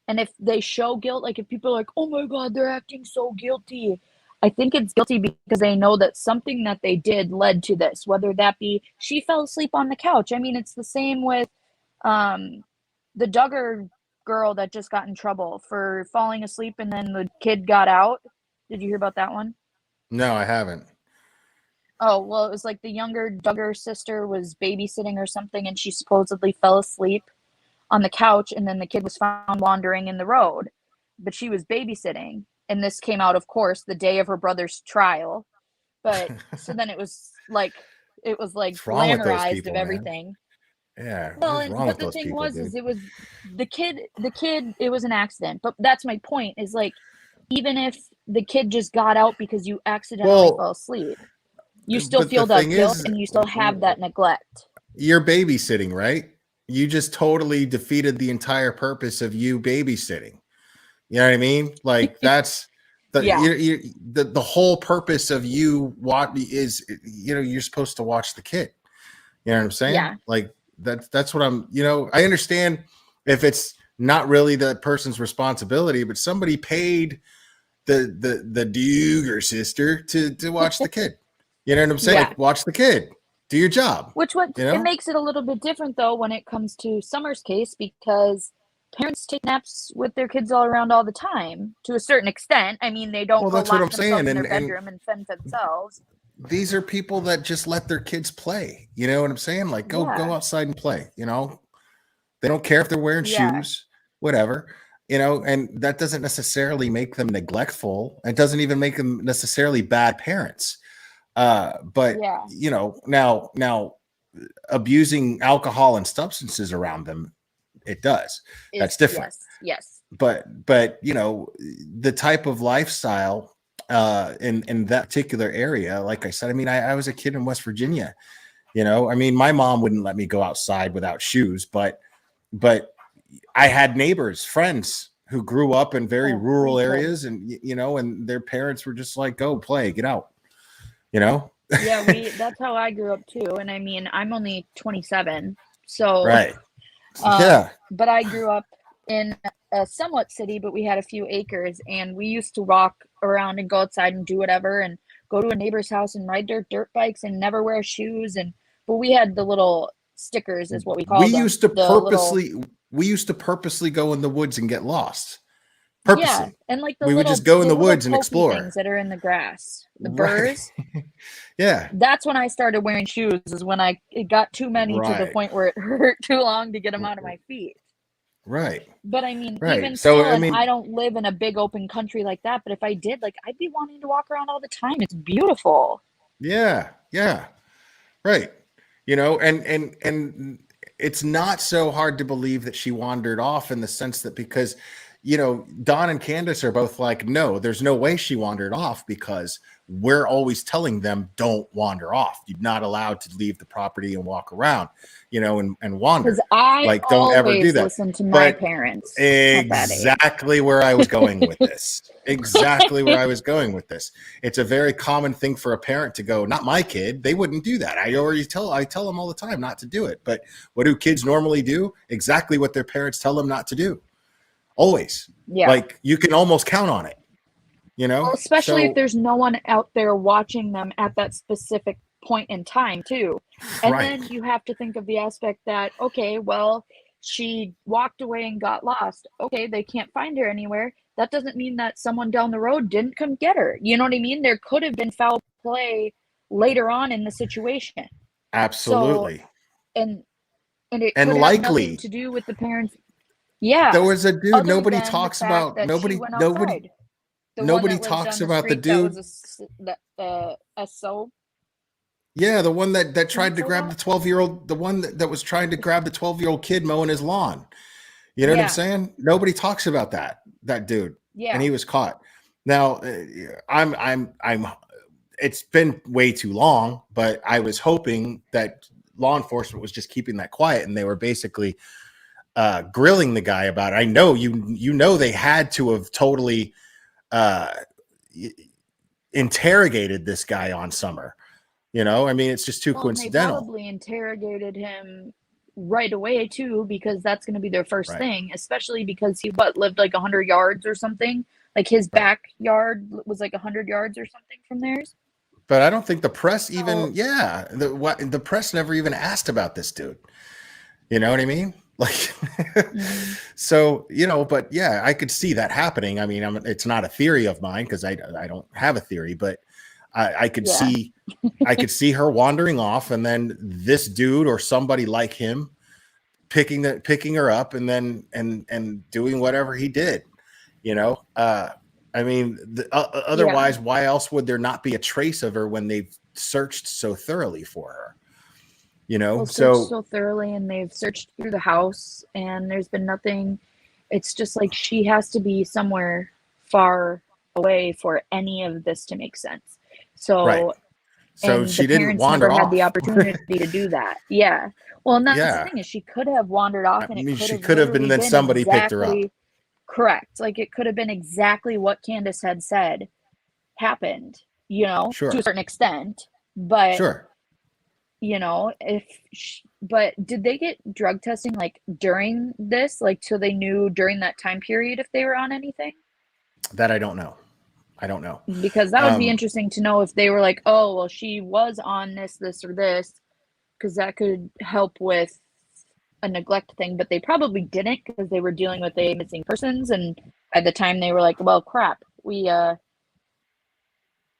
Speaker 3: and if they show guilt, like if people are like, oh my God, they're acting so guilty, I think it's guilty because they know that something that they did led to this, whether that be she fell asleep on the couch. I mean, it's the same with um, the Duggar girl that just got in trouble for falling asleep and then the kid got out. Did you hear about that one?
Speaker 1: No, I haven't.
Speaker 3: Oh, well, it was like the younger Duggar sister was babysitting or something, and she supposedly fell asleep on the couch, and then the kid was found wandering in the road. But she was babysitting, and this came out, of course, the day of her brother's trial. But so then it was like
Speaker 1: What's wrong with those
Speaker 3: glamorized of
Speaker 1: people, man?
Speaker 3: everything.
Speaker 1: Yeah, what
Speaker 3: Well,
Speaker 1: is
Speaker 3: and
Speaker 1: wrong
Speaker 3: but
Speaker 1: with
Speaker 3: the
Speaker 1: those
Speaker 3: thing
Speaker 1: people,
Speaker 3: was,
Speaker 1: dude?
Speaker 3: is it was the kid. It was an accident. But that's my point. Is like, even if the kid just got out because you accidentally fell
Speaker 1: Well,
Speaker 3: asleep, you still
Speaker 1: but the
Speaker 3: feel that
Speaker 1: thing
Speaker 3: guilt
Speaker 1: is,
Speaker 3: and you still have that neglect.
Speaker 1: you're babysitting, right? You just totally defeated the entire purpose of you babysitting. You know what I mean? Like that's
Speaker 3: Yeah.
Speaker 1: the whole purpose of you what is, you know, you're supposed to watch the kid. You know what I'm saying?
Speaker 3: Yeah.
Speaker 1: Like that's what I'm, you know, I understand if it's not really the person's responsibility, but somebody paid the Duger sister to watch the kid. You know what I'm saying?
Speaker 3: Yeah.
Speaker 1: Like, watch the kid, do your job.
Speaker 3: What
Speaker 1: You
Speaker 3: it
Speaker 1: know?
Speaker 3: makes it a little bit different though when it comes to Summer's case, because parents take naps with their kids all around all the time to a certain extent. I mean, they don't
Speaker 1: Well,
Speaker 3: go
Speaker 1: that's what
Speaker 3: lock
Speaker 1: I'm
Speaker 3: themselves
Speaker 1: saying.
Speaker 3: in their
Speaker 1: And
Speaker 3: bedroom and fend for themselves.
Speaker 1: these are people that just let their kids play. You know what I'm saying? Like, go
Speaker 3: Yeah.
Speaker 1: outside and play. You know, they don't care if they're wearing
Speaker 3: Yeah.
Speaker 1: shoes, whatever. You know, and that doesn't necessarily make them neglectful. It doesn't even make them necessarily bad parents. But
Speaker 3: Yeah.
Speaker 1: you know, now abusing alcohol and substances around them, it does. That's different.
Speaker 3: Yes.
Speaker 1: But you know, the type of lifestyle in that particular area, like I said, I mean, I was a kid in West Virginia. You know, I mean, my mom wouldn't let me go outside without shoes, but I had neighbors, friends who grew up in very
Speaker 3: Oh,
Speaker 1: rural
Speaker 3: me too.
Speaker 1: areas, and you know, and their parents were just like, "Go play, get out," you know.
Speaker 3: Yeah, that's how I grew up too. And I mean, I'm only 27, so
Speaker 1: Right. Yeah.
Speaker 3: but I grew up in a somewhat city, but we had a few acres, and we used to walk around and go outside and do whatever, and go to a neighbor's house and ride their dirt bikes and never wear shoes. And but we had the little stickers, is what we
Speaker 1: We
Speaker 3: called them.
Speaker 1: used to
Speaker 3: The little,
Speaker 1: purposely go in the woods and get lost.
Speaker 3: yeah,
Speaker 1: Purposely.
Speaker 3: and like
Speaker 1: We would just go in
Speaker 3: the
Speaker 1: the
Speaker 3: little
Speaker 1: woods and
Speaker 3: pokey
Speaker 1: explore.
Speaker 3: things that are in the grass, the
Speaker 1: Right.
Speaker 3: burrs.
Speaker 1: Yeah.
Speaker 3: That's when I started wearing shoes. Is when it got too many to the
Speaker 1: Right.
Speaker 3: point where it hurt too long to get them out of my feet.
Speaker 1: Right.
Speaker 3: But I mean,
Speaker 1: Right.
Speaker 3: even
Speaker 1: So
Speaker 3: still,
Speaker 1: I
Speaker 3: and I
Speaker 1: mean,
Speaker 3: don't live in a big open country like that, but if I did, like, I'd be wanting to walk around all the time. It's beautiful.
Speaker 1: yeah, yeah. Right. You know, and it's not so hard to believe that she wandered off, in the sense that, because Don and Candace are both like, no, there's no way she wandered off, because we're always telling them, don't wander off. You're not allowed to leave the property and walk around, and wander.
Speaker 3: Because I
Speaker 1: Like, don't ever do that.
Speaker 3: listen to my
Speaker 1: But
Speaker 3: parents. At that age.
Speaker 1: exactly where I was going with this. Exactly where I was going with this. It's a very common thing for a parent to go, not my kid. They wouldn't do that. I tell them all the time not to do it. But what do kids normally do? Exactly what their parents tell them not to do. Always.
Speaker 3: Yeah.
Speaker 1: Like, you can almost count on it,
Speaker 3: Well, especially if there's no one out there watching them at that specific point in time too. And
Speaker 1: right.
Speaker 3: then you have to think of the aspect that, okay, well, she walked away and got lost. Okay, they can't find her anywhere. That doesn't mean that someone down the road didn't come get her. You know what I mean? There could have been foul play later on in the situation.
Speaker 1: Absolutely.
Speaker 3: So, and it
Speaker 1: and
Speaker 3: could
Speaker 1: likely
Speaker 3: have nothing to do with the parents. Yeah.
Speaker 1: There was a dude
Speaker 3: other
Speaker 1: nobody
Speaker 3: than
Speaker 1: talks
Speaker 3: the fact
Speaker 1: about.
Speaker 3: that
Speaker 1: Nobody
Speaker 3: she went
Speaker 1: nobody
Speaker 3: outside. The
Speaker 1: nobody
Speaker 3: one that
Speaker 1: talks
Speaker 3: lived down
Speaker 1: about the
Speaker 3: street that
Speaker 1: dude.
Speaker 3: was a SO.
Speaker 1: Yeah, the one that tried to
Speaker 3: say
Speaker 1: grab
Speaker 3: that?
Speaker 1: the 12-year-old, the one that was trying to grab the 12-year-old kid mowing his lawn. You know what I'm
Speaker 3: Yeah.
Speaker 1: saying? Nobody talks about that dude.
Speaker 3: Yeah.
Speaker 1: And he was caught. Now, I'm it's been way too long, but I was hoping that law enforcement was just keeping that quiet, and they were basically grilling the guy about it. I know they had to have totally interrogated this guy on Summer. I mean, it's just too coincidental.
Speaker 3: They probably interrogated him right away too, because that's going to be their first
Speaker 1: Right.
Speaker 3: thing, especially because he lived like 100 yards or something. Like his backyard was like 100 yards or something from theirs.
Speaker 1: But I don't think the press even, the press never even asked about this dude. You know what I mean? Like, so, but yeah, I could see that happening. I mean, it's not a theory of mine, because I don't have a theory, but I could see, I could see her wandering off, and then this dude or somebody like him picking her up, and then and doing whatever he did. I mean, otherwise, why else would there not be a trace of her when they've searched so thoroughly for her?
Speaker 3: So thoroughly, and they've searched through the house, and there's been nothing. It's just like she has to be somewhere far away for any of this to make sense. So,
Speaker 1: right. So
Speaker 3: and
Speaker 1: she
Speaker 3: the
Speaker 1: didn't
Speaker 3: parents
Speaker 1: wander
Speaker 3: never
Speaker 1: off.
Speaker 3: had the opportunity to do that. Yeah. Well, and that's
Speaker 1: Yeah.
Speaker 3: the thing, is she could have wandered off, and
Speaker 1: She could have been, then somebody picked her up.
Speaker 3: Correct. Like, it could have been exactly what Candace had said happened,
Speaker 1: Sure.
Speaker 3: to a certain extent. But,
Speaker 1: Sure.
Speaker 3: but did they get drug testing like during this? Like, so they knew during that time period if they were on anything?
Speaker 1: That I don't know.
Speaker 3: Because that would be interesting to know if they were like, oh, well, she was on this, or this, because that could help with a neglect thing. But they probably didn't, because they were dealing with a missing persons, and at the time they were like, well, crap, we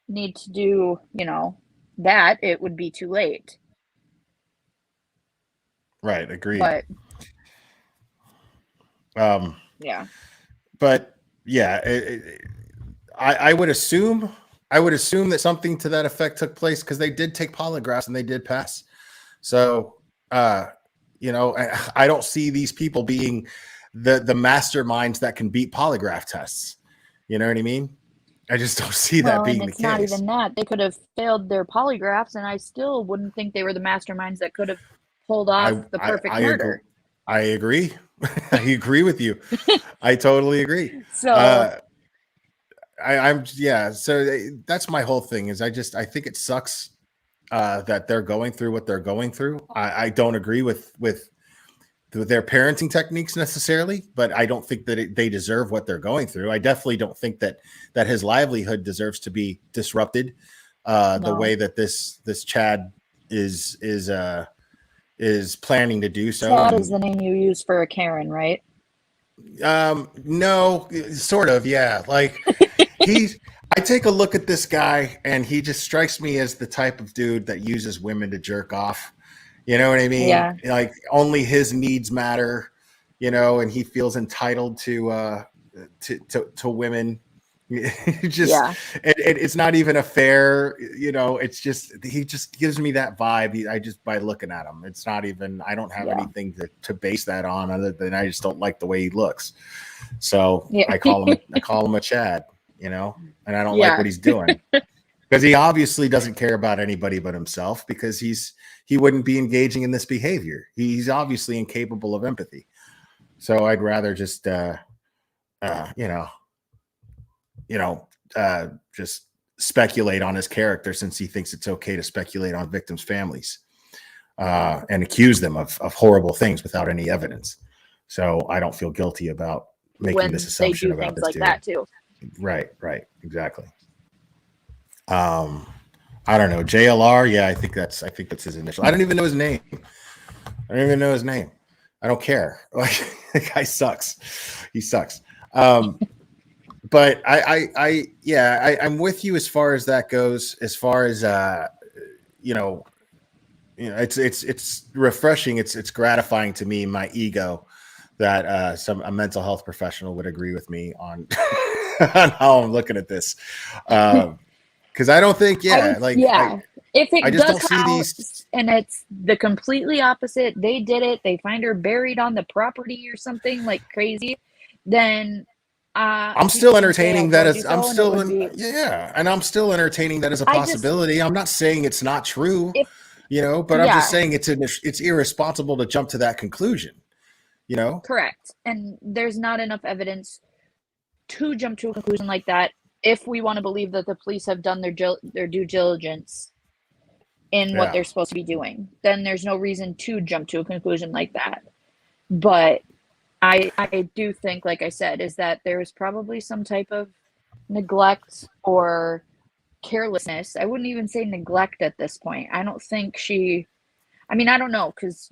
Speaker 3: need to do that. It would be too late.
Speaker 1: Right. Agreed.
Speaker 3: But
Speaker 1: yeah. But yeah, I would assume that something to that effect took place, because they did take polygraphs and they did pass. So, I don't see these people being the masterminds that can beat polygraph tests. You know what I mean? I just don't see that being the case.
Speaker 3: Not even that. They could have failed their polygraphs, and I still wouldn't think they were the masterminds that could have pulled off the perfect murder.
Speaker 1: I agree. I agree with you. I totally agree.
Speaker 3: So
Speaker 1: So that's my whole thing. Is I think it sucks that they're going through what they're going through. I don't agree with their parenting techniques necessarily, but I don't think that they deserve what they're going through. I definitely don't think that his livelihood deserves to be disrupted the way that this Chad is planning to do so.
Speaker 3: Chad is the name you use for a Karen, right?
Speaker 1: No, sort of, yeah. Like, I take a look at this guy, and he just strikes me as the type of dude that uses women to jerk off. You know what I mean?
Speaker 3: Yeah.
Speaker 1: Like, only his needs matter, and he feels entitled to women, Just it's not even a fair, it's just he just gives me that vibe. I just by looking at him, it's not even I don't have anything to base that on other than I just don't like the way he looks. So I call him a Chad, and I don't like what he's doing. Because he obviously doesn't care about anybody but himself, because he wouldn't be engaging in this behavior. He's obviously incapable of empathy. So I'd rather just just speculate on his character, since he thinks it's okay to speculate on victims' families and accuse them of horrible things without any evidence. So I don't feel guilty about making this assumption about this
Speaker 3: like
Speaker 1: dude.
Speaker 3: That too.
Speaker 1: Right, exactly. I don't know. JLR. Yeah, I think that's his initial. I don't even know his name. I don't care. Like, the guy sucks. He sucks. But I'm with you as far as that goes. As far as it's refreshing. It's gratifying to me, my ego, that a mental health professional would agree with me on on how I'm looking at this. Because I don't think,
Speaker 3: if it does
Speaker 1: see these,
Speaker 3: and it's the completely opposite, they did it, they find her buried on the property or something like crazy, then
Speaker 1: I'm still entertaining that as I'm still entertaining that as a possibility. I'm not saying it's not true, but I'm just saying it's irresponsible to jump to that conclusion.
Speaker 3: Correct. And there's not enough evidence to jump to a conclusion like that. If we want to believe that the police have done their due diligence in what they're supposed to be doing, then there's no reason to jump to a conclusion like that. But I do think, like I said, is that there was probably some type of neglect or carelessness. I wouldn't even say neglect at this point. I don't think I don't know, because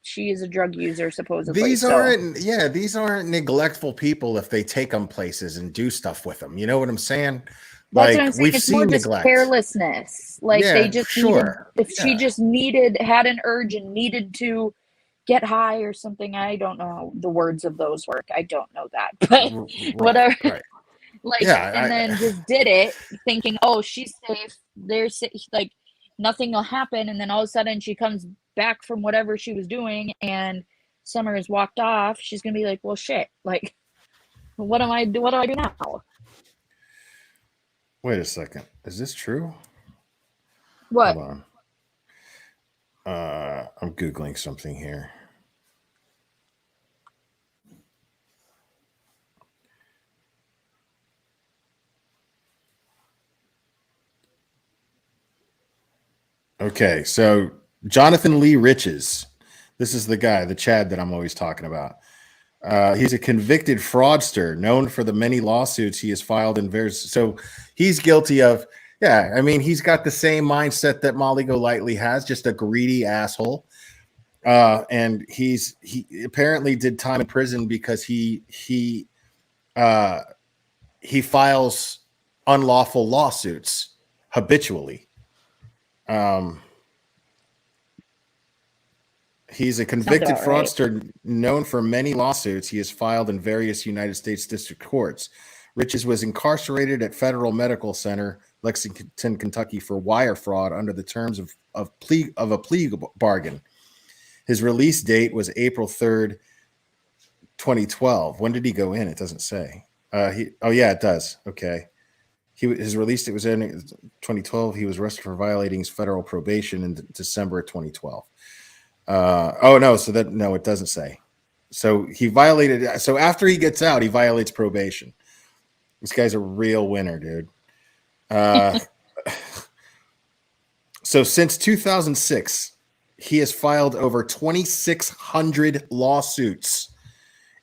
Speaker 3: she is a drug user, supposedly.
Speaker 1: These aren't neglectful people if they take them places and do stuff with them. You know what I'm saying?
Speaker 3: That's what I'm saying. It's more just carelessness. They just she just had an urge and needed to get high or something. I don't know how the words of those work. I don't know that, but whatever. Right. Then just did it thinking, oh, she's safe. There's nothing will happen. And then all of a sudden she comes back from whatever she was doing and Summer has walked off. She's going to be like, well, shit. What do I do now?
Speaker 1: Wait a second. Is this true?
Speaker 3: What?
Speaker 1: Hold on. I'm Googling something here. Okay, so Jonathan Lee Riches. This is the guy, the Chad that I'm always talking about. He's a convicted fraudster known for the many lawsuits he has filed in various. So he's guilty of, he's got the same mindset that Molly Golightly has, just a greedy asshole. And he apparently did time in prison because he files unlawful lawsuits habitually. He's a convicted fraudster known for many lawsuits he has filed in various United States district courts. Riches was incarcerated at Federal Medical Center, Lexington, Kentucky, for wire fraud under the terms of a plea bargain. His release date was April 3rd, 2012. When did he go in? It doesn't say. It does. Okay. His release date was in 2012. He was arrested for violating his federal probation in December of 2012. It doesn't say. So he violated. So after he gets out, he violates probation. This guy's a real winner, dude. So since 2006, he has filed over 2,600 lawsuits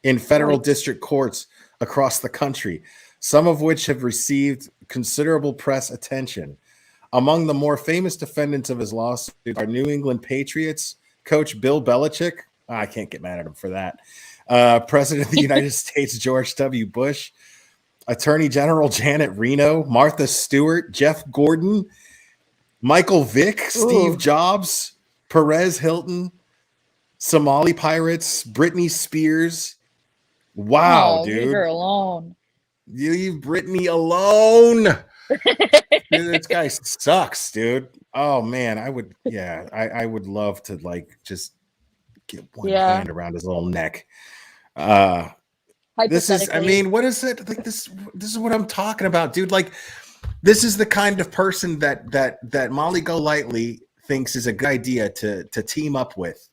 Speaker 1: in federal district courts across the country, some of which have received considerable press attention. Among the more famous defendants of his lawsuit are New England Patriots coach Bill Belichick. I can't get mad at him for that. President of the United States George W. Bush, Attorney General Janet Reno, Martha Stewart, Jeff Gordon, Michael Vick, Steve Jobs, Perez Hilton, Somali Pirates, Britney Spears. Wow, dude.
Speaker 3: Leave her alone.
Speaker 1: You leave Brittany alone. Dude, this guy sucks, dude. Oh man, I would love to like just get one hand around his little neck. This is, I mean, what is it? Like this is what I'm talking about, dude. Like, this is the kind of person that Molly Golightly thinks is a good idea to team up with.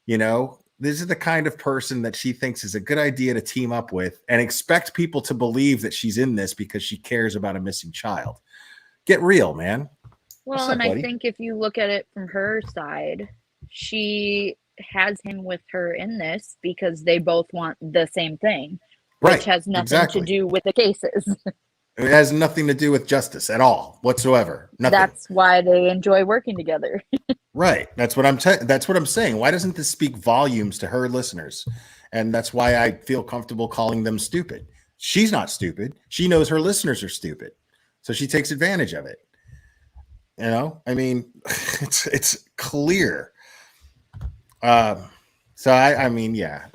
Speaker 1: You know, this is the kind of person that she thinks is a good idea to team up with and expect people to believe that she's in this because she cares about a missing child. Get real, man.
Speaker 3: Well, and I think if you look at it from her side, she has him with her in this because they both want the same thing, which has nothing to do with the cases.
Speaker 1: It has nothing to do with justice at all whatsoever. Nothing.
Speaker 3: That's why they enjoy working together.
Speaker 1: Right. That's what I'm saying. Why doesn't this speak volumes to her listeners? And that's why I feel comfortable calling them stupid. She's not stupid. She knows her listeners are stupid. So she takes advantage of it. You know, I mean, it's clear. So I mean, yeah,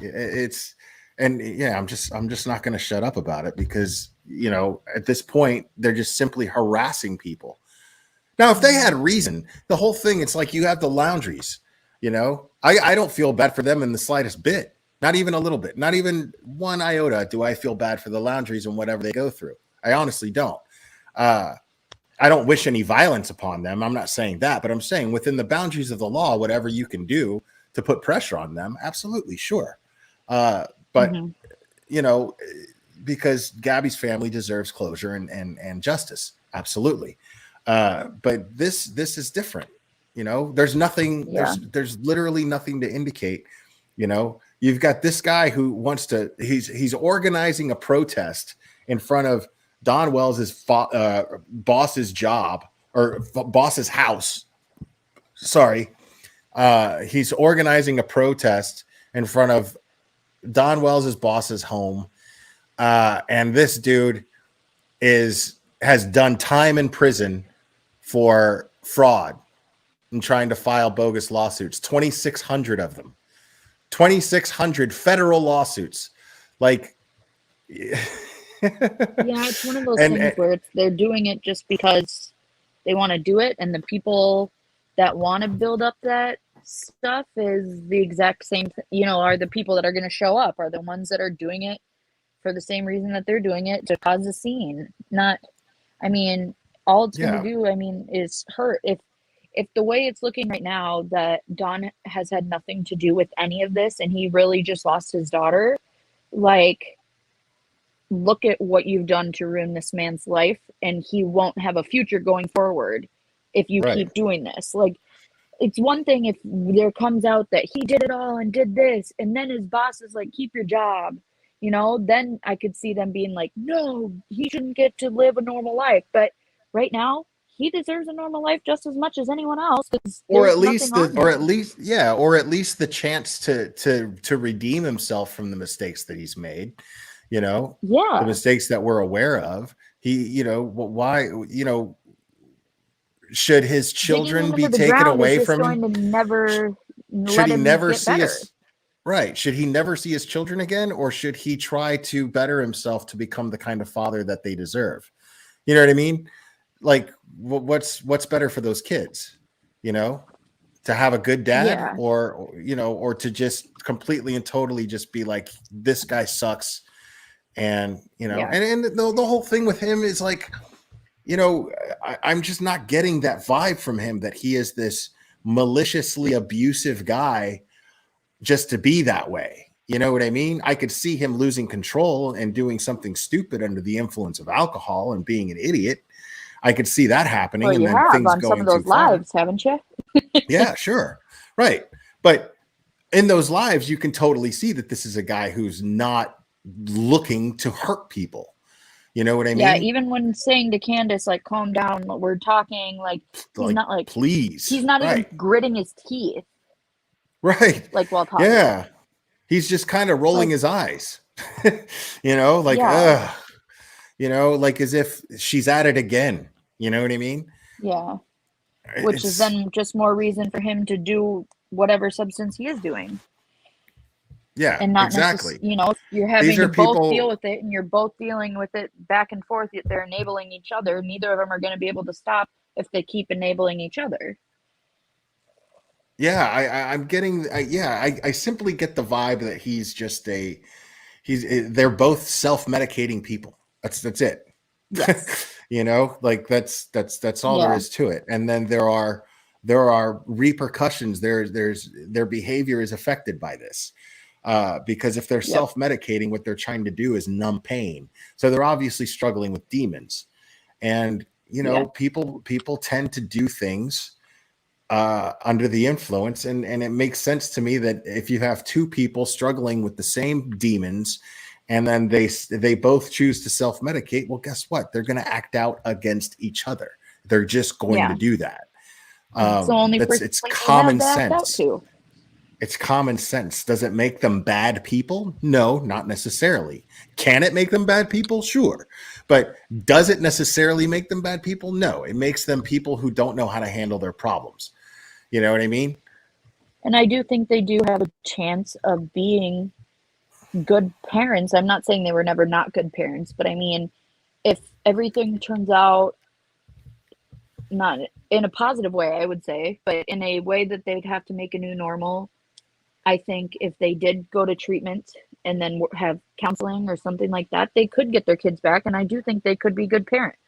Speaker 1: I'm just not going to shut up about it because, you know, at this point, they're just simply harassing people. Now, if they had reason, the whole thing, it's like you have the Laundries, you know, I don't feel bad for them in the slightest bit, not even a little bit, not even one iota do I feel bad for the Laundries and whatever they go through. I honestly don't. I don't wish any violence upon them. I'm not saying that, but I'm saying within the boundaries of the law, whatever you can do to put pressure on them, absolutely, sure. But, you know, because Gabby's family deserves closure and justice, absolutely. But this is different. You know, there's nothing, there's literally nothing to indicate, you know, you've got this guy who wants to, he's organizing a protest in front of Don Wells's boss's job or boss's house. Sorry. He's organizing a protest in front of Don Wells's boss's home. And this dude has done time in prison for fraud and trying to file bogus lawsuits. 2,600 of them. 2,600 federal lawsuits. Like,
Speaker 3: yeah, it's one of those things where they're doing it just because they want to do it, and the people that want to build up that stuff is the exact same, you know, are the people that are going to show up, are the ones that are doing it for the same reason that they're doing it, to cause a scene. Not, I mean, all it's going to do, I mean, is hurt. If the way it's looking right now that Don has had nothing to do with any of this and he really just lost his daughter, like, look at what you've done to ruin this man's life, and he won't have a future going forward if you keep doing this. Like, it's one thing if there comes out that he did it all and did this, and then his boss is like, keep your job, you know, then I could see them being like, no, he shouldn't get to live a normal life. But right now, he deserves a normal life just as much as anyone else.
Speaker 1: Or at least the chance to redeem himself from the mistakes that he's made, you know, the mistakes that we're aware of. He, you know, why, you know, should his children be taken away from him? Should he never see his, right? Should he never see his children again, or should he try to better himself to become the kind of father that they deserve? You know what I mean? Like, what's better for those kids? You know, to have a good dad, or you know, or to just completely and totally just be like, this guy sucks, and you know, and the whole thing with him is like, you know, I'm just not getting that vibe from him that he is this maliciously abusive guy just to be that way. You know what I mean? I could see him losing control and doing something stupid under the influence of alcohol and being an idiot. I could see that happening.
Speaker 3: Well, you
Speaker 1: and then
Speaker 3: have
Speaker 1: things
Speaker 3: on
Speaker 1: going
Speaker 3: some of those lives, haven't you?
Speaker 1: Yeah, sure. Right. But in those lives, you can totally see that this is a guy who's not looking to hurt people. You know what I mean?
Speaker 3: Yeah, even when saying to Candace, like, calm down, we're talking, like, he's not like,
Speaker 1: please.
Speaker 3: He's not even gritting his teeth.
Speaker 1: Right.
Speaker 3: Like, while talking.
Speaker 1: Yeah. He's just kind of rolling his eyes. You know, like, you know, like as if she's at it again. You know what I mean?
Speaker 3: Yeah. Which is then just more reason for him to do whatever substance he is doing.
Speaker 1: Yeah,
Speaker 3: and not
Speaker 1: exactly.
Speaker 3: necessarily, if you're having
Speaker 1: These are
Speaker 3: to both
Speaker 1: people.
Speaker 3: deal with it and you're both dealing with it back and forth, they're enabling each other. Neither of them are going to be able to stop if they keep enabling each other.
Speaker 1: Yeah, I'm getting. I simply get the vibe that they're both self-medicating people. That's it.
Speaker 3: Yes.
Speaker 1: Like that's all there
Speaker 3: Yeah.
Speaker 1: is to it. And then there are repercussions. Their behavior is affected by this. Because if they're
Speaker 3: Yep.
Speaker 1: self-medicating, what they're trying to do is numb pain. So they're obviously struggling with demons. And people tend to do things under the influence, and it makes sense to me that if you have two people struggling with the same demons, and then they both choose to self-medicate, well, guess what? They're going to act out against each other. They're just going to do that.
Speaker 3: It's the only person
Speaker 1: It's
Speaker 3: they
Speaker 1: common
Speaker 3: have to act out
Speaker 1: sense.
Speaker 3: to.
Speaker 1: It's common sense. Does it make them bad people? No, not necessarily. Can it make them bad people? Sure. But does it necessarily make them bad people? No. It makes them people who don't know how to handle their problems. You know what I mean?
Speaker 3: And I do think they do have a chance of being good parents. I'm not saying they were never not good parents, but I mean, if everything turns out not in a positive way, I would say, but in a way that they'd have to make a new normal, I think if they did go to treatment and then have counseling or something like that, they could get their kids back. And I do think they could be good parents.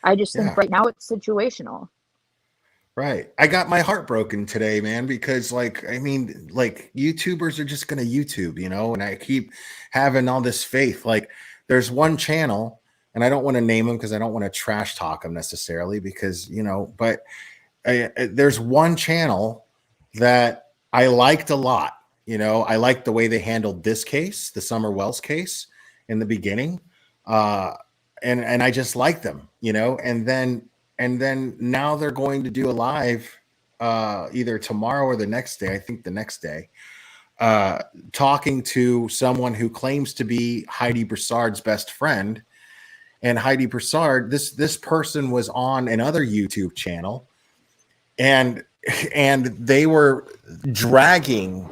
Speaker 3: I just think right now it's situational.
Speaker 1: Right. I got my heart broken today, man, because YouTubers are just going to YouTube, and I keep having all this faith. Like there's one channel, and I don't want to name them because I don't want to trash talk them necessarily because, but there's one channel that I liked a lot. I liked the way they handled this case, the Summer Wells case in the beginning. And I just like them, and then now they're going to do a live either tomorrow or the next day. I think the next day, talking to someone who claims to be Heidi Broussard's best friend. And Heidi Broussard, this person was on another YouTube channel, and they were dragging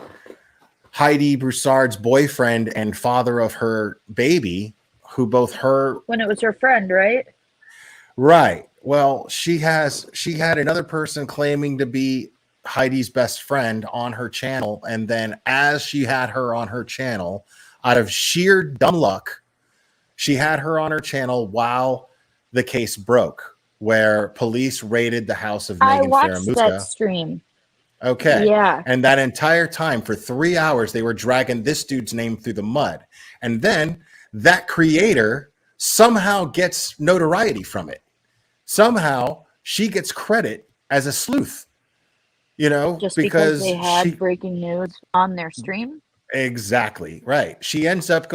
Speaker 1: Heidi Broussard's boyfriend and father of her baby, who both her
Speaker 3: when it was her friend, right?
Speaker 1: Right. Well, she had another person claiming to be Heidi's best friend on her channel. And then as she had her on her channel, out of sheer dumb luck, she had her on her channel while the case broke, where police raided the house of Megan
Speaker 3: watched
Speaker 1: Faramuska.
Speaker 3: That stream.
Speaker 1: Okay.
Speaker 3: Yeah.
Speaker 1: And that entire time for 3 hours, they were dragging this dude's name through the mud. And then that creator somehow gets notoriety from it. Somehow she gets credit as a sleuth,
Speaker 3: just because they had breaking news on their stream.
Speaker 1: Exactly right. She ends up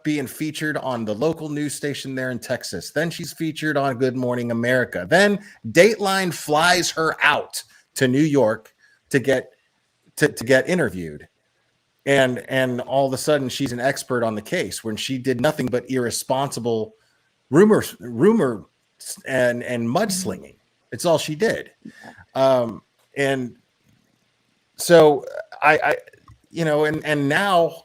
Speaker 1: being featured on the local news station there in Texas. Then she's featured on Good Morning America. Then Dateline flies her out to New York to get interviewed. And all of a sudden she's an expert on the case when she did nothing but irresponsible rumor and mudslinging. It's all she did. And so I and now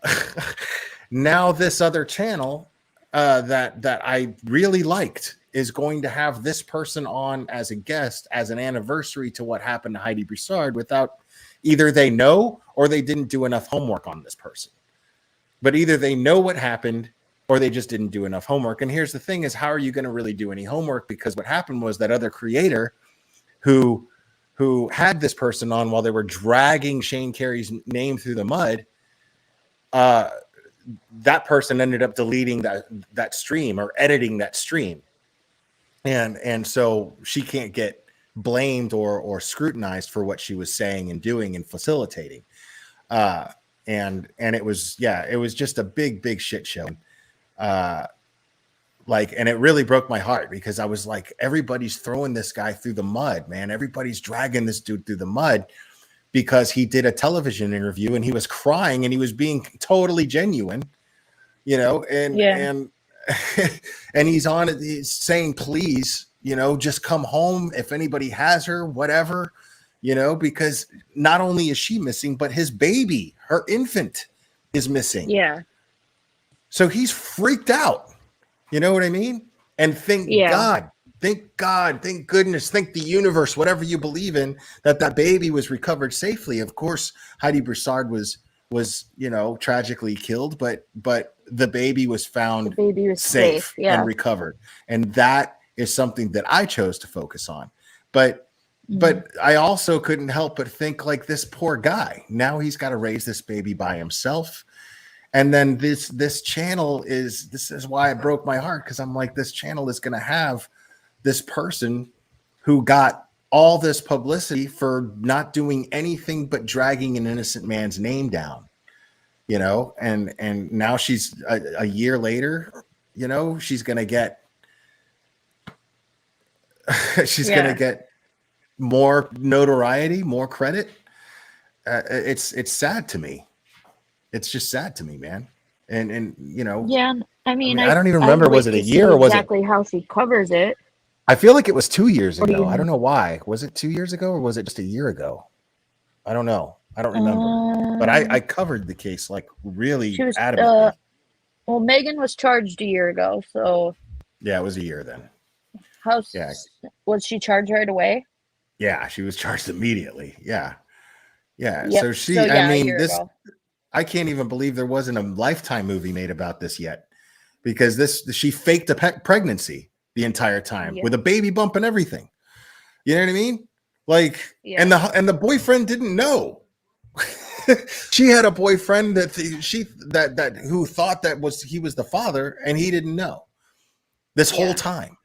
Speaker 1: now this other channel that I really liked is going to have this person on as a guest as an anniversary to what happened to Heidi Broussard, without either they know or they didn't do enough homework on this person. But either they know what happened or they just didn't do enough homework. And here's the thing is, how are you going to really do any homework? Because what happened was that other creator who had this person on while they were dragging Shane Carey's name through the mud, that person ended up deleting that stream or editing that stream. And so she can't get blamed or scrutinized for what she was saying and doing and facilitating. And it was just a big shit show. And it really broke my heart because I was like, everybody's throwing this guy through the mud, man. Everybody's dragging this dude through the mud because he did a television interview and he was crying and he was being totally genuine, and and he's on it. He's saying, please, just come home if anybody has her, whatever, because not only is she missing, but his baby, her infant, is missing.
Speaker 3: Yeah.
Speaker 1: So he's freaked out. You know what I mean? And thank God, thank goodness, thank the universe, whatever you believe in, that baby was recovered safely. Of course, Heidi Broussard was tragically killed, but the baby was found safe
Speaker 3: yeah.
Speaker 1: and recovered. And that is something that I chose to focus on. But I also couldn't help but think, like, this poor guy. Now he's got to raise this baby by himself. And then this channel this is why it broke my heart, because I'm like, this channel is going to have this person who got all this publicity for not doing anything but dragging an innocent man's name down, and now she's a year later, she's going to get going to get more notoriety, more credit. It's sad to me. It's just sad to me, man. And
Speaker 3: Yeah, I mean, I
Speaker 1: don't even remember. Was it a year or was it
Speaker 3: exactly how she covers it?
Speaker 1: I feel like it was 2 years
Speaker 3: What do you
Speaker 1: ago. I
Speaker 3: mean?
Speaker 1: don't know why. Was it 2 years ago or was it just a year ago? I don't know. I don't remember. But I covered the case like really
Speaker 3: She was
Speaker 1: adamantly.
Speaker 3: well, Megan was charged a year ago, so
Speaker 1: Yeah, it was a year then.
Speaker 3: Was she charged right away?
Speaker 1: Yeah, she was charged immediately. Yeah.
Speaker 3: Yep.
Speaker 1: So I mean, this ago. I can't even believe there wasn't a Lifetime movie made about this yet, because she faked a pregnancy the entire time with a baby bump and everything. You know what I mean? Like, and the boyfriend didn't know. She had a boyfriend that who thought he was the father, and he didn't know this whole time.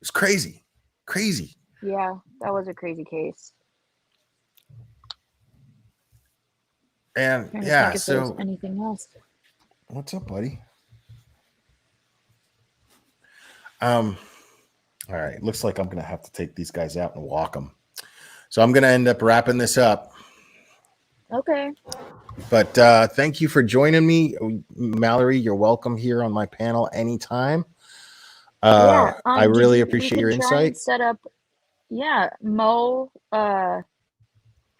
Speaker 1: It's crazy.
Speaker 3: Yeah, that was a crazy case.
Speaker 1: And so
Speaker 3: anything else?
Speaker 1: What's up, buddy? All right. Looks like I'm gonna have to take these guys out and walk them. So I'm gonna end up wrapping this up.
Speaker 3: Okay.
Speaker 1: But thank you for joining me, Mallory. You're welcome here on my panel anytime. I really appreciate your insight.
Speaker 3: Set up, Mo,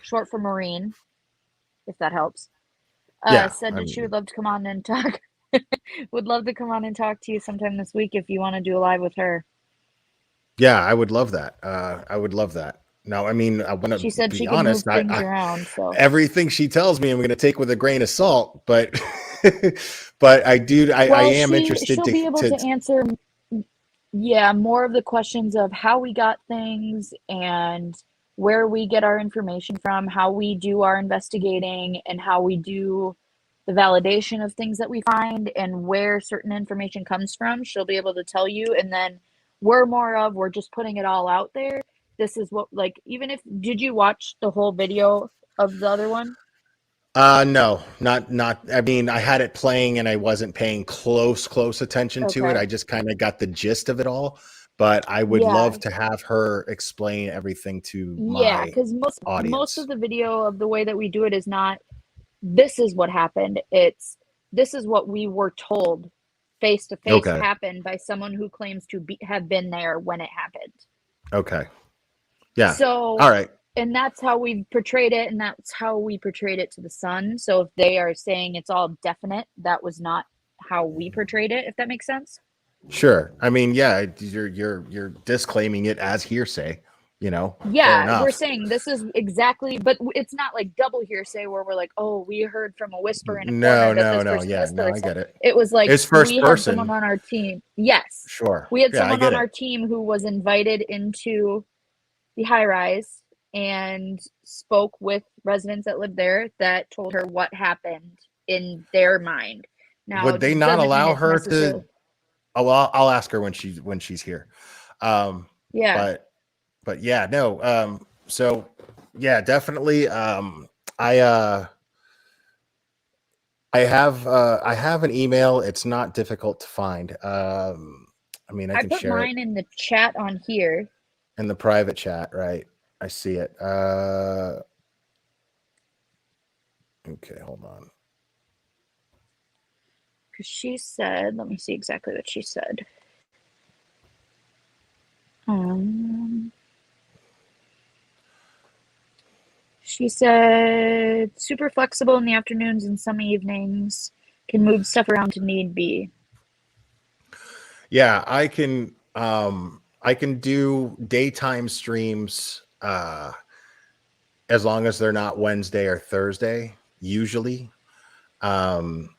Speaker 3: short for Marine, if that helps. Said that she would love to come on and talk. Would love to come on and talk to you sometime this week if you want to do a live with her.
Speaker 1: Yeah, I would love that. I would love that. Now, I mean, I want to. She said she can move things around. So everything she tells me, I'm going to take with a grain of salt. But, but I am interested.
Speaker 3: She'll be able to answer. Yeah, more of the questions of how we got things and where we get our information from, how we do our investigating, and how we do the validation of things that we find and where certain information comes from. She'll be able to tell you. And then we're just putting it all out there. This is what, like, did you watch the whole video of the other one?
Speaker 1: No, not. I mean, I had it playing and I wasn't paying close attention to it. I just kind of got the gist of it all. But I would love to have her explain everything to my
Speaker 3: because
Speaker 1: audience.
Speaker 3: Most of the video of the way that we do it is not, this is what happened. It's, this is what we were told face to face happened by someone who claims to have been there when it happened.
Speaker 1: Okay. Yeah.
Speaker 3: So,
Speaker 1: all right.
Speaker 3: And that's how we portrayed it, and that's how we portrayed it to the Sun. So if they are saying it's all definite, that was not how we portrayed it, if that makes sense.
Speaker 1: Sure. I mean, yeah, you're disclaiming it as hearsay,
Speaker 3: Yeah, we're saying this is exactly, but it's not like double hearsay where we're like, oh, we heard from a whisper in a corner that this person
Speaker 1: yeah, no, I get it.
Speaker 3: It was like,
Speaker 1: it's first
Speaker 3: we
Speaker 1: person.
Speaker 3: had someone on our team. Yes.
Speaker 1: Sure.
Speaker 3: We had someone on our team who was invited into the high rise and spoke with residents that lived there that told her what happened in their mind. Now,
Speaker 1: would they not allow her to? Oh, well, I'll ask her when she's here.
Speaker 3: Yeah.
Speaker 1: But yeah, no. So yeah, definitely. I have an email. It's not difficult to find. I mean, I can
Speaker 3: put
Speaker 1: share
Speaker 3: mine in the chat on here.
Speaker 1: In the private chat, right? I see it. Okay, hold on.
Speaker 3: Because she said, let me see exactly what she said. She said super flexible in the afternoons and some evenings. Can move stuff around to need be.
Speaker 1: Yeah, I can do daytime streams as long as they're not Wednesday or Thursday, usually. And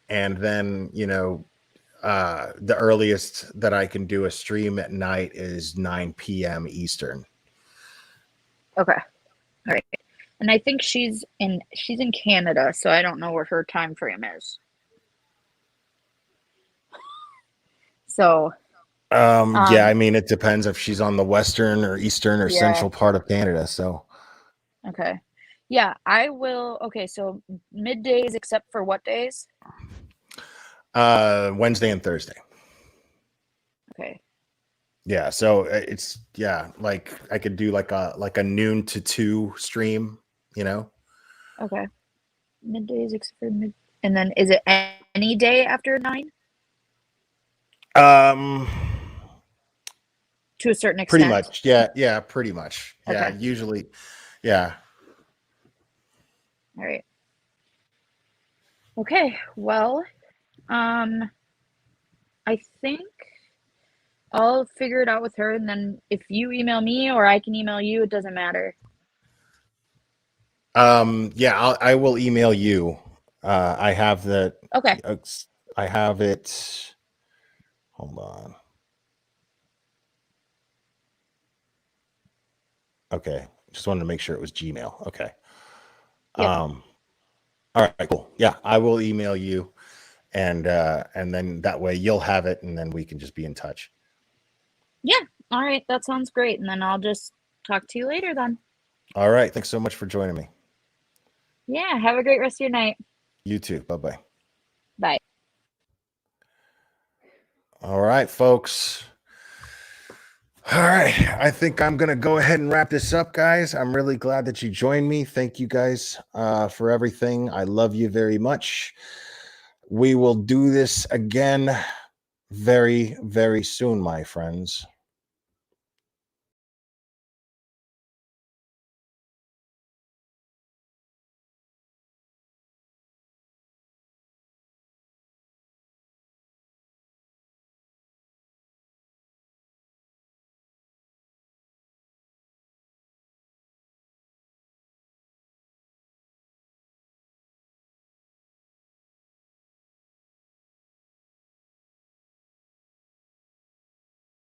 Speaker 1: then, the earliest that I can do a stream at night is 9 p.m. Eastern.
Speaker 3: Okay. All right. And I think she's in Canada, so I don't know what her time frame is. So
Speaker 1: yeah, I mean, it depends if she's on the western or eastern or central part of Canada. So
Speaker 3: okay. Yeah, I will. Okay, so middays except for what days?
Speaker 1: Wednesday and Thursday.
Speaker 3: Okay.
Speaker 1: Yeah, so it's like I could do like a noon to 2 stream,
Speaker 3: Okay. Middays except for mid, and then is it any day after 9? To a certain extent.
Speaker 1: Pretty much. Yeah, pretty much.
Speaker 3: Okay.
Speaker 1: Yeah, usually. Yeah.
Speaker 3: All right. Okay, well, I think I'll figure it out with her, and then if you email me or I can email you, it doesn't matter.
Speaker 1: Yeah, I will email you. I have the.
Speaker 3: Okay.
Speaker 1: I have it. Hold on. Okay, just wanted to make sure it was Gmail. Okay.
Speaker 3: Yep.
Speaker 1: All right, cool. Yeah, I will email you, and then that way you'll have it, and then we can just be in touch.
Speaker 3: Yeah. All right, that sounds great, and then I'll just talk to you later then.
Speaker 1: All right, thanks so much for joining me.
Speaker 3: Yeah, have a great rest of your night.
Speaker 1: You too. Bye-bye.
Speaker 3: Bye.
Speaker 1: All right, folks. All right, I think I'm going to go ahead and wrap this up, guys. I'm really glad that you joined me. Thank you guys for everything. I love you very much. We will do this again very, very soon, my friends.